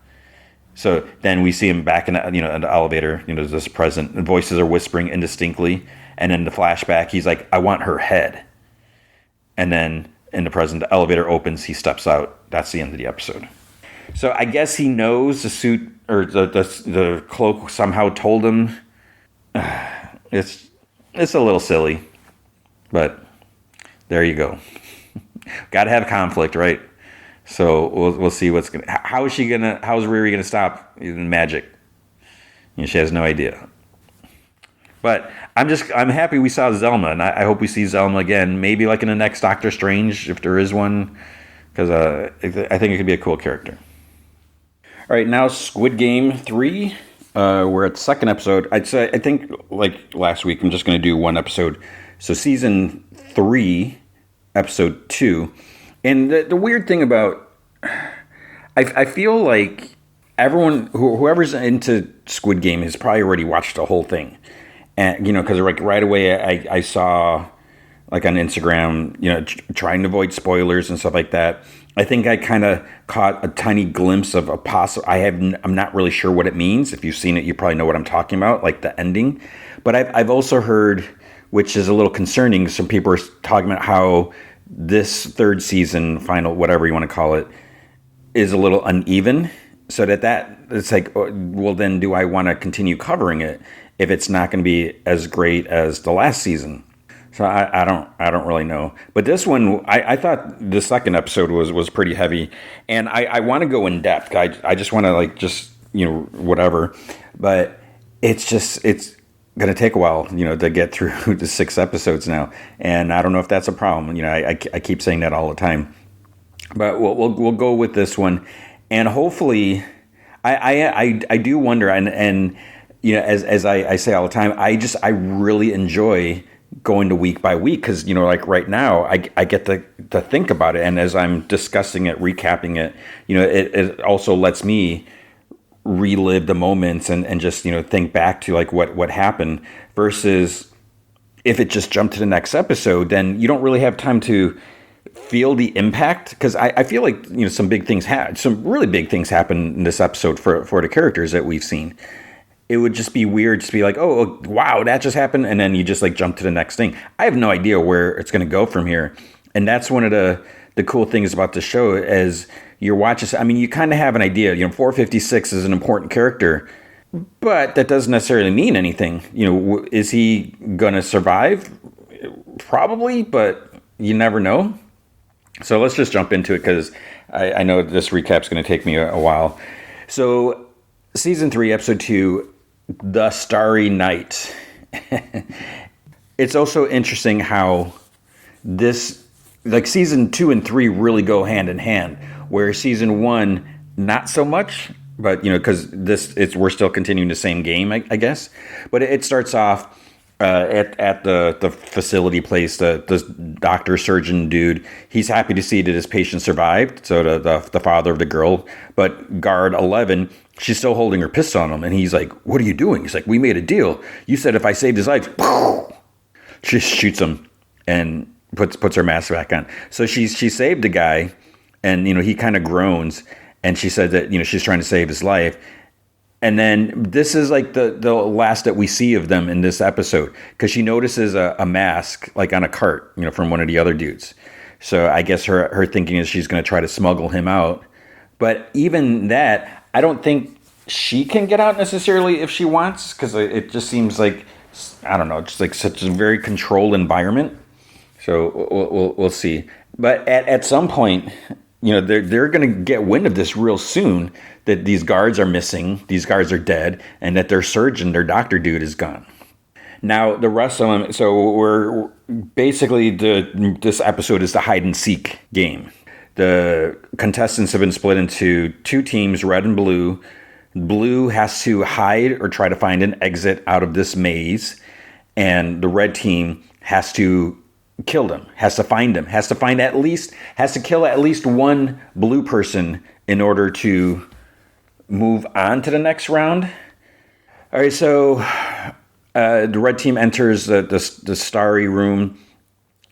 So then we see him back in the elevator, this present. The voices are whispering indistinctly. And then the flashback, he's like, I want her head. And then in the present, the elevator opens, he steps out. That's the end of the episode. So I guess he knows the suit or the cloak somehow told him. It's a little silly, but there you go. Got to have conflict, right? So we'll see how is Riri gonna stop magic? She has no idea. But I'm happy we saw Zelma, and I hope we see Zelma again, maybe like in the next Doctor Strange if there is one, because I think it could be a cool character. All right, now Squid Game 3. We're at the second episode. I think like last week, I'm just going to do one episode. So season 3, episode 2. And the weird thing about, I feel like everyone, whoever's into Squid Game has probably already watched the whole thing. And, because like right away I saw like on Instagram, trying to avoid spoilers and stuff like that. I think I kind of caught a tiny glimpse of a possible. I'm not really sure what it means. If you've seen it, you probably know what I'm talking about, like the ending. But I've also heard, which is a little concerning, some people are talking about how this third season, final, whatever you want to call it, is a little uneven. So that it's like, well, then do I want to continue covering it if it's not going to be as great as the last season? So I don't really know. But this one, I thought the second episode was pretty heavy, and I want to go in depth. I just want to whatever, but it's going to take a while, to get through the 6 episodes now, and I don't know if that's a problem. I keep saying that all the time, but we'll go with this one, and hopefully, I do wonder, and as I say all the time, I really enjoy going to week by week, because like right now I get to think about it, and as I'm discussing it, recapping it, it also lets me relive the moments and just think back to like what happened, versus if it just jumped to the next episode, then you don't really have time to feel the impact, because I feel like some really big things happen in this episode for the characters that we've seen. It would just be weird to be like, oh, wow, that just happened. And then you just like jump to the next thing. I have no idea where it's going to go from here. And that's one of the cool things about the show as you're watching. I mean, you kind of have an idea, 456 is an important character, but that doesn't necessarily mean anything. Is he going to survive? Probably, but you never know. So let's just jump into it, because I know this recap's going to take me a while. So season 3, episode 2, The Starry Night. It's also interesting how this, like season 2 and 3 really go hand in hand, where season 1, not so much, but, because we're still continuing the same game, I guess. But it starts off at the facility place, the doctor surgeon dude. He's happy to see that his patient survived. So the father of the girl, but guard 11, she's still holding her pistol on him, and he's like, "What are you doing?" He's like, "We made a deal. You said if I saved his life." She shoots him and puts her mask back on. So she saved the guy, and he kind of groans, and she said that she's trying to save his life. And then this is like the last that we see of them in this episode, because she notices a mask like on a cart, from one of the other dudes. So I guess her thinking is she's going to try to smuggle him out. But even that, I don't think she can get out necessarily if she wants, because it just seems like, I don't know, just like such a very controlled environment. So we'll see. But at some point, they're going to get wind of this real soon, that these guards are missing, these guards are dead, and that their surgeon, their doctor dude, is gone. Now, the rest of them, so we're basically, this episode is the hide and seek game. The contestants have been split into two teams, red and blue. Blue has to hide or try to find an exit out of this maze, and the red team has to kill them, has to find them, has to kill at least one blue person in order to move on to the next round. All right, so the red team enters the starry room.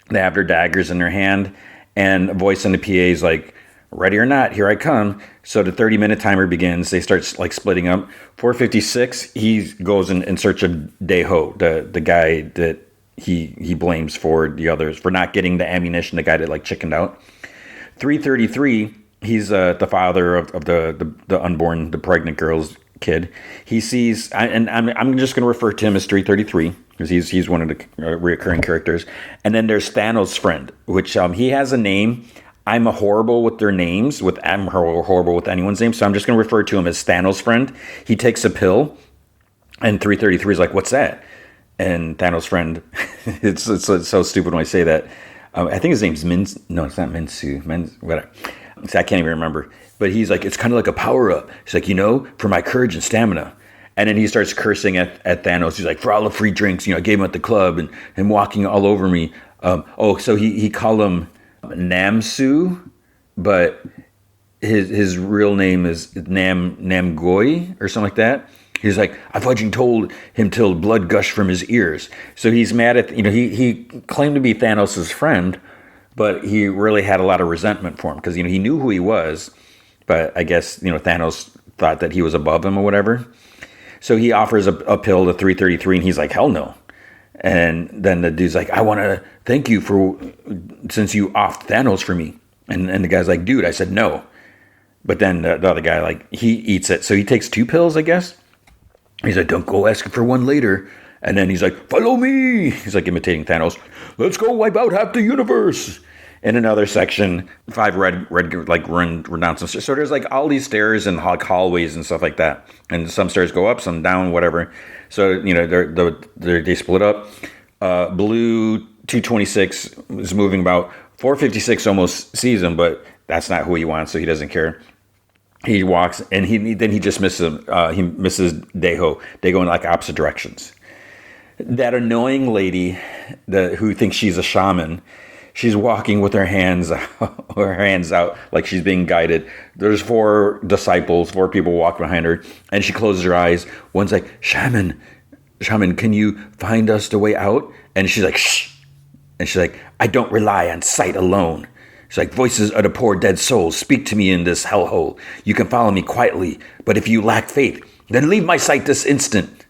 They have their daggers in their hand, and a voice in the PA is like, ready or not, here I come. So the 30-minute timer begins. They start like splitting up. 456, he goes in search of Daeho, the guy that he blames for the others, for not getting the ammunition, the guy that like chickened out. 333, he's the father of the unborn, the pregnant girl's kid. He sees, and I'm just going to refer to him as 333 because he's one of the reoccurring characters. And then there's Thanos' friend, which he has a name. I'm horrible with their names. I'm horrible with anyone's name, so I'm just going to refer to him as Thanos' friend. He takes a pill, and 333 is like, "What's that?" And Thanos' friend, it's so stupid when I say that. I think his name's No, it's not Minsu. Whatever. I can't even remember. But he's like, it's kind of like a power up. He's like, for my courage and stamina. And then he starts cursing at Thanos. He's like, for all the free drinks, I gave him at the club and him walking all over me. So he called him Namsu, but his real name is Namgoi or something like that. He's like, I fucking told him till blood gushed from his ears. So he's mad at, he claimed to be Thanos' friend, but he really had a lot of resentment for him because, he knew who he was, but I guess, Thanos thought that he was above him or whatever. So he offers a pill to 333 and he's like, hell no. And then the dude's like, I want to thank you since you offed Thanos for me. And the guy's like, dude, I said no. But then the other guy, like, he eats it. So he takes 2 pills, I guess. He's like, don't go asking for one later. And then he's like, follow me. He's like imitating Thanos. Let's go wipe out half the universe. In another section, 5 red like run down some stairs. So there's like all these stairs and hallways and stuff like that. And some stairs go up, some down, whatever. So, they split up. Blue 226 is moving about. 456 almost sees him, but that's not who he wants, so he doesn't care. He walks, and he just misses him. He misses Daeho. They go in like opposite directions. That annoying lady who thinks she's a shaman, she's walking with her hands out like she's being guided. There's 4 people walk behind her, and she closes her eyes. One's like, shaman, can you find us the way out? And she's like, shh. And she's like, I don't rely on sight alone. She's like, voices of the poor dead souls speak to me in this hellhole. You can follow me quietly, but if you lack faith, then leave my sight this instant.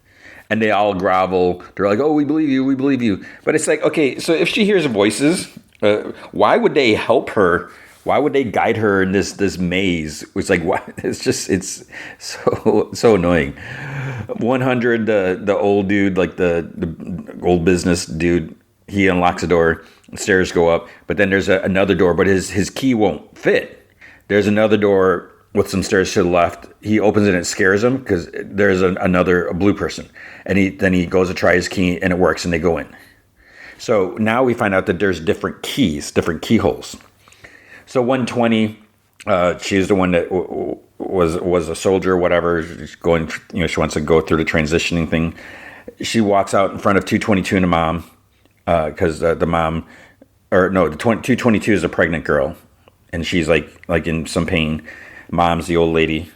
And they all grovel. They're like, oh, we believe you. But it's like, okay, so if she hears voices, why would they help her? Why would they guide her in this maze? It's like, why? It's so annoying. 100, the old dude, like the old business dude, he unlocks a door, stairs go up, but then there's another door, but his key won't fit. There's another door with some stairs to the left. He opens it and it scares him because there's a blue person. And he goes to try his key and it works and they go in. So now we find out that there's different keys, different keyholes. So 120, she's the one that was a soldier, whatever. She's going, she wants to go through the transitioning thing. She walks out in front of 222 and the mom, because the mom, or no, the 222 is a pregnant girl, and she's like in some pain. Mom's the old lady.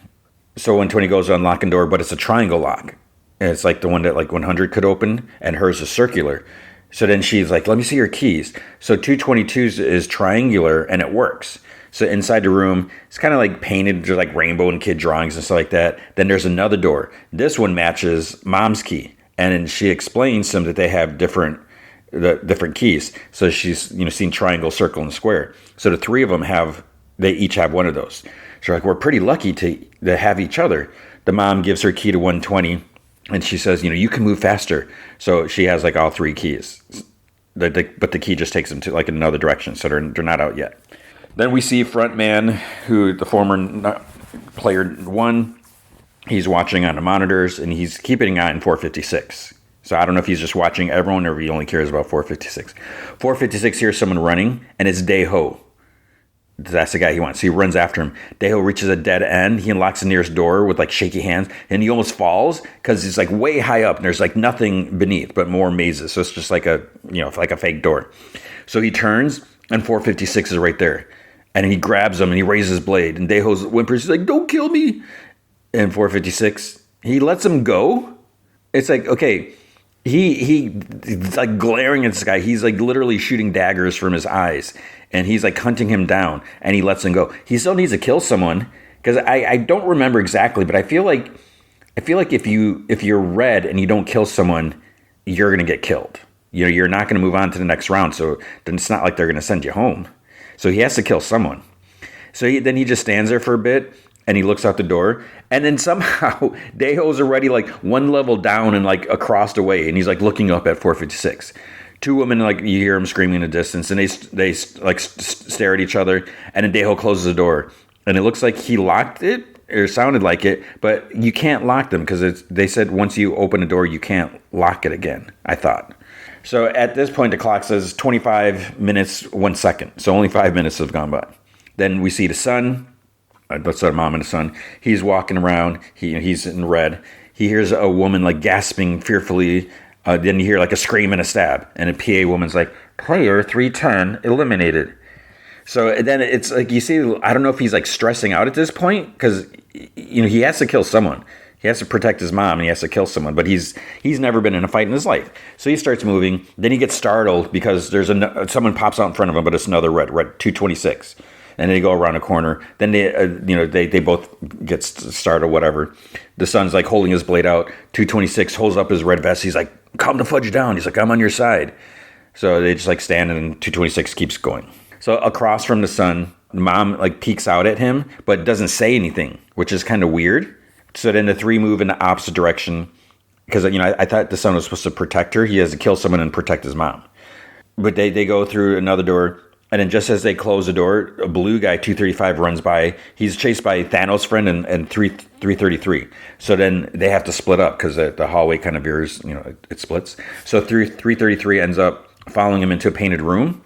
So 120 goes to unlock a door, but it's a triangle lock. And it's like the one that like 100 could open, and hers is circular. So then she's like, let me see your keys. So 222's is triangular, and it works. So inside the room, it's kind of like painted, there's like rainbow and kid drawings and stuff like that. Then there's another door. This one matches mom's key. And then she explains to them that they have different keys. So she's, seen triangle, circle, and square. So the 3 of them they each have one of those. She's like, we're pretty lucky to have each other. The mom gives her key to 120, and she says, you can move faster. So she has like all 3 keys. But the key just takes them to like another direction, so they're not out yet. Then we see Frontman, who the former player 1, he's watching on the monitors, and he's keeping an eye on 456. So I don't know if he's just watching everyone or if he only cares about 456. 456 hears someone running, and it's Daeho. That's the guy he wants. So he runs after him. Deho reaches a dead end. He unlocks the nearest door with like shaky hands, and he almost falls because he's like way high up, and there's like nothing beneath but more mazes. So it's just like a like a fake door. So he turns, and 456 is right there, and he grabs him and he raises his blade, and Deho's whimpers. He's like, "Don't kill me!" And 456, he lets him go. It's like, okay. He's like glaring at this guy. He's like literally shooting daggers from his eyes, and he's like hunting him down, and he lets him go. He still needs to kill someone, because I don't remember exactly, but I feel like if you're red and you don't kill someone, you're gonna get killed. You're not gonna move on to the next round. So then it's not like they're gonna send you home. So he has to kill someone. So then he just stands there for a bit. And he looks out the door, and then somehow Deho's already like one level down and like across the way, and he's like looking up at 456. Two women, like you hear them screaming in the distance, and they like stare at each other, and then Deho closes the door, and it looks like he locked it, or sounded like it, but you can't lock them because they said once you open the door, you can't lock it again. I thought. So at this point, the clock says 25 minutes, 1 second. So only 5 minutes have gone by. Then we see the son. That's our mom and the son. He's walking around. He's in red. He hears a woman like gasping fearfully. Then you hear like a scream and a stab. And a PA woman's like, "Player 310 eliminated." So then it's like, you see, I don't know if he's like stressing out at this point, because he has to kill someone. He has to protect his mom, and he has to kill someone. But he's never been in a fight in his life. So he starts moving. Then he gets startled because there's someone pops out in front of him, but it's another red 226. And they go around a corner. Then they both get started or whatever. The son's like holding his blade out. 226 holds up his red vest. He's like, "Calm the fudge down." He's like, "I'm on your side." So they just like stand, and 226 keeps going. So across from the son, the mom like peeks out at him, but doesn't say anything, which is kind of weird. So then the three move in the opposite direction, because I thought the son was supposed to protect her. He has to kill someone and protect his mom. But they go through another door. And then just as they close the door, a blue guy, 235, runs by. He's chased by Thanos' friend and 333. So then they have to split up because the hallway kind of veers, it splits. So 333 ends up following him into a painted room.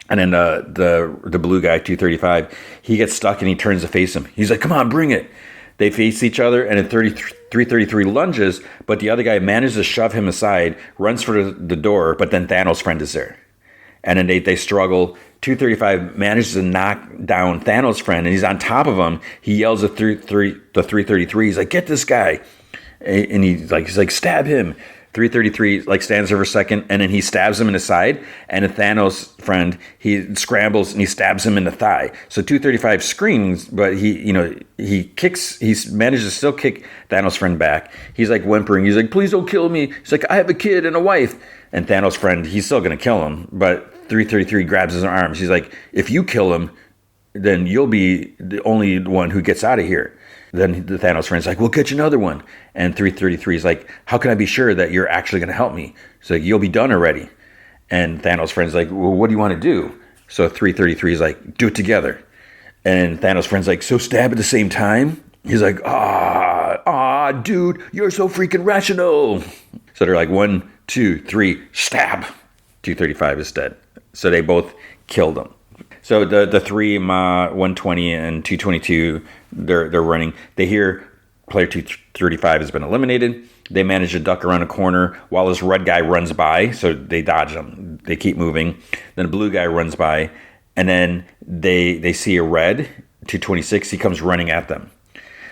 And then the blue guy, 235, he gets stuck and he turns to face him. He's like, "Come on, bring it." They face each other, and then 333 lunges, but the other guy manages to shove him aside, runs for the door, but then Thanos' friend is there. And then they struggle. 235 manages to knock down Thanos' friend, and he's on top of him. He yells at the 333. He's like, "Get this guy!" And he's like, "Stab him!" 333 like stands there for a second, and then he stabs him in the side. And the Thanos friend, he scrambles and he stabs him in the thigh. So 235 screams, but he manages to still kick Thanos' friend back. He's like whimpering. He's like, "Please don't kill me." He's like, "I have a kid and a wife." And Thanos' friend, he's still gonna kill him, but 333 grabs his arms. He's like, "If you kill him, then you'll be the only one who gets out of here." Then the Thanos friend's like, "We'll get you another one." And 333 is like, "How can I be sure that you're actually going to help me?" He's like, "You'll be done already." And Thanos friend's like, "Well, what do you want to do?" So 333 is like, "Do it together." And Thanos friend's like, "So stab at the same time?" He's like, dude, you're so freaking rational." So they're like, 1, 2, 3, stab. 235 is dead. So they both killed him. So the three, 120 and 222, they're running. They hear player 235 has been eliminated. They manage to duck around a corner while this red guy runs by. So they dodge him. They keep moving. Then a blue guy runs by. And then they see a red 226. He comes running at them.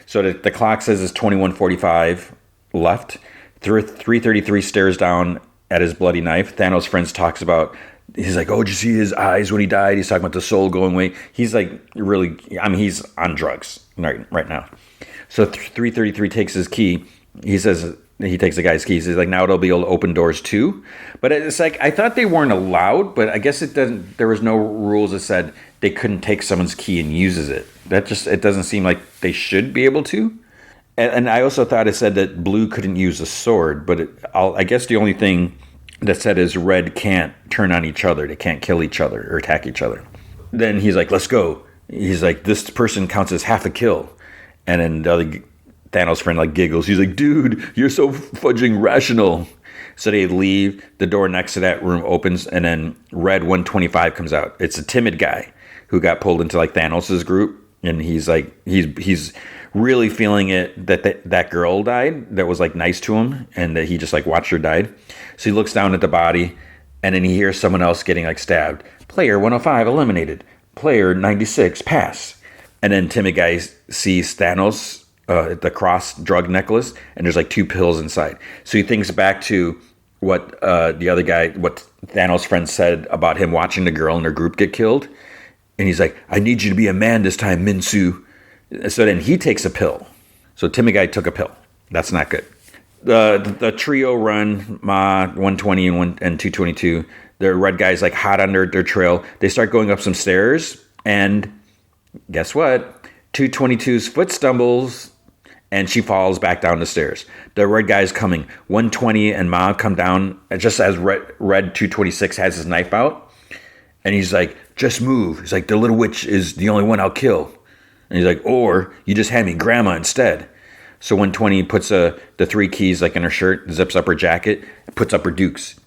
So the clock says it's 21:45 left. 333 stares down at his bloody knife. Thanos' friends talks about, he's like, "Oh, did you see his eyes when he died?" He's talking about the soul going away. He's like really, he's on drugs right now. So 333 takes his key. He says, he takes the guy's keys. He's like, "Now it'll be able to open doors too." But it's like, I thought they weren't allowed, but I guess there was no rules that said they couldn't take someone's key and uses it. It doesn't seem like they should be able to. And I also thought it said that blue couldn't use a sword, but I guess the only thing that said is red can't turn on each other. They can't kill each other or attack each other. Then he's like, "Let's go." He's like, "This person counts as half a kill." And then the other Thanos friend like giggles. He's like, "Dude, you're so fudging rational." So they leave. The door next to that room opens, and then red 125 comes out. It's a timid guy who got pulled into like Thanos' group, and he's like he's really feeling it that girl died that was like nice to him, and that he just like watched her died. So he looks down at the body, and then he hears someone else getting like stabbed. Player 105 eliminated. Player 96 pass. And then Timmy Guy sees Thanos, the cross drug necklace, and there's like 2 pills inside. So he thinks back to what what Thanos' friend said about him watching the girl in their group get killed. And he's like, I need you to be a man this time, Minsu. So then he takes a pill. So Timmy Guy took a pill. That's not good. The trio run, Ma, 120 and 222. The red guy's like hot on their trail. They start going up some stairs, and guess what? 222's foot stumbles, and she falls back down the stairs. The red guy's coming. 120 and Ma come down just as red 226 has his knife out, and he's like, just move. He's like, the little witch is the only one I'll kill. And he's like, or you just hand me grandma instead. So 120 puts the 3 keys like in her shirt, zips up her jacket, puts up her dukes.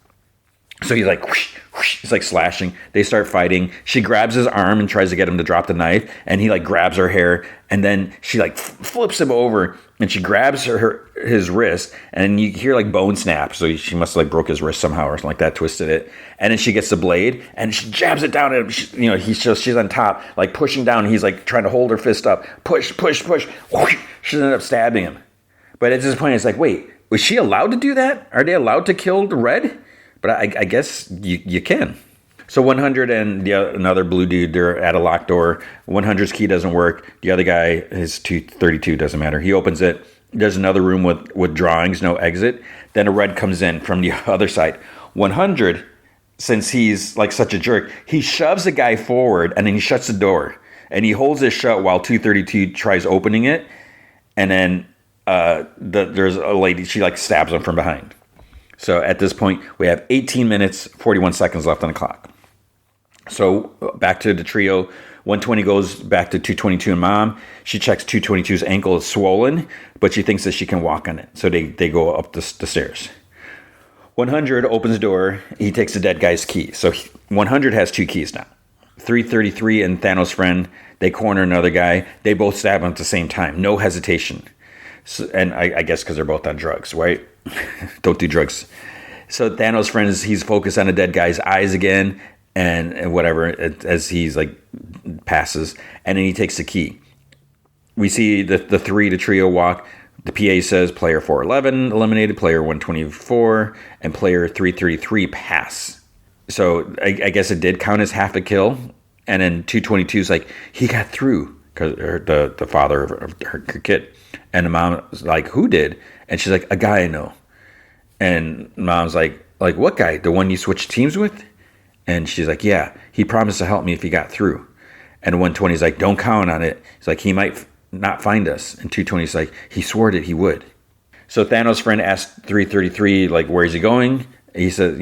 So he's like, whoosh, whoosh, he's like slashing. They start fighting. She grabs his arm and tries to get him to drop the knife. And he like grabs her hair. And then she like flips him over, and she grabs his wrist. And you hear like bone snap. So she must have like broke his wrist somehow or something like that, twisted it. And then she gets the blade and she jabs it down at him. She's on top, like pushing down. He's like trying to hold her fist up. Push, push, push. Whoosh, she ended up stabbing him. But at this point, it's like, wait, was she allowed to do that? Are they allowed to kill the red? But I guess you can. So 100 and another blue dude, they're at a locked door. 100's key doesn't work. The other guy, his 232 doesn't matter. He opens it. There's another room with drawings, no exit. Then a red comes in from the other side. 100, since he's like such a jerk, he shoves the guy forward, and then he shuts the door. And he holds it shut while 232 tries opening it. And then there's a lady, she like stabs him from behind. So at this point, we have 18 minutes, 41 seconds left on the clock. So back to the trio. 120 goes back to 222 and Mom. She checks 222's ankle is swollen, but she thinks that she can walk on it. So they go up the stairs. 100 opens the door. He takes the dead guy's key. So 100 has 2 keys now. 333 and Thanos' friend, they corner another guy. They both stab him at the same time. No hesitation. So, and I guess because they're both on drugs, right? Don't do drugs. So Thanos' friend he's focused on the dead guy's eyes again, and whatever as he's like passes, and then he takes the key. We see the trio walk. The PA says player 411 eliminated, player 124, and player 333 pass. So I guess it did count as half a kill. And then 222 is like, he got through, because the father of her kid. And the mom was like, who did? And she's like, a guy I know. And Mom's like what guy? The one you switched teams with? And she's like, yeah, he promised to help me if he got through. And 120 is like, don't count on it. He's like, he might not find us. And 220 is like, he swore that he would. So Thanos' friend asked 333, like, where is he going? He said,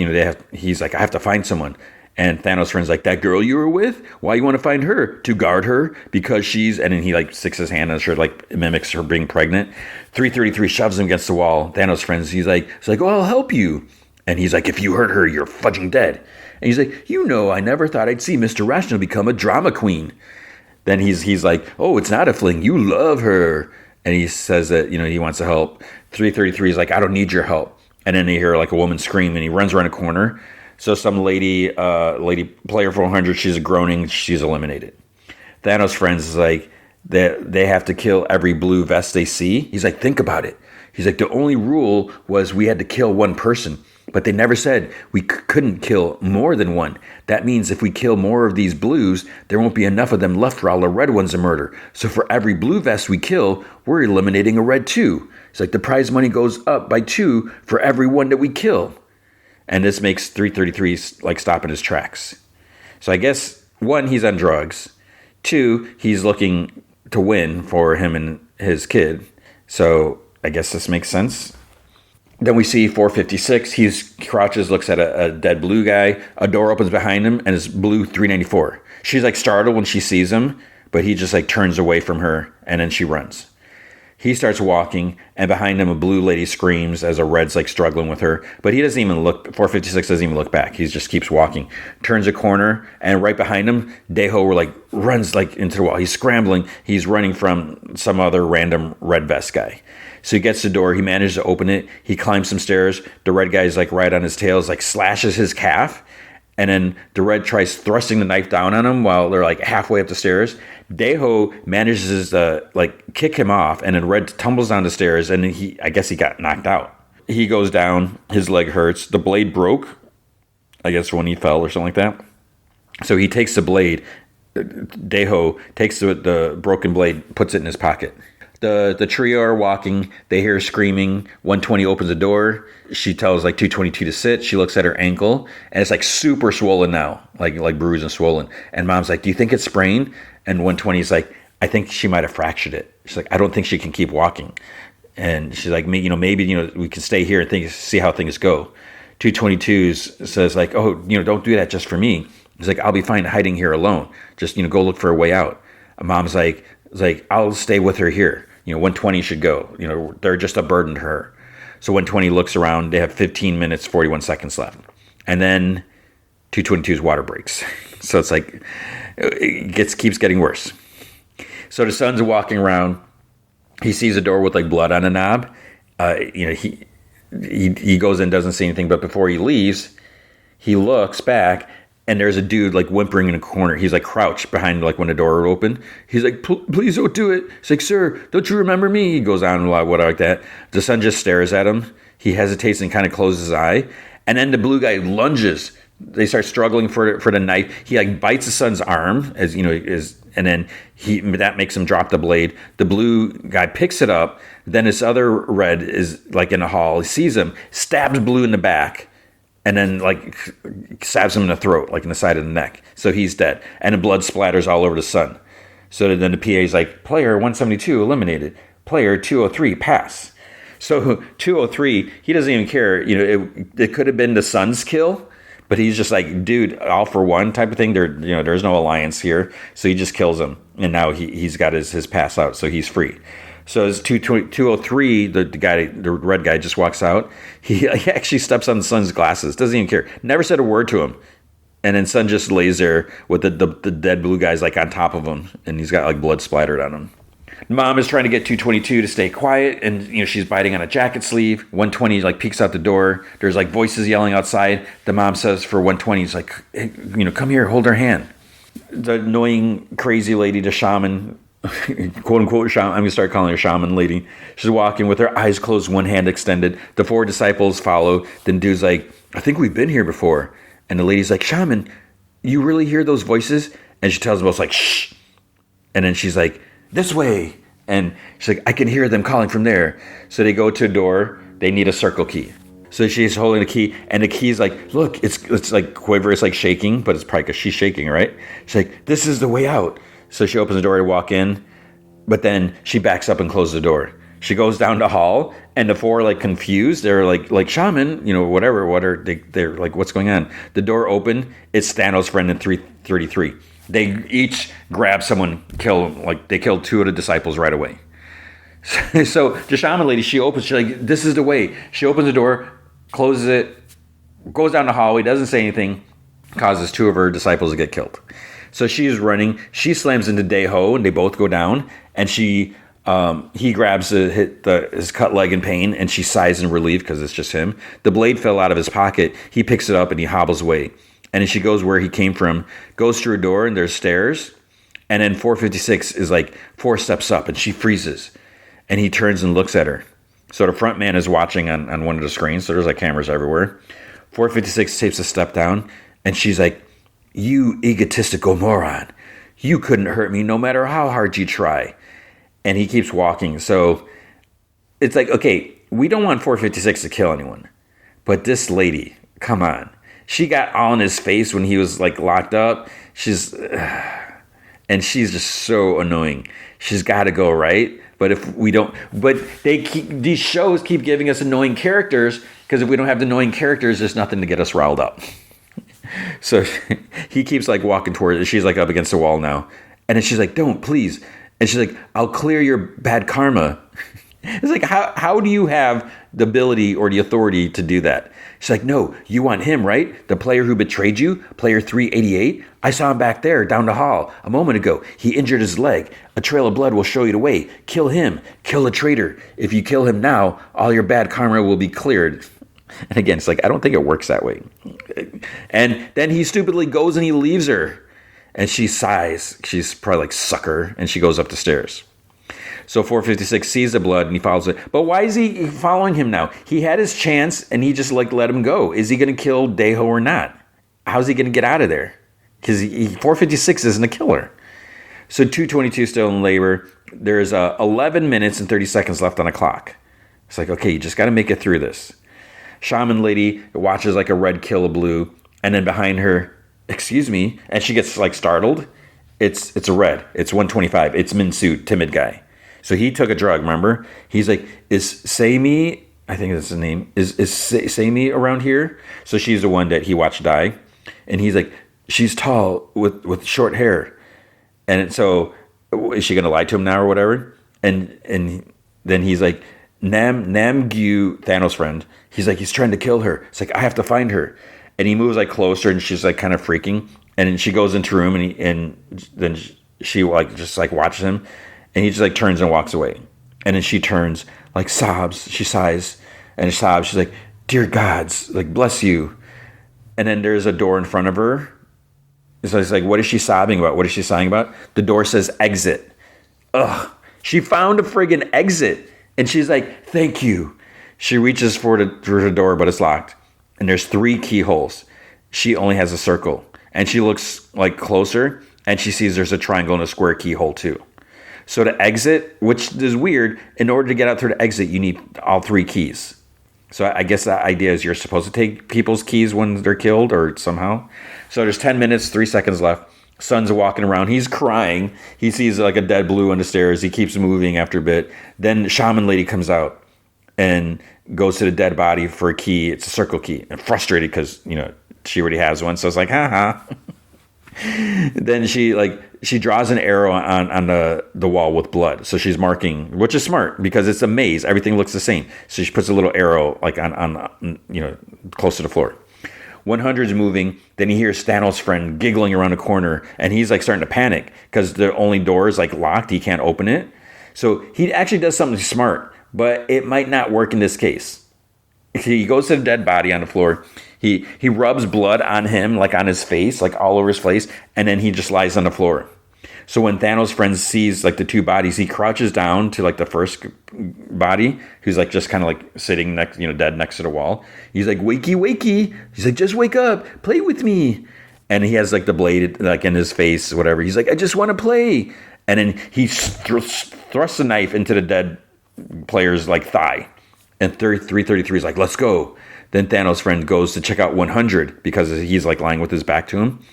he's like, I have to find someone. And Thanos' friend's like, that girl you were with? Why you want to find her? To guard her? Because she's... And then he like sticks his hand on her shirt, like mimics her being pregnant. 333 shoves him against the wall. Thanos' friend, he's like, oh, I'll help you. And he's like, if you hurt her, you're fudging dead. And he's like, I never thought I'd see Mr. Rational become a drama queen. Then he's like, oh, it's not a fling. You love her. And he says that, he wants to help. 333 is like, I don't need your help. And then they hear like a woman scream, and he runs around a corner. So some lady player 400, she's groaning, she's eliminated. Thanos' friends is like, they have to kill every blue vest they see. He's like, think about it. He's like, the only rule was we had to kill one person, but they never said we couldn't kill more than one. That means if we kill more of these blues, there won't be enough of them left for all the red ones to murder. So for every blue vest we kill, we're eliminating a red too. It's like the prize money goes up by 2 for every one that we kill. And this makes 333 like stop in his tracks. So I guess 1, he's on drugs. 2, he's looking to win for him and his kid. So I guess this makes sense. Then we see 456. He crouches, looks at a dead blue guy. A door opens behind him, and it's blue 394. She's like startled when she sees him, but he just like turns away from her, and then she runs. He starts walking, and behind him, a blue lady screams as a red's like struggling with her. But he doesn't even look. 456 doesn't even look back. He just keeps walking. Turns a corner, and right behind him, Daeho like runs like into the wall. He's scrambling. He's running from some other random red vest guy. So he gets the door. He manages to open it. He climbs some stairs. The red guy's like right on his tails, like slashes his calf. And then the red tries thrusting the knife down on him while they're like halfway up the stairs. Daeho manages to like kick him off, and then Red tumbles down the stairs, and I guess he got knocked out. He goes down, his leg hurts. The blade broke, I guess when he fell or something like that. So he takes the blade. Daeho takes the broken blade, puts it in his pocket. The trio are walking. They hear screaming. 120 opens the door. She tells like 222 to sit. She looks at her ankle, and it's like super swollen now, like bruised and swollen. And Mom's like, "Do you think it's sprained?" And 120's like, "I think she might have fractured it." She's like, "I don't think she can keep walking." And she's like, maybe we can stay here and see how things go. 222 says like, "Oh, don't do that just for me." He's like, "I'll be fine hiding here alone. Just go look for a way out." And Mom's like, "I'll stay with her here. 120 should go. They're just a burden to her." So 120 looks around. They have 15 minutes, 41 seconds left. And then 222's water breaks. So it's like, it keeps getting worse. So the son's walking around. He sees a door with like blood on the knob. He goes in, doesn't see anything. But before he leaves, he looks back, and there's a dude like whimpering in a corner. He's like crouched behind like when the door opened. He's like, "Please don't do it." He's like, "Sir, don't you remember me?" He goes on whatever like that. The son just stares at him. He hesitates and kind of closes his eye. And then the blue guy lunges. They start struggling for the knife. He like bites the son's arm and then that makes him drop the blade. The blue guy picks it up. Then this other red is like in the hall. He sees him, stabs Blue in the back. And then, like, stabs him in the throat, like in the side of the neck. So he's dead. And the blood splatters all over the son. So then the PA's like, "Player 172 eliminated. Player 203 pass." So 203, he doesn't even care. It could have been the son's kill. But he's just like, dude, all for one type of thing. There's no alliance here. So he just kills him. And now he's got his pass out. So he's free. So as 203, the red guy just walks out. He actually steps on the son's glasses. Doesn't even care. Never said a word to him. And then son just lays there with the dead blue guys like on top of him. And he's got like blood splattered on him. Mom is trying to get 222 to stay quiet. And, she's biting on a jacket sleeve. 120 like peeks out the door. There's like voices yelling outside. The mom says for 120, he's like, "Hey, come here, hold her hand." The annoying crazy lady, the shaman, quote unquote shaman, I'm gonna start calling her shaman lady. She's walking with her eyes closed, one hand extended. The 4 disciples follow. Then dude's like, "I think we've been here before." And the lady's like, "Shaman, you really hear those voices?" And she tells them both like, "Shh." And then she's like, "This way." And she's like, "I can hear them calling from there." So they go to a door. They need a circle key. So she's holding the key, and the key's like, "Look, it's like quiver, it's like shaking, but it's probably because she's shaking, right?" She's like, "This is the way out." So she opens the door to walk in, but then she backs up and closes the door. She goes down the hall, and the 4 like confused. They're like "Shaman, whatever. What are they? They're like, what's going on?" The door opened. It's Thanos' friend in 333. They each grab someone, kill them. Like they killed 2 of the disciples right away. So the shaman lady, she's like, "This is the way." She opens the door, closes it, goes down the hallway, doesn't say anything, causes 2 of her disciples to get killed. So she's running. She slams into Daeho, and they both go down. And he grabs his cut leg in pain, and she sighs in relief because it's just him. The blade fell out of his pocket. He picks it up, and he hobbles away. And then she goes where he came from, goes through a door, and there's stairs. And then 456 is like 4 steps up, and she freezes. And he turns and looks at her. So the front man is watching on one of the screens, so there's like cameras everywhere. 456 takes a step down, and she's like, "You egotistical moron. You couldn't hurt me no matter how hard you try." And he keeps walking. So it's like, okay, we don't want 456 to kill anyone. But this lady, come on. She got all in his face when he was like locked up. And she's just so annoying. She's got to go, right? But if we don't, these shows keep giving us annoying characters, because if we don't have the annoying characters, there's nothing to get us riled up. So he keeps like walking toward her. She's like up against the wall now. And then she's like, "Don't, please." And she's like, "I'll clear your bad karma." It's like, how do you have the ability or the authority to do that? She's like, no, you want him, right? The player who betrayed you, player 388? I saw him back there down the hall a moment ago. He injured his leg. A trail of blood will show you the way. Kill him. Kill the traitor. If you kill him now, all your bad karma will be cleared. And again, it's like, I don't think it works that way. And then he stupidly goes and he leaves her. And she sighs. She's probably like, sucker. And she goes up the stairs. So 456 sees the blood and he follows it. But why is he following him now? He had his chance and he just like let him go. Is he going to kill Deho or not? How's he going to get out of there? Because 456 isn't a killer. So 222 still in labor. There's 11 minutes and 30 seconds left on the clock. It's like, okay, you just got to make it through this. Shaman lady watches like a red kill a blue. And then behind her, excuse me, and she gets like startled. It's a red. It's 125. It's Minsu, timid guy. So he took a drug, remember? He's like, is Seimi, I think that's the name, is Seimi around here? So she's the one that he watched die. And he's like, she's tall with short hair. And so is she going to lie to him now or whatever? And then he's like, Namgyu, Thanos' friend, he's like, he's trying to kill her. It's like, I have to find her. And he moves like closer and she's like kind of freaking. And then she goes into her room and then she like just like watches him. And he just like turns and walks away. And then she turns, like sobs. She sighs and sobs. She's like, dear gods, like bless you. And then there's a door in front of her. So it's like, what is she sobbing about? What is she sighing about? The door says exit. Ugh. She found a friggin' exit. And she's like, thank you. She reaches for the door, but it's locked. And there's 3 keyholes. She only has a circle. And she looks like closer and she sees there's a triangle and a square keyhole too. So to exit, which is weird, in order to get out through the exit, you need all 3 keys. So I guess the idea is you're supposed to take people's keys when they're killed or somehow. So there's 10 minutes, 3 seconds left. Son's walking around. He's crying. He sees like a dead blue on the stairs. He keeps moving after a bit. Then shaman lady comes out and goes to the dead body for a key. It's a circle key. And frustrated because, she already has one. So it's like, ha. Then she draws an arrow on the wall with blood. So she's marking, which is smart because it's a maze. Everything looks the same. So she puts a little arrow like on close to the floor. 100 is moving. Then he hears Thanos' friend giggling around a corner and he's like starting to panic because the only door is like locked. He can't open it. So he actually does something smart, but it might not work in this case. He goes to the dead body on the floor. He rubs blood on him, like on his face, like all over his face, and then he just lies on the floor. So when Thanos' friend sees like the 2 bodies, he crouches down to like the first body, who's like just kind of like sitting next, dead next to the wall. He's like, wakey, wakey. He's like, just wake up, play with me. And he has like the blade like in his face, whatever. He's like, I just want to play. And then he thrusts a knife into the dead player's like thigh. And 333 is like, let's go. Then Thanos' friend goes to check out 100 because he's like lying with his back to him.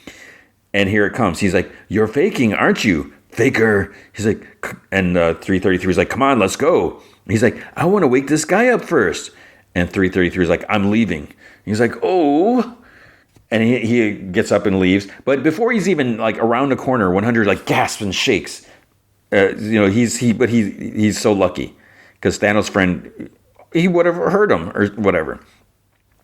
And here it comes. He's like, you're faking, aren't you? Faker. He's like, and 333 is like, come on, let's go. He's like, I want to wake this guy up first. And 333 is like, I'm leaving. He's like, oh. And he gets up and leaves. But before he's even like around the corner, 100 like gasps and shakes. He's so lucky because Thanos' friend, he would have hurt him or whatever.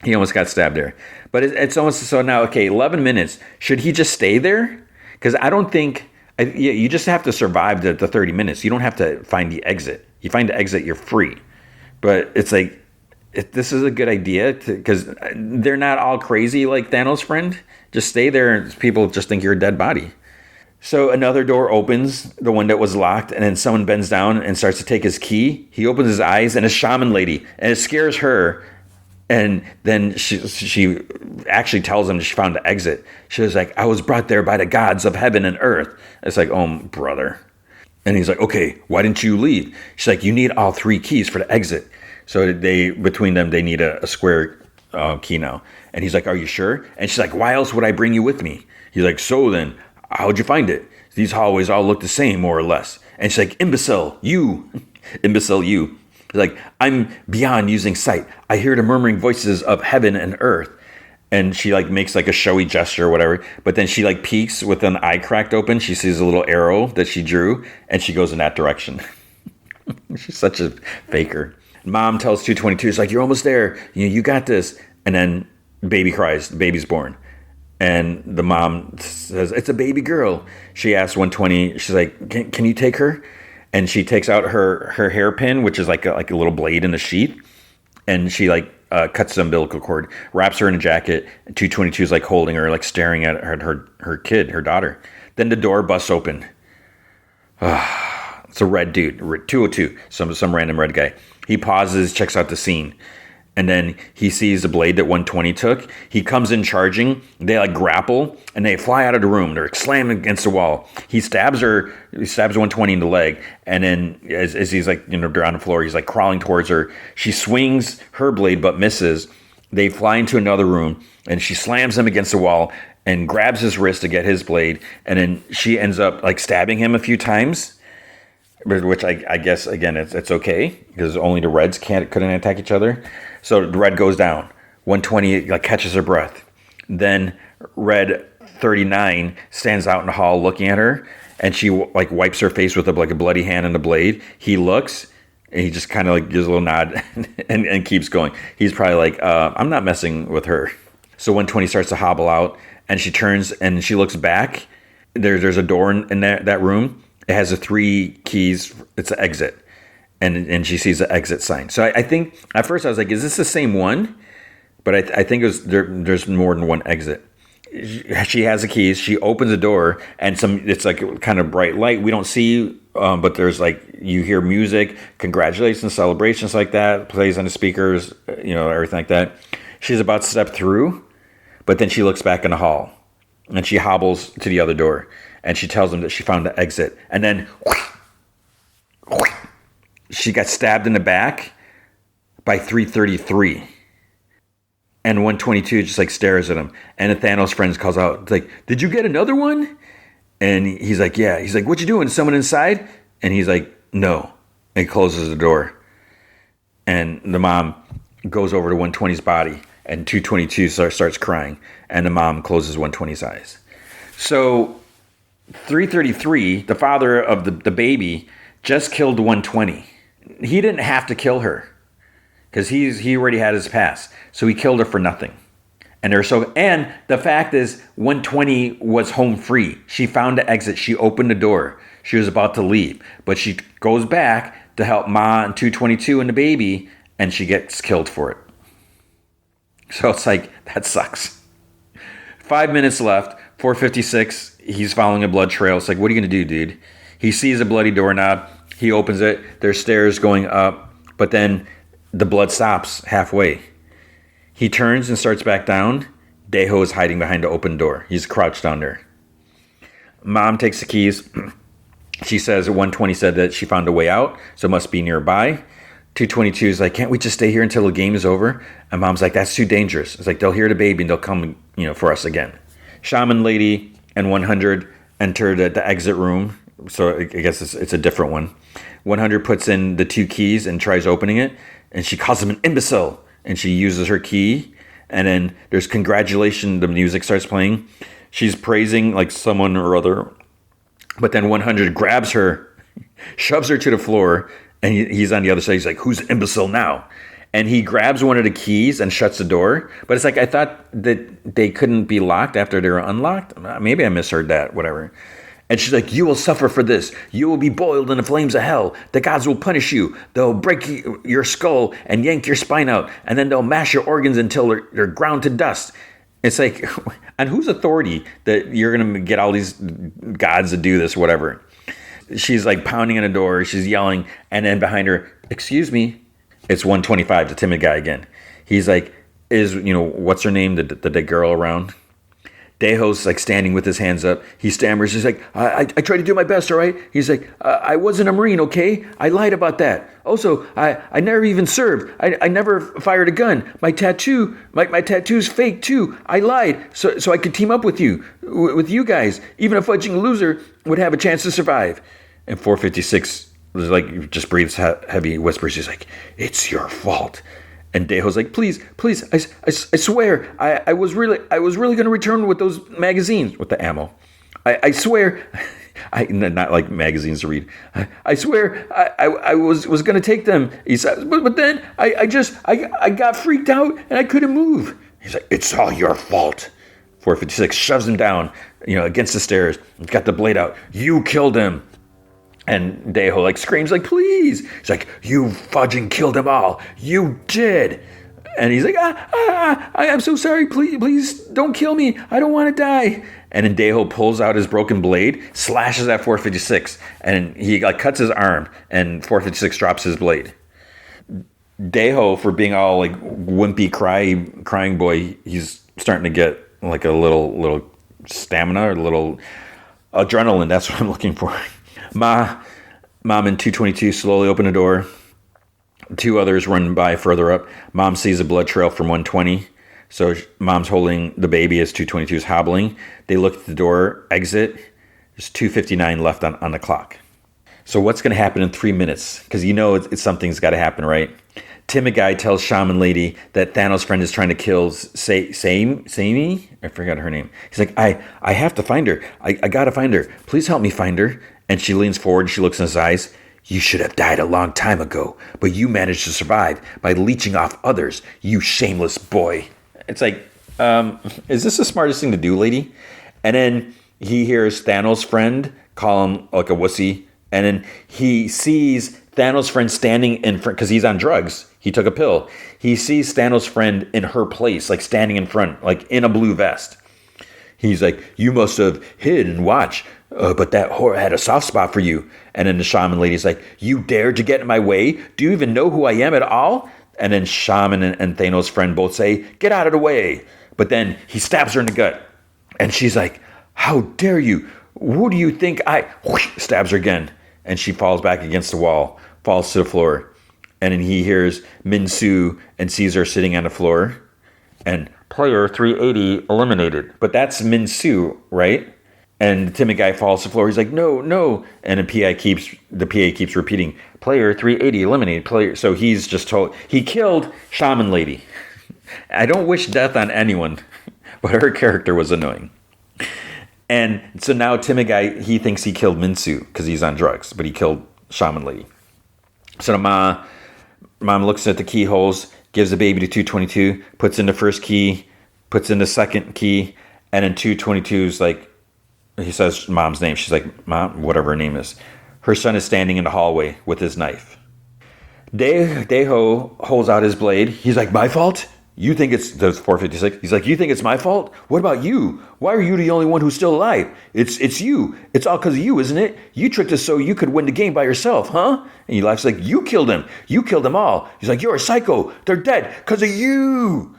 He almost got stabbed there. But it's almost so now, okay, 11 minutes. Should he just stay there? Because I don't think, you just have to survive the 30 minutes. You don't have to find the exit. You find the exit, you're free. But it's like, this is a good idea because they're not all crazy like Thanos' friend. Just stay there and people just think you're a dead body. So another door opens, the one that was locked, and then someone bends down and starts to take his key. He opens his eyes and a shaman lady, and it scares her. And then she actually tells him she found the exit. She was like, I was brought there by the gods of heaven and earth. It's like, oh, brother. And he's like, okay, why didn't you leave? She's like, you need all 3 keys for the exit. So between them, they need a square key now. And he's like, are you sure? And she's like, why else would I bring you with me? He's like, so then, how'd you find it? These hallways all look the same, more or less. And she's like, imbecile, you. Imbecile, you. Like, I'm beyond using sight. I hear the murmuring voices of heaven and earth. And she like makes like a showy gesture or whatever. But then she like peeks with an eye cracked open. She sees a little arrow that she drew and she goes in that direction. She's such a faker. Mom tells 222, it's like, you're almost there. You got this. And then baby cries. The baby's born. And the mom says, it's a baby girl. She asks 120, she's like, can you take her? And she takes out her hairpin, which is like a little blade in the sheath. And she cuts the umbilical cord, wraps her in a jacket. And 222 is like holding her, like staring at her kid, her daughter. Then the door busts open. It's a red dude, 202, some random red guy. He pauses, checks out the scene. And then he sees the blade that 120 took. He comes in charging. They like grapple and they fly out of the room. They're slammed against the wall. He stabs 120 in the leg. And then as he's like, they're on the floor, he's like crawling towards her. She swings her blade but misses. They fly into another room and she slams him against the wall and grabs his wrist to get his blade. And then she ends up like stabbing him a few times, which I guess, again, it's okay because only the Reds couldn't attack each other. So the Red goes down. 120 like catches her breath. Then Red 39 stands out in the hall looking at her, and she like wipes her face with a bloody hand and a blade. He looks, and he just kind of like gives a little nod and keeps going. He's probably like, I'm not messing with her. So 120 starts to hobble out, and she turns and she looks back. There's a door in that room. It has the 3 keys. It's an exit. And she sees the exit sign. So I think at first I was like, is this the same one? But I think it was there's more than one exit. She has the keys. She opens the door and it's like kind of bright light. We don't see, but there's like, you hear music, congratulations, celebrations like that, plays on the speakers, everything like that. She's about to step through, but then she looks back in the hall and she hobbles to the other door and she tells them that she found the exit. And then she got stabbed in the back by 333. And 122 just like stares at him. And the Thanos friends calls out, it's like, did you get another one? And he's like, yeah. He's like, what you doing? Someone inside? And he's like, no. And he closes the door. And the mom goes over to 120's body. And 222 starts crying. And the mom closes 120's eyes. So 333, the father of the baby, just killed 120. He didn't have to kill her because he already had his pass. So he killed her for nothing. And the fact is 120 was home free. She found the exit. She opened the door. She was about to leave, but she goes back to help Ma and 222 and the baby, and she gets killed for it. So it's like, that sucks. 5 minutes left, 4:56. He's following a blood trail. It's like, what are you going to do, dude? He sees a bloody doorknob. He opens it. There's stairs going up, but then the blood stops halfway. He turns and starts back down. Deho is hiding behind the open door. He's crouched down there. Mom takes the keys. She says 120 said that she found a way out, so it must be nearby. 222 is like, can't we just stay here until the game is over? And Mom's like, that's too dangerous. It's like, they'll hear the baby and they'll come, for us again. Shaman Lady and 100 enter the exit room. So I guess it's a different one. 100 puts in the 2 keys and tries opening it. And she calls him an imbecile. And she uses her key. And then there's congratulations. The music starts playing. She's praising like someone or other. But then 100 grabs her, shoves her to the floor. And he's on the other side. He's like, who's the imbecile now? And he grabs one of the keys and shuts the door. But it's like, I thought that they couldn't be locked after they were unlocked. Maybe I misheard that, whatever. And she's like, you will suffer for this. You will be boiled in the flames of hell. The gods will punish you. They'll break your skull and yank your spine out. And then they'll mash your organs until they're ground to dust. It's like, on whose authority that you're going to get all these gods to do this, whatever. She's like pounding on the door. She's yelling. And then behind her, excuse me. It's 125, the timid guy again. He's like, what's her name? The girl around? Deho's like standing with his hands up. He stammers. He's like, I tried to do my best, all right? He's like, I wasn't a Marine, okay? I lied about that. Also, I never even served. I never fired a gun. My tattoo's fake too. I lied so I could team up with you guys. Even a fudging loser would have a chance to survive. And 456 was like, just breathes heavy, whispers. He's like, it's your fault. And Deho's like, please, I swear, I was really going to return with those magazines, with the ammo. I swear. Not like magazines to read. I swear I was going to take them. He says, but then I got freaked out and I couldn't move. He's like, it's all your fault. 456 shoves him down, against the stairs. He's got the blade out. You killed him. And Daeho like screams like, please. He's like, you fudging killed them all. You did. And he's like, I'm so sorry. Please don't kill me. I don't want to die. And then Daeho pulls out his broken blade, slashes at 456, and he like cuts his arm, and 456 drops his blade. Daeho, for being all like wimpy crying boy, he's starting to get like a little stamina or a little adrenaline. That's what I'm looking for. Mom and 222 slowly open the door. Two others run by further up. Mom sees a blood trail from 120. So Mom's holding the baby as 222 is hobbling. They look at the door, exit. There's 2:59 left on the clock. So what's going to happen in 3 minutes? Because it's something's got to happen, right? Timid guy tells Shaman Lady that Thanos' friend is trying to kill Sammy? I forgot her name. He's like, I have to find her. I got to find her. Please help me find her. And she leans forward and she looks in his eyes. You should have died a long time ago, but you managed to survive by leeching off others, you shameless boy. It's like, is this the smartest thing to do, lady? And then he hears Thanos' friend call him like a wussy. And then he sees Thanos' friend standing in front, because he's on drugs. He took a pill. He sees Thanos' friend in her place, like standing in front, like in a blue vest. He's like, you must have hid and watched, but that whore had a soft spot for you. And then the Shaman Lady's like, you dared to get in my way? Do you even know who I am at all? And then Shaman and Thanos' friend both say, get out of the way. But then he stabs her in the gut. And she's like, how dare you? Who do you think stabs her again. And she falls back against the wall, falls to the floor. And then he hears Min-Soo and sees her sitting on the floor. And player 380 eliminated. But that's Min-Soo, right? And the timid guy falls to the floor. He's like, no. And the PA keeps repeating, player 380 eliminated. Player. So he's just told, he killed Shaman Lady. I don't wish death on anyone, but her character was annoying. And so now timid guy, he thinks he killed Min-Soo because he's on drugs, but he killed Shaman Lady. So the mom looks at the keyholes, gives the baby to 222, puts in the first key, puts in the second key, and then 222's like, he says mom's name. She's like, Mom, whatever her name is. Her son is standing in the hallway with his knife. Daeho holds out his blade. He's like, my fault? You think it's, there's 456. He's like, you think it's my fault? What about you? Why are you the only one who's still alive? It's you. It's all because of you, isn't it? You tricked us so you could win the game by yourself, huh? And he laughs like, you killed him. You killed them all. He's like, you're a psycho. They're dead because of you.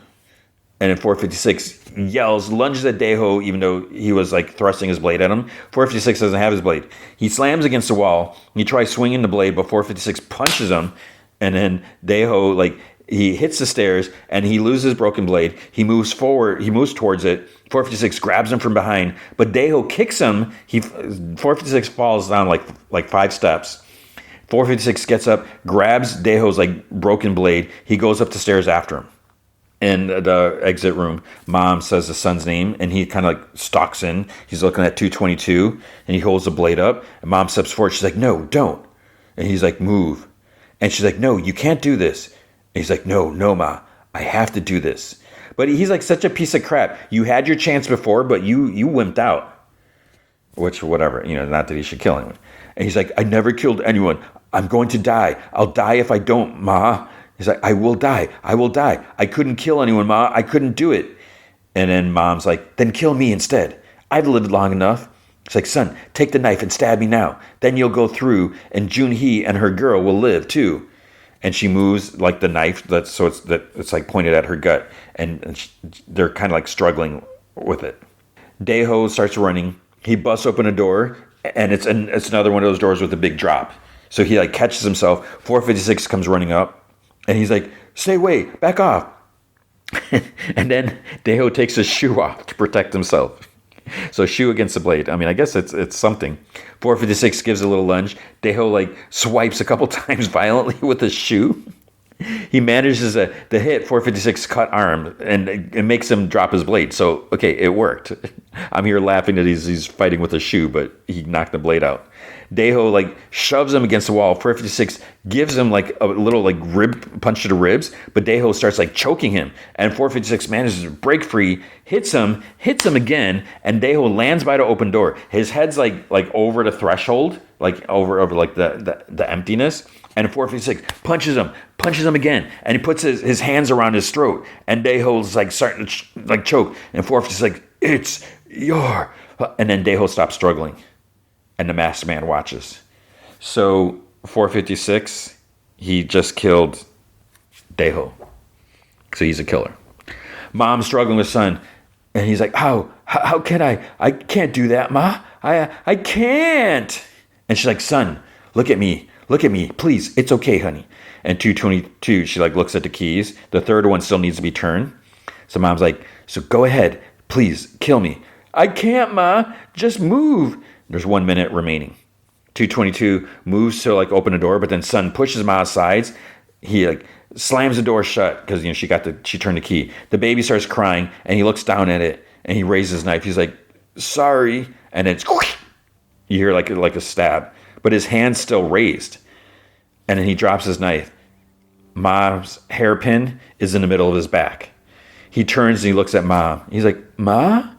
And then 456 yells, lunges at Daeho, even though he was like thrusting his blade at him. 456 doesn't have his blade. He slams against the wall. He tries swinging the blade, but 456 punches him. And then Daeho, like, he hits the stairs and he loses his broken blade. He moves forward. He moves towards it. 456 grabs him from behind, but Daeho kicks him. 456 falls down like 5 steps. 456 gets up, grabs Daeho's like broken blade. He goes up the stairs after him. In the exit room, Mom says the son's name, and he kind of like stalks in. He's looking at 222, and he holds the blade up. And Mom steps forward. She's like, no, don't. And he's like, move. And she's like, no, you can't do this. And he's like, no, Ma, I have to do this. But he's like such a piece of crap. You had your chance before, but you wimped out. Which, whatever, not that he should kill anyone. And he's like, I never killed anyone. I'm going to die. I'll die if I don't, Ma. He's like, I will die. I couldn't kill anyone, Ma. I couldn't do it. And then Mom's like, then kill me instead. I've lived long enough. It's like, son, take the knife and stab me now. Then you'll go through, and Junhee and her girl will live too. And she moves like the knife, it's like pointed at her gut, and they're kind of like struggling with it. Daeho starts running. He busts open a door, and it's another one of those doors with a big drop. So he like catches himself. 456 comes running up, and he's like, "Stay away, back off." And then Daeho takes his shoe off to protect himself. So shoe against the blade. I mean, I guess it's something. 456 gives a little lunge. Daeho like swipes a couple times violently with his shoe. He manages to hit 456 cut arm, and it makes him drop his blade. So, okay, it worked. I'm here laughing that he's fighting with a shoe, but he knocked the blade out. Deho like shoves him against the wall. 456 gives him like a little like rib punch to the ribs, but Deho starts like choking him, and 456 manages to break free, hits him again, and Deho lands by the open door. His head's like over the threshold, like over like the emptiness, and 456 punches him again, and he puts his hands around his throat, and Deho's like starting to like choke, and 456 like, it's your, and then Deho stops struggling. And the masked man watches. So 456, he just killed Deho. So he's a killer. Mom's struggling with son, and he's like, how can I? I can't do that, Ma. I can't. And she's like, son, look at me, please. It's okay, honey. And 222, she like looks at the keys. The third one still needs to be turned. So mom's like, so go ahead, please kill me. I can't, Ma. Just move. There's 1 minute remaining. 222 moves to like open the door, but then son pushes him outside. He like slams the door shut because she turned the key. The baby starts crying, and he looks down at it, and he raises his knife. He's like, sorry, and it's you hear like a stab, but his hand's still raised, and then he drops his knife. Mom's hairpin is in the middle of his back. He turns and he looks at Mom. He's like, Ma?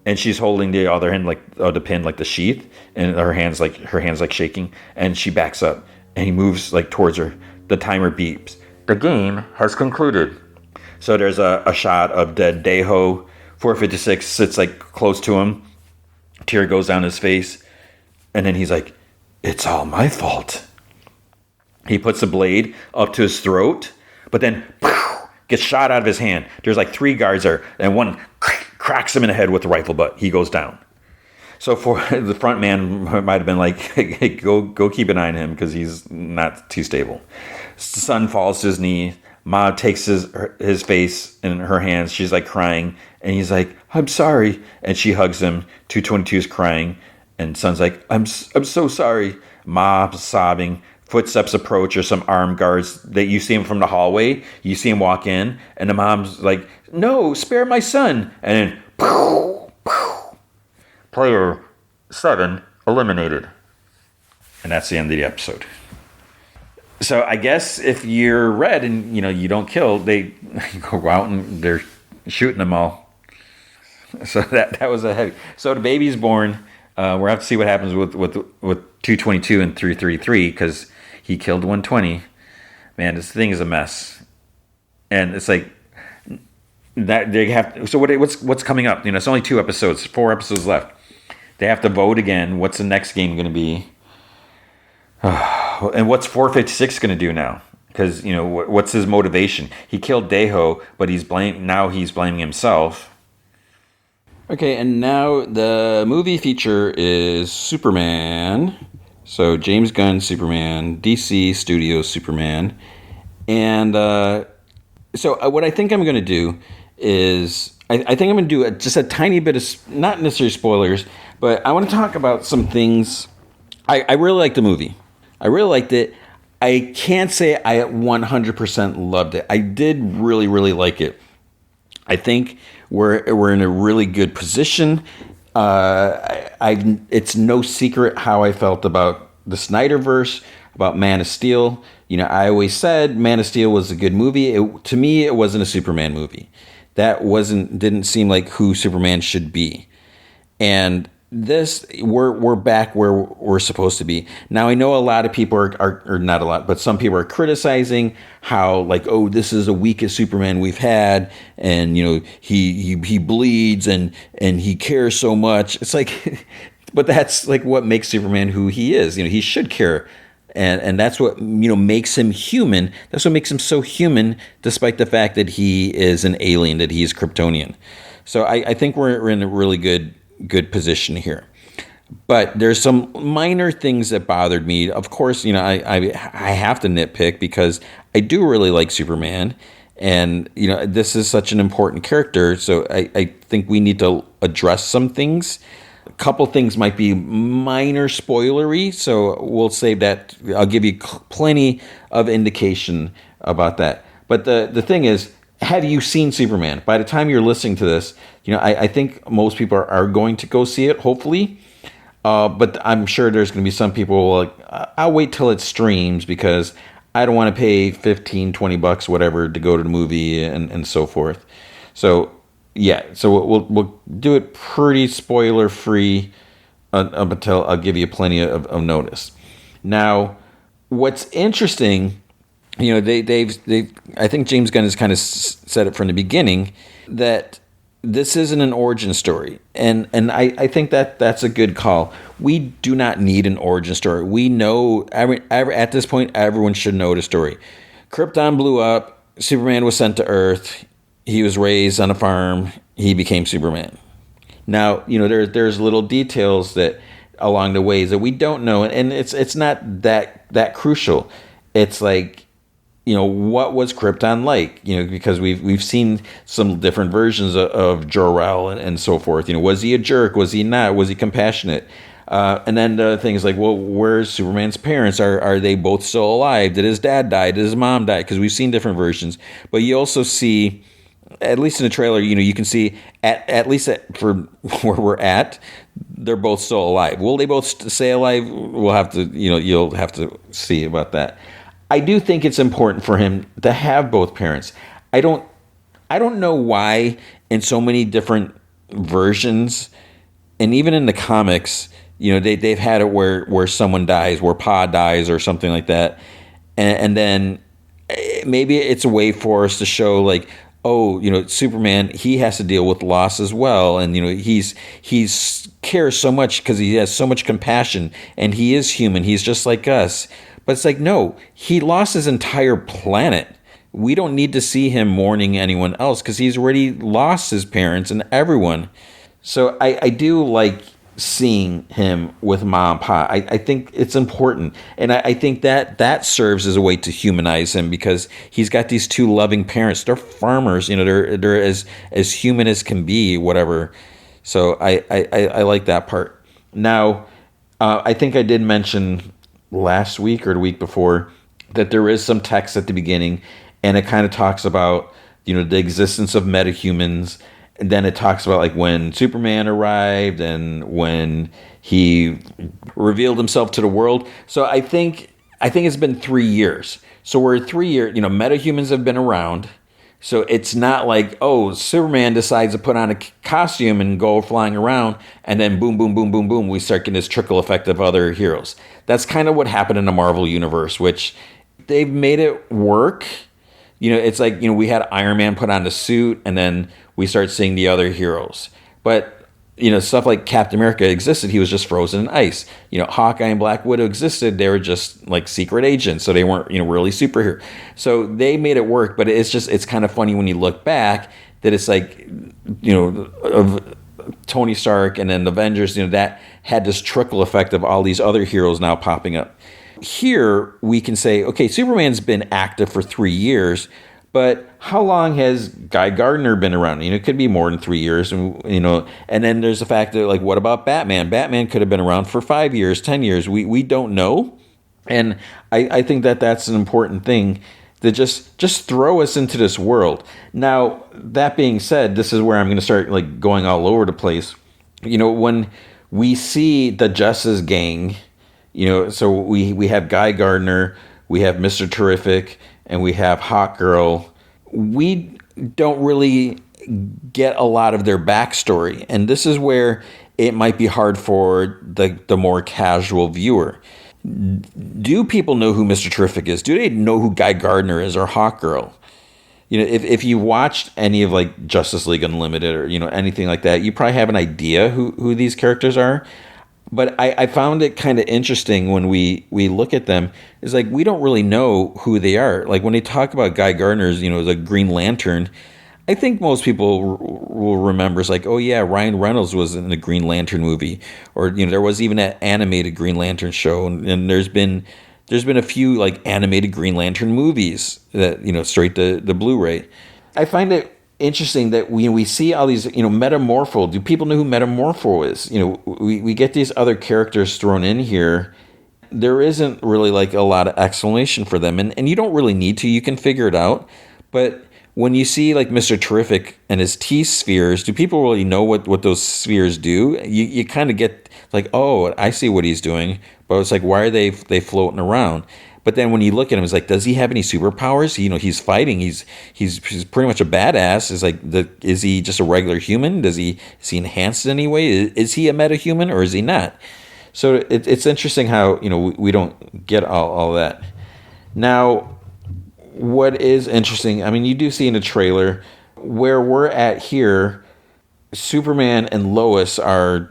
And she's holding the other hand, like the pin, like the sheath, and her hands like shaking. And she backs up, and he moves like towards her. The timer beeps. The game has concluded. So there's a shot of dead Deho. 456 sits like close to him. Tear goes down his face, and then he's like, "It's all my fault." He puts the blade up to his throat, but then gets shot out of his hand. There's like 3 guards there, and one cracks him in the head with the rifle butt. He goes down. So for the front man might have been like, hey, go keep an eye on him because he's not too stable. Son falls to his knee. Ma takes his face in her hands. She's like crying, and he's like, I'm sorry. And she hugs him. 222 is crying, and son's like, I'm so sorry. Ma sobbing. Footsteps approach, or some armed guards. That you see him from the hallway. You see him walk in, and the mom's like, no, spare my son. And then, player 7 eliminated. And that's the end of the episode. So I guess if you're red and you don't kill, they go out and they're shooting them all. So that was a heavy. So the baby's born. We'll have to see what happens with 222 and 333 because he killed 120. Man, this thing is a mess. And it's like that they have. So what's coming up? It's only 2 episodes, 4 episodes left. They have to vote again. What's the next game going to be? And what's 456 going to do now? Because what's his motivation? He killed Deho, but he's blaming himself. Okay, and now the movie feature is Superman. So James Gunn Superman, DC Studios Superman, and so what I think I'm going to do is I think I'm going to do just a tiny bit of, not necessarily spoilers, but I want to talk about some things. I really liked the movie. I really liked it. I can't say I 100% loved it. I did really, really like it. I think we're in a really good position. It's no secret how I felt about the Snyderverse, about Man of Steel. I always said Man of Steel was a good movie. To me, it wasn't a Superman movie. That didn't seem like who Superman should be. And this, we're back where we're supposed to be. Now, I know a lot of people are not a lot, but some people are criticizing how, like, oh, this is the weakest Superman we've had, and he bleeds and he cares so much. It's like, but that's like what makes Superman who he is. He should care, and that's what makes him human. That's what makes him so human, despite the fact that he is an alien, that he's Kryptonian. So I think we're in a really good position here. But there's some minor things that bothered me. Of course, I have to nitpick because I do really like Superman, and this is such an important character. So I think we need to address some things. A couple things might be minor spoilery, so we'll save that. I'll give you plenty of indication about that. But the thing is, have you seen Superman? By the time you're listening to this, I think most people are going to go see it, hopefully. But I'm sure there's going to be some people like, I'll wait till it streams because I don't want to pay 15, 20 bucks, whatever, to go to the movie and so forth. So, yeah, so we'll do it pretty spoiler free up until I'll give you plenty of notice. Now, what's interesting, they've I think James Gunn has kind of said it from the beginning that this isn't an origin story, and I think that's a good call. We do not need an origin story. We know at this point everyone should know the story. Krypton blew up. Superman was sent to Earth. He was raised on a farm. He became Superman. Now, there's little details that along the ways that we don't know, and it's not that crucial. It's like, what was Krypton like? Because we've seen some different versions of Jor-El and so forth. Was he a jerk? Was he not? Was he compassionate? And then the thing is like, well, where's Superman's parents? Are they both still alive? Did his dad die? Did his mom die? Because we've seen different versions. But you also see, at least in the trailer, you can see at least for where we're at, they're both still alive. Will they both stay alive? We'll have to, you'll have to see about that. I do think it's important for him to have both parents. I don't know why in so many different versions, and even in the comics, they've had it where someone dies, where Pa dies or something like that, and then maybe it's a way for us to show like, Superman, he has to deal with loss as well, and he's cares so much because he has so much compassion, and he is human. He's just like us. But it's like, no, he lost his entire planet. We don't need to see him mourning anyone else because he's already lost his parents and everyone. So I do like seeing him with Ma and Pa. I think it's important. And I think that serves as a way to humanize him because he's got these two loving parents. They're farmers, they're as human as can be, whatever. So I like that part. Now, I think I did mention last week or the week before that there is some text at the beginning, and it kind of talks about the existence of metahumans, and then it talks about like when Superman arrived and when he revealed himself to the world. So I think it's been 3 years. So we're 3 years. Metahumans have been around. So it's not like, Superman decides to put on a costume and go flying around, and then boom, boom, boom, boom, boom, we start getting this trickle effect of other heroes. That's kind of what happened in the Marvel Universe, which they've made it work. It's like, we had Iron Man put on the suit, and then we start seeing the other heroes. But, stuff like Captain America existed. He was just frozen in ice. Hawkeye and Black Widow existed. They were just like secret agents. So they weren't, really superhero. So they made it work. But it's kind of funny when you look back that it's like, of Tony Stark and then the Avengers, that had this trickle effect of all these other heroes now popping up. Here we can say, okay, Superman's been active for 3 years. But how long has Guy Gardner been around? It could be more than 3 years. And then there's the fact that, like, what about Batman? Batman could have been around for 5 years, 10 years. We don't know. And I think that's an important thing to just throw us into this world. Now, that being said, this is where I'm going to start, like, going all over the place. When we see the Justice Gang, so we have Guy Gardner, we have Mr. Terrific, and we have Hawkgirl. We don't really get a lot of their backstory. And this is where it might be hard for the more casual viewer. Do people know who Mr. Terrific is? Do they know who Guy Gardner is or Hawkgirl? If you watched any of like Justice League Unlimited or anything like that, you probably have an idea who these characters are. But I found it kind of interesting when we look at them. It's like we don't really know who they are. Like when they talk about Guy Gardner's, the Green Lantern, I think most people will remember. It's like, oh yeah, Ryan Reynolds was in the Green Lantern movie, or there was even an animated Green Lantern show, and there's been a few like animated Green Lantern movies that straight to the Blu-ray. I find it interesting that we see all these, Metamorpho. Do people know who Metamorpho is? We get these other characters thrown in here, there isn't really like a lot of explanation for them, and you don't really need to. You can figure it out. But when you see like Mr. Terrific and his T spheres, do people really know what those spheres do? You kind of get like, oh, I see what he's doing, but it's like, why are they floating around? But then when you look at him, it's like, does he have any superpowers? He's fighting. He's pretty much a badass. It's like, is he just a regular human? Is he enhanced in any way? Is he a metahuman or is he not? So it's interesting how we don't get all that. Now, what is interesting, I mean, you do see in the trailer where we're at here, Superman and Lois are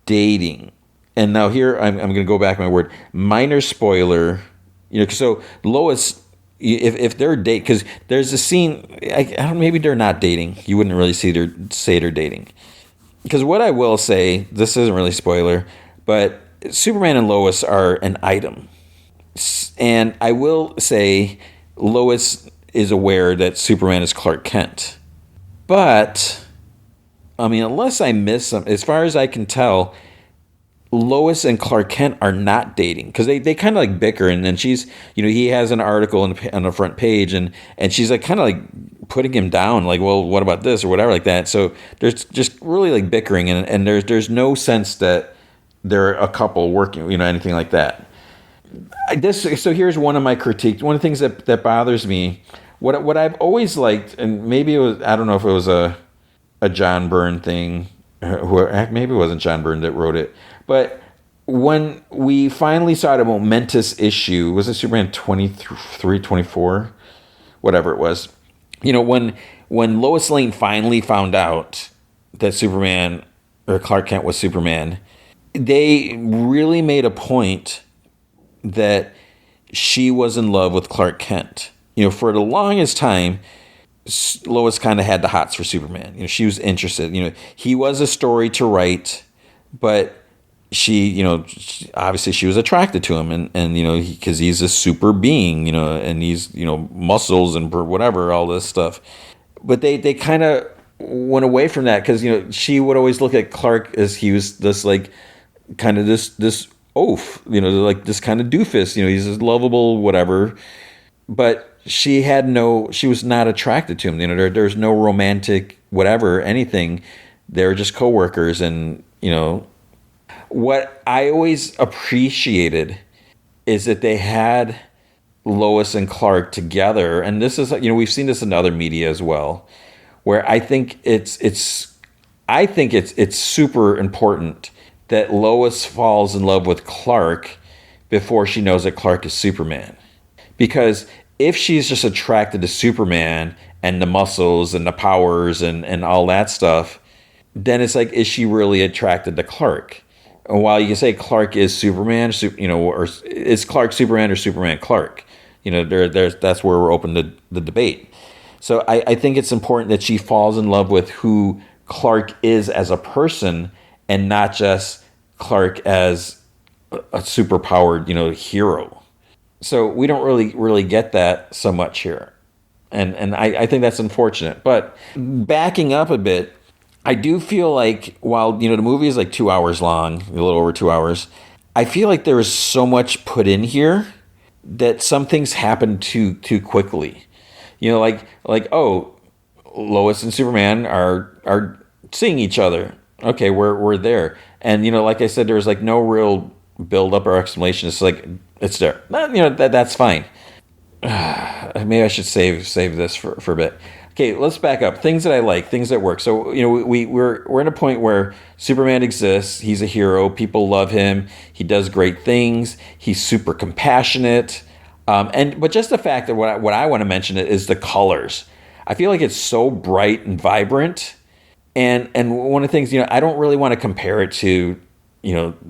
dating. And now here, I'm going to go back my word, minor spoiler. So Lois, if they're dating, because there's a scene, I don't, maybe they're not dating. You wouldn't really say they're dating. Because what I will say, this isn't really spoiler, but Superman and Lois are an item. And I will say Lois is aware that Superman is Clark Kent. But, I mean, unless I miss some, as far as I can tell, Lois and Clark Kent are not dating because they kind of like bicker, and then she's, he has an article on the front page, and she's like kind of like putting him down, like, well, what about this or whatever like that. So there's just really like bickering, and there's no sense that they're a couple working, anything like that. So here's one of my critiques. One of the things that bothers me, what I've always liked, and maybe it was, I don't know if it was a John Byrne thing, maybe it wasn't John Byrne that wrote it. But when we finally saw the momentous issue, was it Superman 23, 24? Whatever it was. When Lois Lane finally found out that Superman, or Clark Kent was Superman, they really made a point that she was in love with Clark Kent. For the longest time, Lois kind of had the hots for Superman. She was interested. He was a story to write, but she, obviously she was attracted to him, and because he's a super being, and he's, muscles and whatever, all this stuff. But they kind of went away from that because, she would always look at Clark as he was this like kind of this oaf, like this kind of doofus, he's this lovable whatever. But she was not attracted to him. There's no romantic whatever, anything. They're just coworkers, and what I always appreciated is that they had Lois and Clark together, and this is, we've seen this in other media as well, where I think it's super important that Lois falls in love with Clark before she knows that Clark is Superman. Because if she's just attracted to Superman and the muscles and the powers and all that stuff, then it's like, is she really attracted to Clark? And while you can say Clark is Superman, or is Clark Superman or Superman Clark? That's where we're open to the debate. So I think it's important that she falls in love with who Clark is as a person, and not just Clark as a superpowered, hero. So we don't really get that so much here. And I think that's unfortunate. But backing up a bit, I do feel like while, the movie is like 2 hours long, a little over 2 hours, I feel like there is so much put in here that some things happen too quickly. Like oh, Lois and Superman are seeing each other. Okay, we're there. And like I said, there's like no real build up or explanation. It's like it's there. That's fine. Maybe I should save this for a bit. Okay, let's back up. Things that I like, things that work. So, we're in a point where Superman exists. He's a hero. People love him. He does great things. He's super compassionate. But just the fact that what I want to mention is the colors. I feel like it's so bright and vibrant. And one of the things, I don't really want to compare it to,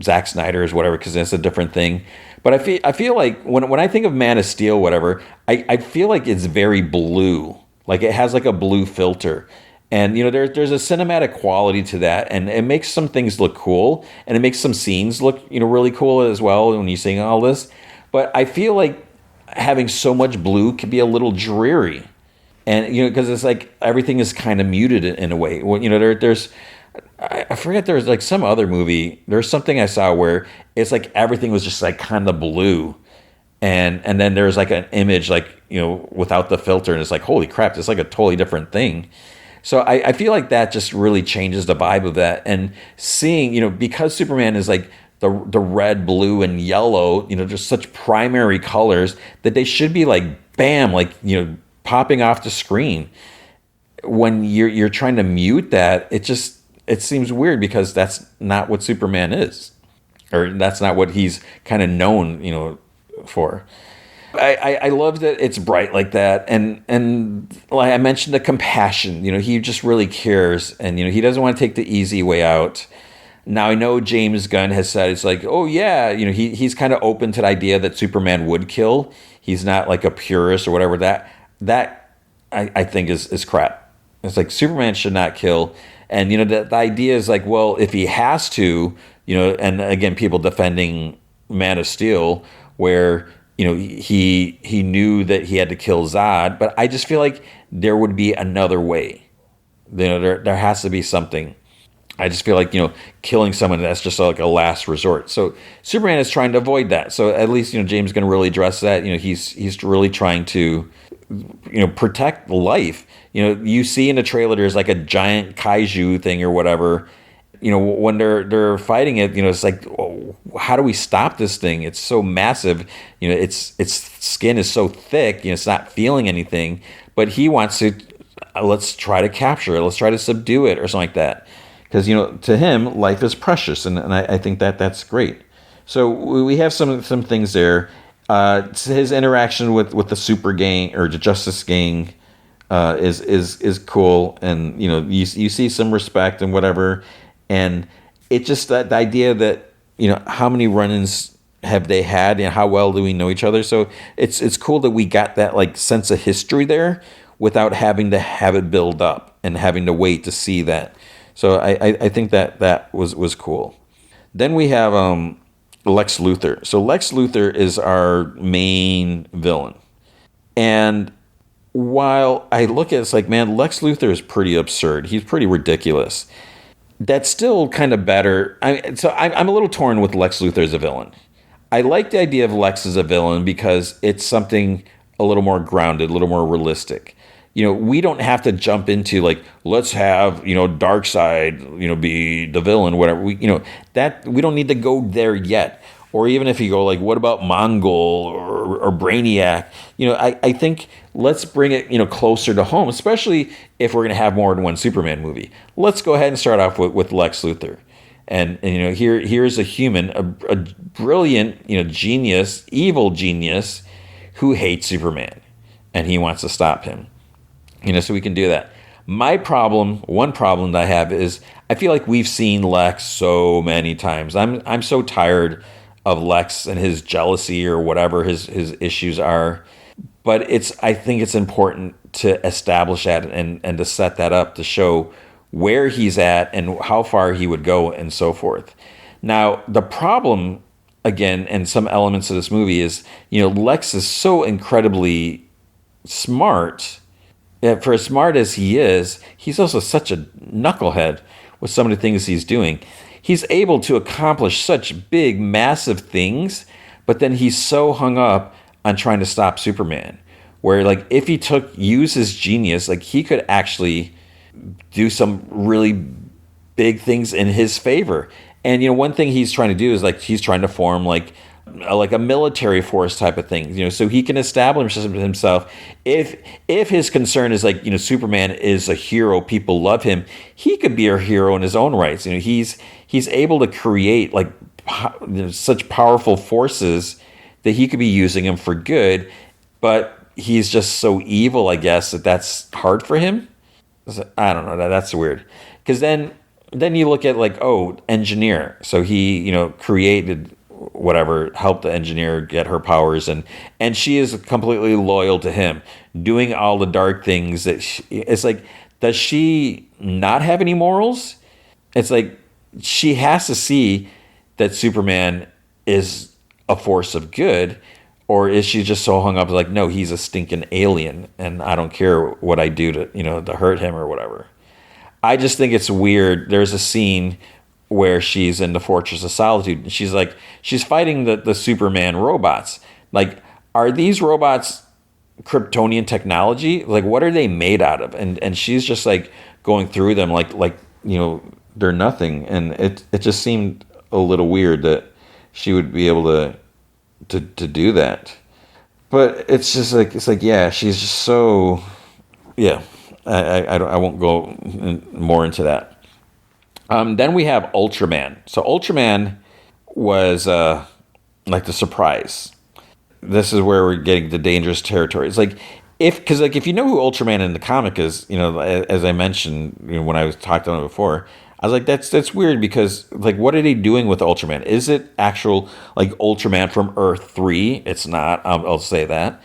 Zack Snyder's whatever, because that's a different thing. But I feel like when I think of Man of Steel, whatever, I feel like it's very blue. Like it has like a blue filter. And, there's a cinematic quality to that. And it makes some things look cool. And it makes some scenes look, really cool as well when you're seeing all this. But I feel like having so much blue can be a little dreary. And, because it's like everything is kind of muted in a way. Well, there's I forget, there was like some other movie. There's something I saw where it's like everything was just like kind of blue, and then there's like an image like without the filter, and it's like holy crap, it's like a totally different thing. So I feel like that just really changes the vibe of that. And seeing, because Superman is like the red, blue, and yellow, just such primary colors that they should be like bam, like popping off the screen. When you're trying to mute that, it seems weird because that's not what Superman is, or that's not what he's kind of known, for. I love that it's bright like that, and like I mentioned, the compassion. He just really cares, and he doesn't want to take the easy way out. Now I know James Gunn has said it's like, oh yeah, he's kind of open to the idea that Superman would kill. He's not like a purist or whatever. That I think is crap. It's like Superman should not kill, and the idea is like, well, if he has to, and again, people defending Man of Steel, where he knew that he had to kill Zod, but I just feel like there would be another way. There has to be something. I just feel like killing someone, that's just like a last resort. So Superman is trying to avoid that. So at least James going to really address that. He's really trying to protect life. You see in the trailer there's like a giant kaiju thing or whatever. When they're fighting it, it's like, oh, how do we stop this thing? It's so massive. Its skin is so thick. It's not feeling anything. But he wants to. Let's try to capture it. Let's try to subdue it or something like that. Because to him, life is precious, and I think that's great. So we have some things there. His interaction with the Super Gang or the Justice Gang is cool, and you see some respect and whatever. And it's just that the idea that, how many run-ins have they had and how well do we know each other? So it's cool that we got that like sense of history there without having to have it build up and having to wait to see that. So I think that was cool. Then we have Lex Luthor. So Lex Luthor is our main villain. And while I look at it, it's like, man, Lex Luthor is pretty absurd. He's pretty ridiculous. That's still kind of better. I'm a little torn with Lex Luthor as a villain. I like the idea of Lex as a villain because it's something a little more grounded, a little more realistic. We don't have to jump into like, let's have, Darkseid, be the villain, whatever. That we don't need to go there yet. Or even if you go like, what about Mongol or Brainiac? I think let's bring it, closer to home, especially if we're going to have more than one Superman movie. Let's go ahead and start off with Lex Luthor. And here's a human, a brilliant, genius, evil genius who hates Superman. And he wants to stop him. So we can do that. One problem that I have is I feel like we've seen Lex so many times. I'm so tired of Lex and his jealousy or whatever his issues are. But I think it's important to establish that and to set that up to show where he's at and how far he would go and so forth. Now, the problem, again, and some elements of this movie is, Lex is so incredibly smart. For as smart as he is, he's also such a knucklehead with some of the things he's doing. He's able to accomplish such big, massive things, but then he's so hung up on trying to stop Superman. Where, like, if he use his genius, like, he could actually do some really big things in his favor. And, one thing he's trying to do is, like, he's trying to form, like a military force type of thing, so he can establish himself. If his concern is like, Superman is a hero, people love him, he could be a hero in his own rights. He's able to create like such powerful forces that he could be using them for good, but he's just so evil, I guess, that's hard for him. I don't know, that's weird. Because then you look at like, engineer. So he, created whatever, helped the engineer get her powers, and she is completely loyal to him, doing all the dark things that it's like, does she not have any morals? It's like she has to see that Superman is a force of good, or is she just so hung up like, no, he's a stinking alien and I don't care what I do to to hurt him or whatever. I just think it's weird. There's a scene where she's in the Fortress of Solitude, and she's fighting the Superman robots. Like, are these robots Kryptonian technology? Like, what are they made out of? And she's just like going through them like they're nothing. And it just seemed a little weird that she would be able to do that. But it's just like yeah, she's just so yeah. I won't go more into that. Then we have Ultraman. So Ultraman was like the surprise. This is where we're getting the dangerous territory. It's like if you know who Ultraman in the comic is, as I mentioned, when I was talking about it before, I was like, that's weird because like, what are they doing with Ultraman? Is it actual like Ultraman from Earth 3? It's not. I'll say that.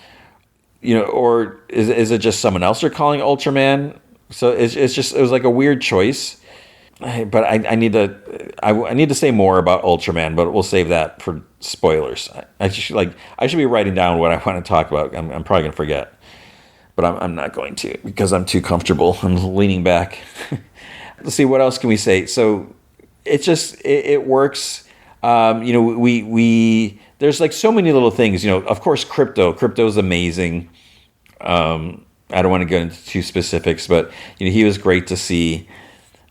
Or is it just someone else they're calling Ultraman? So it was like a weird choice. But I need to say more about Ultraman, but we'll save that for spoilers. I should be writing down what I want to talk about. I'm probably gonna forget, but I'm not going to because I'm too comfortable. I'm leaning back. Let's see, what else can we say? So it works. We there's like so many little things. Of course, Crypto's amazing. I don't want to get into too specifics, but he was great to see.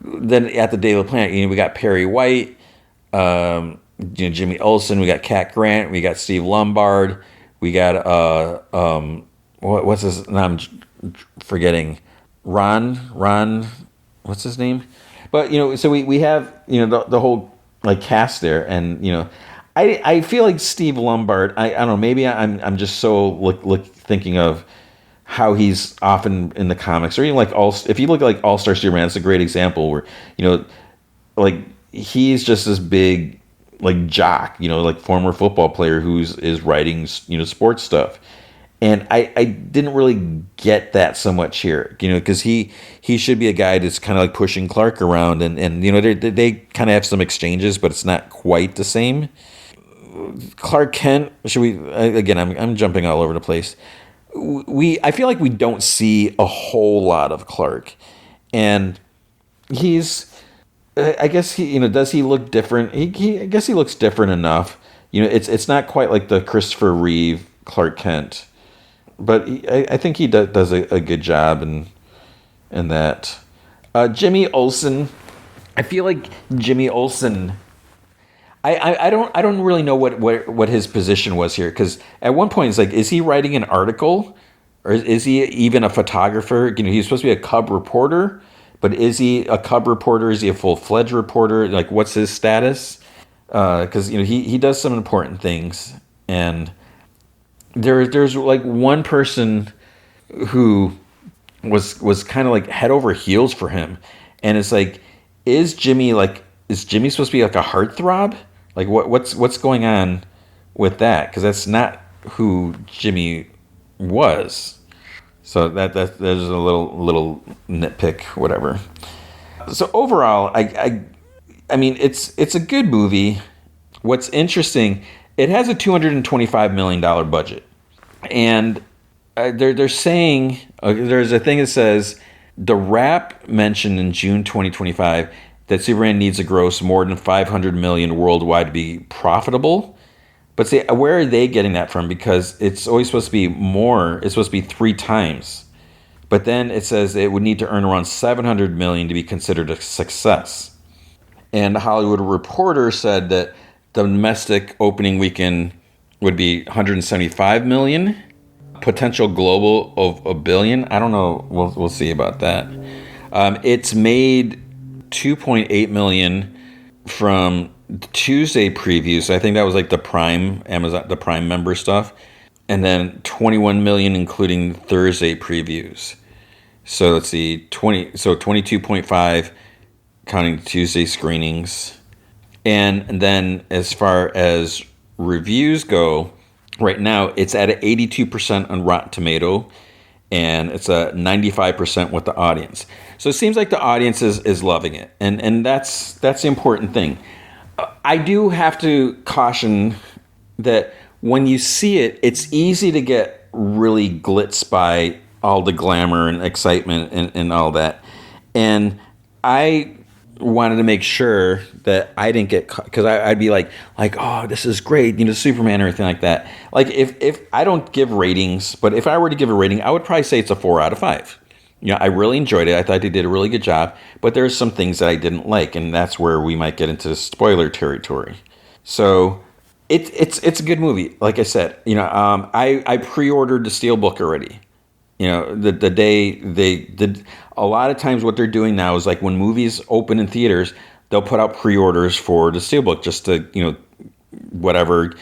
Then at the Day of the Planet, we got Perry White, Jimmy Olsen, we got Cat Grant, we got Steve Lombard, we got what's his name? I'm forgetting. Ron, what's his name? But so we have the whole like cast there, and I feel like Steve Lombard. I don't know. Maybe I'm just so thinking of how he's often in the comics, or even like if you look at like All-Star Superman, it's a great example where like he's just this big like jock, like former football player is writing sports stuff, and I didn't really get that so much here, because he should be a guy that's kind of like pushing Clark around, and they kind of have some exchanges, but it's not quite the same. Clark Kent, should we again? I'm jumping all over the place. I feel like we don't see a whole lot of Clark, and I guess does he look different? I guess he looks different enough. It's not quite like the Christopher Reeve Clark Kent, but I think he does a good job in that. Jimmy Olsen, I feel like Jimmy Olsen. I don't really know what his position was here, because at one point it's like, is he writing an article, or is he even a photographer? He's supposed to be a Cub reporter, but is he a Cub reporter? Is he a full-fledged reporter? Like, what's his status? Because he does some important things, and there's like one person who was kind of like head over heels for him, and it's like, is Jimmy supposed to be like a heartthrob? Like what's going on with that? Because that's not who Jimmy was. So there's a little nitpick, whatever. So overall, I mean it's a good movie. What's interesting, it has a $225 million budget, and they're saying there's a thing that says the Wrap mentioned in June 2025 that Superman needs to gross more than $500 million worldwide to be profitable. But see, where are they getting that from? Because it's always supposed to be more. It's supposed to be 3 times. But then it says it would need to earn around $700 million to be considered a success. And the Hollywood Reporter said that the domestic opening weekend would be $175 million. Potential global of $1 billion. I don't know. We'll see about that. It's made $2.8 million from Tuesday previews. I think that was like the Prime member stuff, and then $21 million including Thursday previews. So let's see, 22.5 counting Tuesday screenings, and then as far as reviews go, right now it's at 82% on Rotten Tomato, and it's a 95% with the audience. So it seems like the audience is loving it, and that's the important thing. I do have to caution that when you see it, it's easy to get really glitz by all the glamour and excitement and all that. And I wanted to make sure that I didn't get caught, because I'd be like, oh, this is great, Superman or anything like that. Like if I don't give ratings, but if I were to give a rating, I would probably say it's a 4 out of 5. I really enjoyed it. I thought they did a really good job, but there's some things that I didn't like, and that's where we might get into spoiler territory. So it's a good movie. Like I said, I pre-ordered the Steelbook already. The day they did. A lot of times what they're doing now is like when movies open in theaters, they'll put out pre-orders for the Steelbook just to, whatever,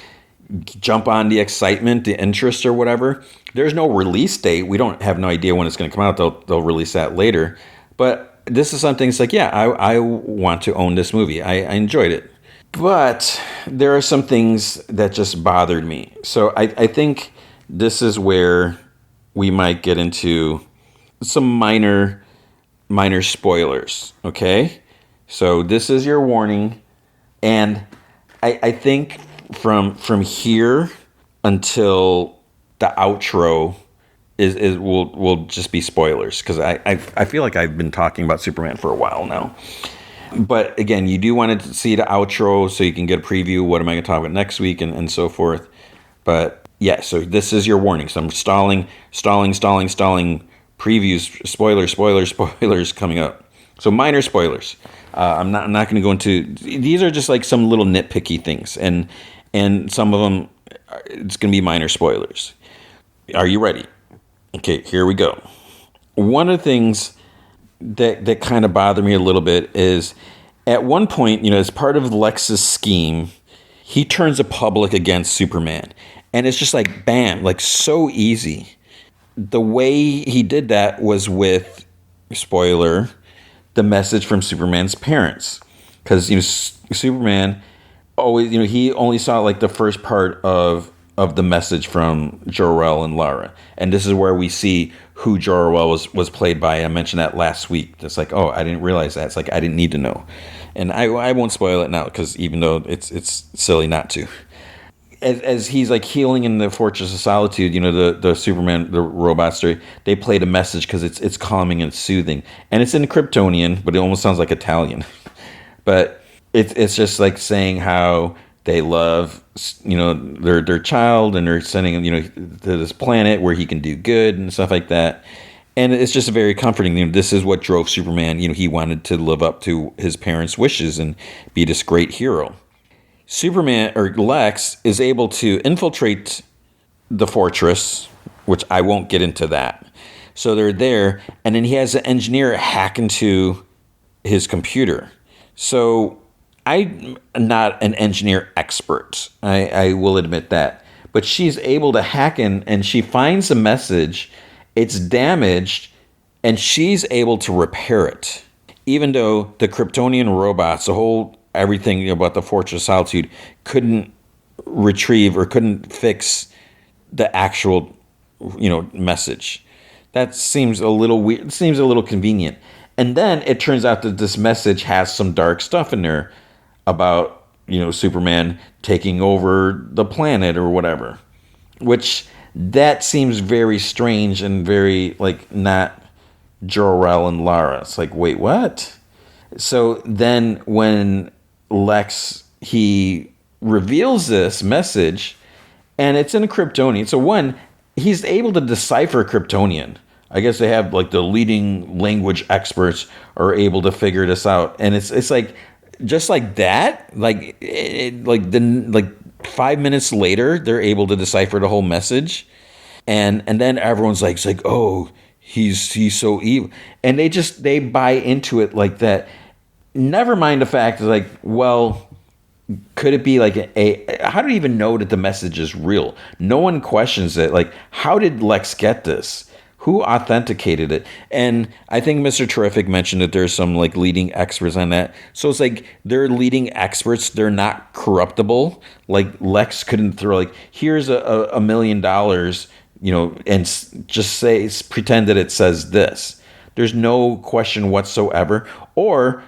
jump on the excitement, the interest or whatever. There's no release date. We don't have no idea when it's going to come out. They'll release that later. But this is something it's like, yeah, I want to own this movie. I enjoyed it. But there are some things that just bothered me. So I think this is where we might get into some minor spoilers, okay? So this is your warning, and I think from here until the outro will just be spoilers, because I feel like I've been talking about Superman for a while now. But again, you do want to see the outro so you can get a preview. What am I going to talk about next week and so forth. But yeah, so this is your warning. So I'm stalling. Previews, spoilers coming up. So minor spoilers. I'm not going to go into. These are just like some little nitpicky things, and some of them it's going to be minor spoilers. Are you ready? Okay, here we go. One of the things that kind of bothered me a little bit is at one point, as part of Lex's scheme, he turns the public against Superman. And it's just like, bam, like so easy. The way he did that was with, spoiler, the message from Superman's parents. Because, Superman always, he only saw like the first part of the message from Jor-El and Lara. And this is where we see who Jor-El was played by. I mentioned that last week. It's like, oh, I didn't realize that. It's like, I didn't need to know. And I won't spoil it now, because even though it's silly not to. As he's like healing in the Fortress of Solitude, the Superman, the robots, they played a message because it's calming and soothing. And it's in Kryptonian, but it almost sounds like Italian. But it's just like saying how they love, their child, and they're sending him, to this planet where he can do good and stuff like that. And it's just very comforting. This is what drove Superman. He wanted to live up to his parents' wishes and be this great hero. Superman, or Lex, is able to infiltrate the fortress, which I won't get into that. So they're there, and then he has an engineer hack into his computer. So I'm not an engineer expert. I will admit that. But she's able to hack in, and she finds a message. It's damaged, and she's able to repair it. Even though the Kryptonian robots, everything about the Fortress of Solitude, couldn't retrieve or couldn't fix the actual, message. That seems a little weird. It seems a little convenient. And then it turns out that this message has some dark stuff in there about, Superman taking over the planet or whatever, which that seems very strange and very not Jor-El and Lara. It's like, wait, what? So then when Lex, he reveals this message, and it's in Kryptonian. So he's able to decipher Kryptonian. I guess they have the leading language experts are able to figure this out, and it's like just like that. 5 minutes later, they're able to decipher the whole message, and then everyone's like, it's like, oh, he's so evil, and they buy into it like that. Never mind the fact that, well, could it be how do you even know that the message is real? No one questions it. How did Lex get this? Who authenticated it? And I think Mr. Terrific mentioned that there's some like experts on that. So it's like they're leading experts. They're not corruptible. Like Lex couldn't throw here's $1 million, and just pretend that it says this. There's no question whatsoever. Or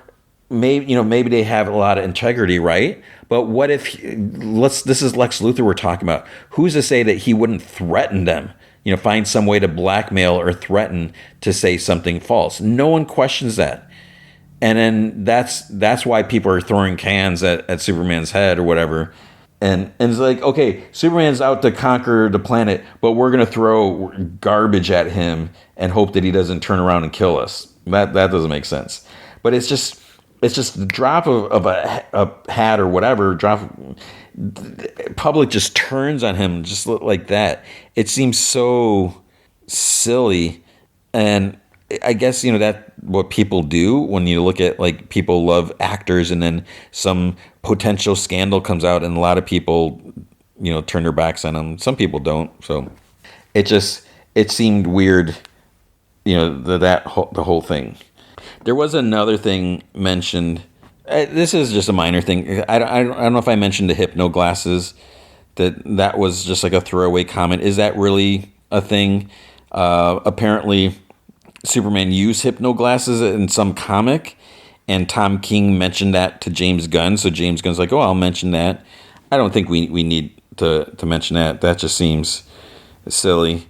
maybe they have a lot of integrity, right? But what if this is Lex Luthor we're talking about? Who's to say that he wouldn't threaten them? Find some way to blackmail or threaten to say something false. No one questions that. And then that's why people are throwing cans at Superman's head or whatever. And it's like, okay, Superman's out to conquer the planet, but we're gonna throw garbage at him and hope that he doesn't turn around and kill us. That doesn't make sense. But it's just the drop of a hat or whatever. Public just turns on him just like that. It seems so silly, and I guess that what people do when you look at, like, people love actors and then some potential scandal comes out and a lot of people turn their backs on them. Some people don't. So it seemed weird, the whole thing. There was another thing mentioned. This is just a minor thing. I don't know if I mentioned the hypno glasses. That was just like a throwaway comment. Is that really a thing? Apparently Superman used hypno glasses in some comic, and Tom King mentioned that to James Gunn. So James Gunn's like, oh, I'll mention that. I don't think we need to mention that. That just seems silly.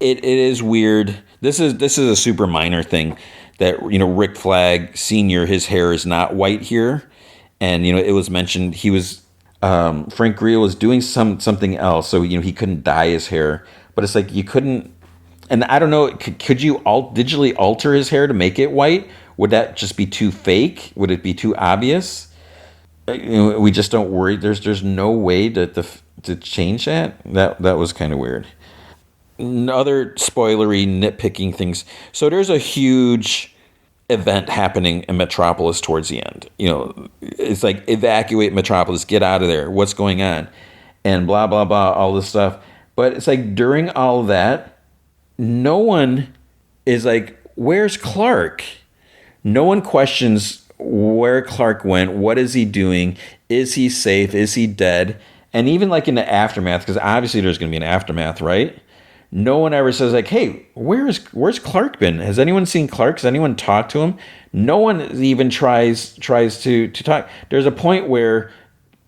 It is weird. This is a super minor thing that, Rick Flag Sr., his hair is not white here. And, it was mentioned he was, Frank Grillo was doing something else. So, he couldn't dye his hair. But it's like you couldn't, and I don't know, could you digitally alter his hair to make it white? Would that just be too fake? Would it be too obvious? We just don't worry. There's no way to change that. That was kind of weird. Other spoilery, nitpicking things. So there's a huge event happening in Metropolis towards the end. It's like, evacuate Metropolis, get out of there. What's going on? And blah, blah, blah, all this stuff. But it's like, during all of that, no one is like, where's Clark? No one questions where Clark went. What is he doing? Is he safe? Is he dead? And even like in the aftermath, because obviously there's going to be an aftermath, right? No one ever says like, hey, where's Clark been? Has anyone seen Clark? Has anyone talked to him? No one even tries to talk. There's a point where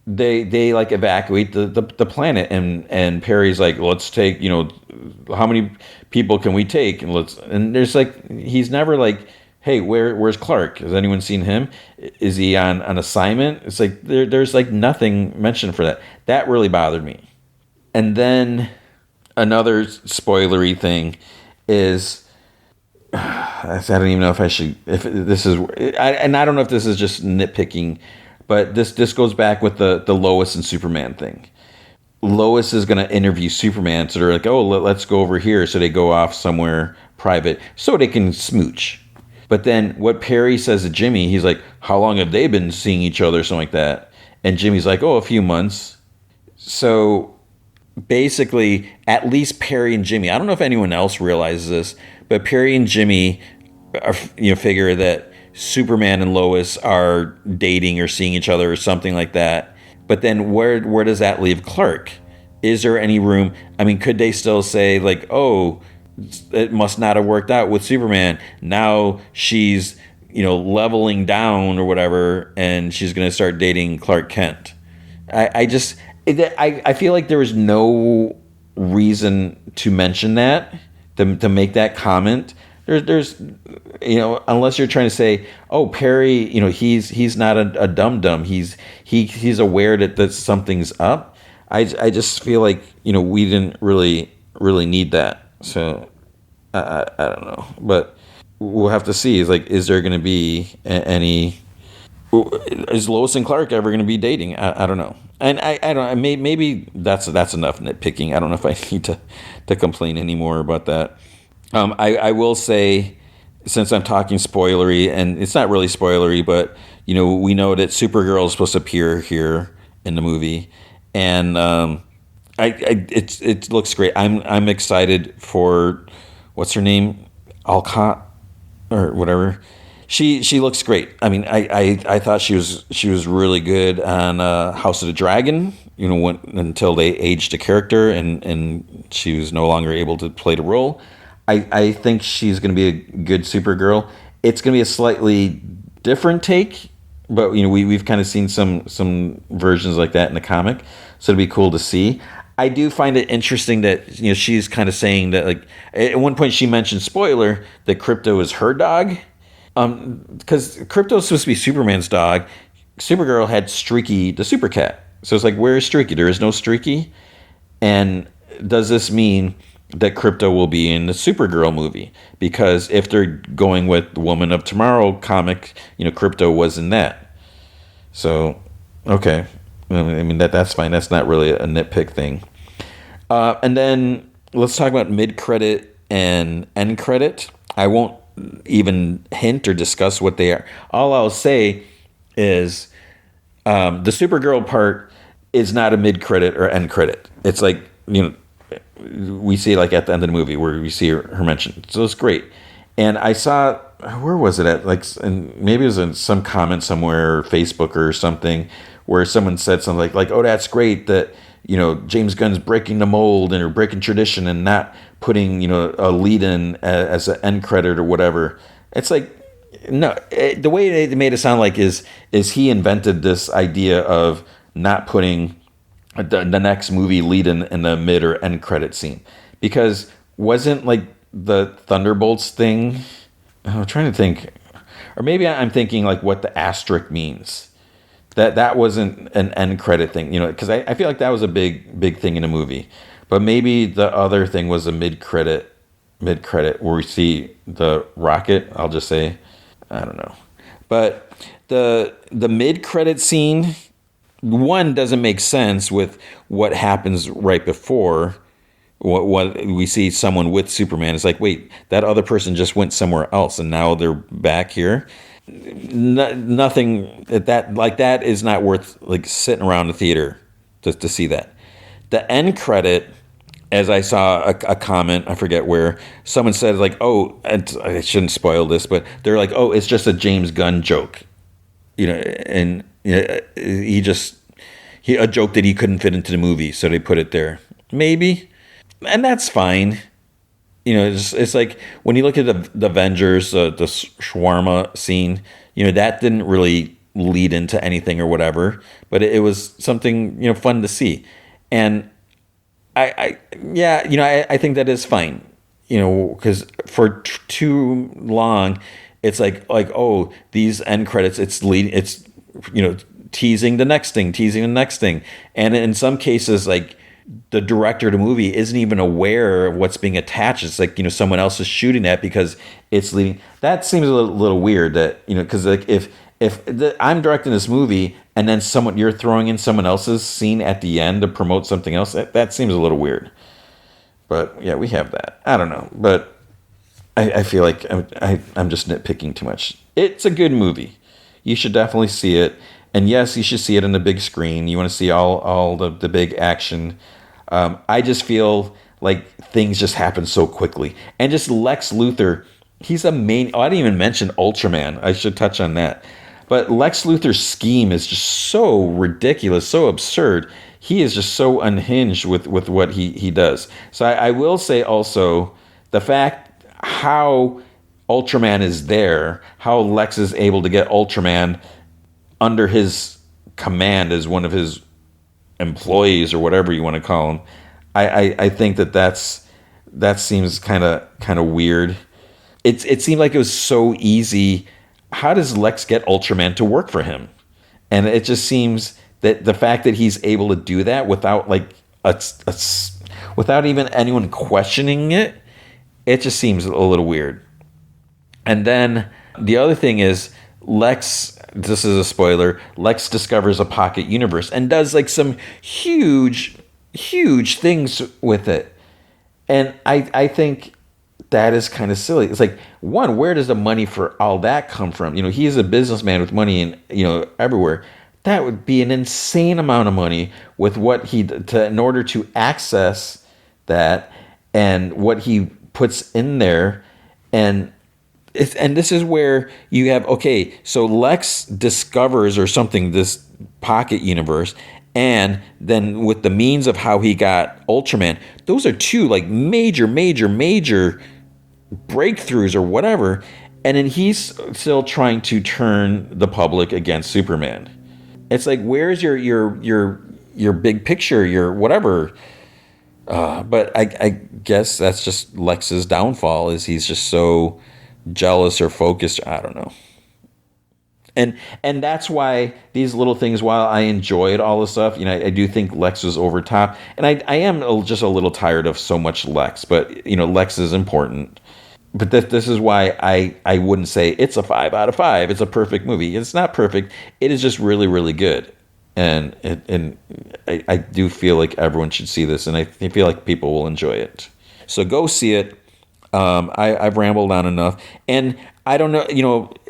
they like evacuate the planet, and Perry's like, let's take, how many people can we take? And there's like, he's never like, hey, where's Clark? Has anyone seen him? Is he on assignment? It's like there's like nothing mentioned for that. That really bothered me. And then another spoilery thing is, I don't even know if I should, if this is, and I don't know if this is just nitpicking, but this goes back with the Lois and Superman thing. Lois is going to interview Superman, so they're like, oh, let's go over here. So they go off somewhere private so they can smooch. But then what Perry says to Jimmy, he's like, how long have they been seeing each other, something like that? And Jimmy's like, oh, a few months. So basically, at least Perry and Jimmy, I don't know if anyone else realizes this, but Perry and Jimmy are, figure that Superman and Lois are dating or seeing each other or something like that. But then where does that leave Clark? Is there any room? I mean, could they still say like, oh, it must not have worked out with Superman. Now she's, leveling down or whatever, and she's going to start dating Clark Kent. I feel like there was no reason to mention that, to make that comment. There's unless you're trying to say, oh, Perry, he's not a dum-dum. He's aware that something's up. I just feel like, we didn't really need that. So I don't know, but we'll have to see. Is there going to be any? Is Lois and Clark ever going to be dating? I don't know. And I don't. Maybe that's enough nitpicking. I don't know if I need to complain anymore about that. I will say, since I'm talking spoilery, and it's not really spoilery, but we know that Supergirl is supposed to appear here in the movie, and it looks great. I'm excited for, what's her name, Alcott or whatever. She looks great. I mean, I thought she was really good on House of the Dragon. Until they aged the character and she was no longer able to play the role. I think she's going to be a good Supergirl. It's going to be a slightly different take, but we've kind of seen some versions like that in the comic, so it'd be cool to see. I do find it interesting that she's kind of saying that, like, at one point she mentioned, spoiler, that Krypto is her dog, Because Krypto's supposed to be Superman's dog. Supergirl had Streaky the Super Cat. So it's like, where is Streaky? There is no Streaky. And does this mean that Krypto will be in the Supergirl movie? Because if they're going with the Woman of Tomorrow comic, Krypto was in that. So, okay. I mean, that's fine. That's not really a nitpick thing. And then let's talk about mid-credit and end credit. I won't even hint or discuss what they are. All I'll say is the Supergirl part is not a mid-credit or end credit. It's like, we see like at the end of the movie where we see her mentioned. So it's great. And I saw, where was it at? Like, and maybe it was in some comment somewhere, or Facebook or something, where someone said something like, oh, that's great that, James Gunn's breaking the mold and or breaking tradition and not putting, a lead in as an end credit or whatever. It's like, no, the way they made it sound like is he invented this idea of not putting the next movie lead in the mid or end credit scene, because wasn't like the Thunderbolts thing, I'm trying to think, or maybe I'm thinking like what the asterisk means, that wasn't an end credit thing, because I feel like that was a big thing in a movie, but maybe the other thing was a mid credit where we see the rocket. I'll just say, I don't know, but the mid credit scene, one, doesn't make sense with what happens right before. What we see someone with Superman. It's like, wait, that other person just went somewhere else and now they're back here. Nothing that is not worth like sitting around the theater to see that. The end credit, as I saw a comment, I forget where, someone said like, oh, and I shouldn't spoil this, but they're like, oh, it's just a James Gunn joke, and a joke that he couldn't fit into the movie, so they put it there. Maybe, and that's fine. It's like when you look at the Avengers, the shawarma scene, that didn't really lead into anything or whatever, but it was something, fun to see. And I think that is fine, because for too long, it's like, oh, these end credits, it's teasing the next thing. And in some cases, like, the director of the movie isn't even aware of what's being attached. It's like, someone else is shooting that because it's leading. That seems a little weird that, because like if I'm directing this movie and then you're throwing in someone else's scene at the end to promote something else, that seems a little weird. But yeah, we have that. I don't know. But I feel like I'm just nitpicking too much. It's a good movie. You should definitely see it. And yes, you should see it on the big screen. You want to see all the big action. I just feel like things just happen so quickly. And just Lex Luthor, he's a main... Oh, I didn't even mention Ultraman. I should touch on that. But Lex Luthor's scheme is just so ridiculous, so absurd. He is just so unhinged with what he does. So I will say also, the fact how Ultraman is there, how Lex is able to get Ultraman under his command as one of his employees or whatever you want to call him, I think that seems kind of weird. It seemed like it was so easy. How does Lex get Ultraman to work for him? And it just seems that the fact that he's able to do that without like without even anyone questioning it just seems a little weird. And then the other thing is, Lex, this is a spoiler, Lex discovers a pocket universe and does like some huge things with it. And I think that is kind of silly. It's like, one, where does the money for all that come from? He is a businessman with money and, everywhere. That would be an insane amount of money with what in order to access that and what he puts in there. And this is where you have, okay, so Lex discovers or something this pocket universe, and then with the means of how he got Ultraman, those are two like major breakthroughs or whatever, and then he's still trying to turn the public against Superman. It's like, where's your big picture, your whatever? But I guess that's just Lex's downfall, is he's just so jealous or focused. I don't know. And that's why these little things, while I enjoyed all the stuff, I do think Lex was over top. And I am just a little tired of so much Lex. But, Lex is important. But this is why I wouldn't say it's a 5 out of 5. It's a perfect movie. It's not perfect. It is just really, really good. And I do feel like everyone should see this. And I feel like people will enjoy it. So go see it. I've rambled on enough. And I don't know,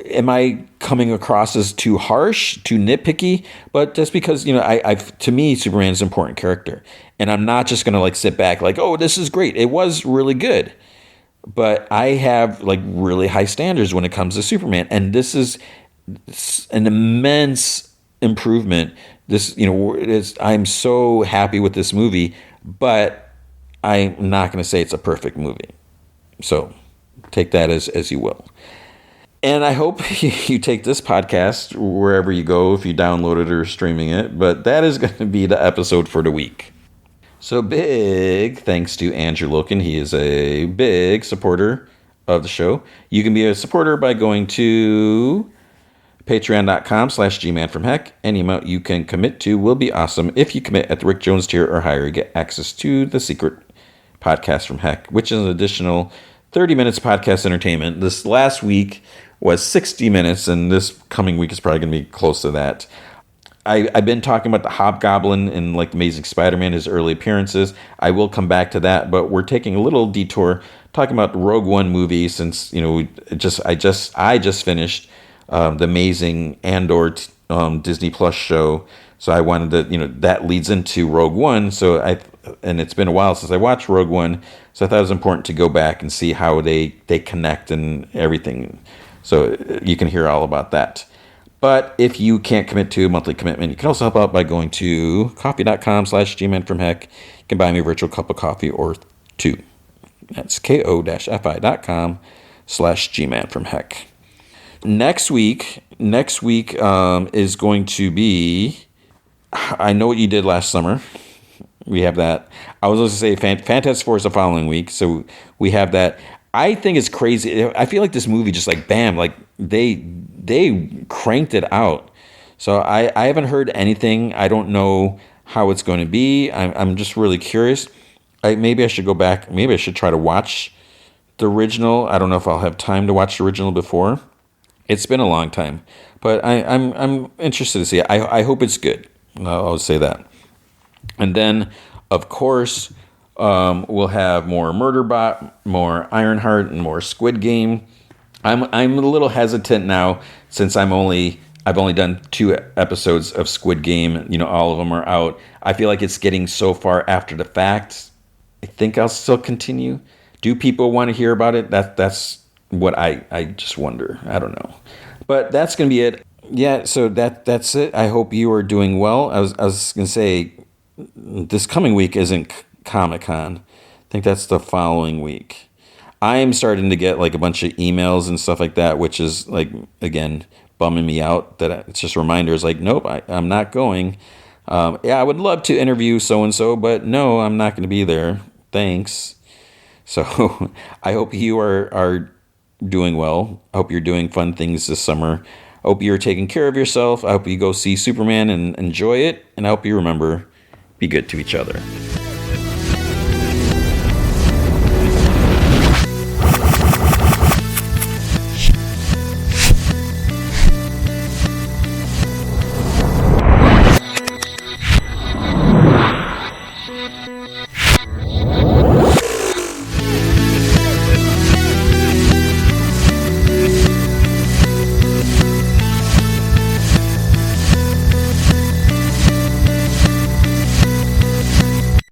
am I coming across as too harsh, too nitpicky? But just because, to me, Superman is an important character. And I'm not just going to sit back oh, this is great. It was really good. But I have really high standards when it comes to Superman. And this is an immense improvement. I'm so happy with this movie, but I'm not going to say it's a perfect movie. So take that as you will. And I hope you take this podcast wherever you go, if you download it or streaming it. But that is going to be the episode for the week. So big thanks to Andrew Loken. He is a big supporter of the show. You can be a supporter by going to patreon.com/gmanfromheck. Any amount you can commit to will be awesome. If you commit at the Rick Jones tier or higher, you get access to the secret podcast from Heck, which is an additional 30 minutes podcast entertainment. This last week was 60 minutes, and this coming week is probably going to be close to that. I've been talking about the Hobgoblin and Amazing Spider-Man, his early appearances. I will come back to that, but we're taking a little detour talking about the Rogue One movie, since I just finished the Amazing Andor Disney Plus show. So I wanted to, that leads into Rogue One. And it's been a while since I watched Rogue One, so I thought it was important to go back and see how they connect and everything. So you can hear all about that. But if you can't commit to a monthly commitment, you can also help out by going to coffee.com/gmanfromheck. You can buy me a virtual cup of coffee or two. That's ko-fi.com/gmanfromheck. Next week is going to be, I Know What You Did Last Summer. We have that. I was going to say Fantastic Four is the following week, so we have that. I think it's crazy. I feel like this movie just bam, they cranked it out. So I haven't heard anything. I don't know how it's going to be. I'm just really curious. Maybe I should go back. Maybe I should try to watch the original. I don't know if I'll have time to watch the original before. It's been a long time, but I'm interested to see it. I hope it's good. I'll say that. And then, of course, we'll have more Murderbot, more Ironheart, and more Squid Game. I'm a little hesitant now, since I've only done 2 episodes of Squid Game. All of them are out. I feel like it's getting so far after the fact. I think I'll still continue. Do people want to hear about it? That's what I just wonder. I don't know. But that's going to be it. Yeah, so that's it. I hope you are doing well. I was going to say, this coming week isn't Comic-Con. I think that's the following week. I am starting to get a bunch of emails and stuff like that, which is again, bumming me out. That it's just reminders nope, I'm not going. I would love to interview so-and-so, but no, I'm not going to be there. Thanks. So I hope you are doing well. I hope you're doing fun things this summer. I hope you're taking care of yourself. I hope you go see Superman and enjoy it. And I hope you remember, be good to each other.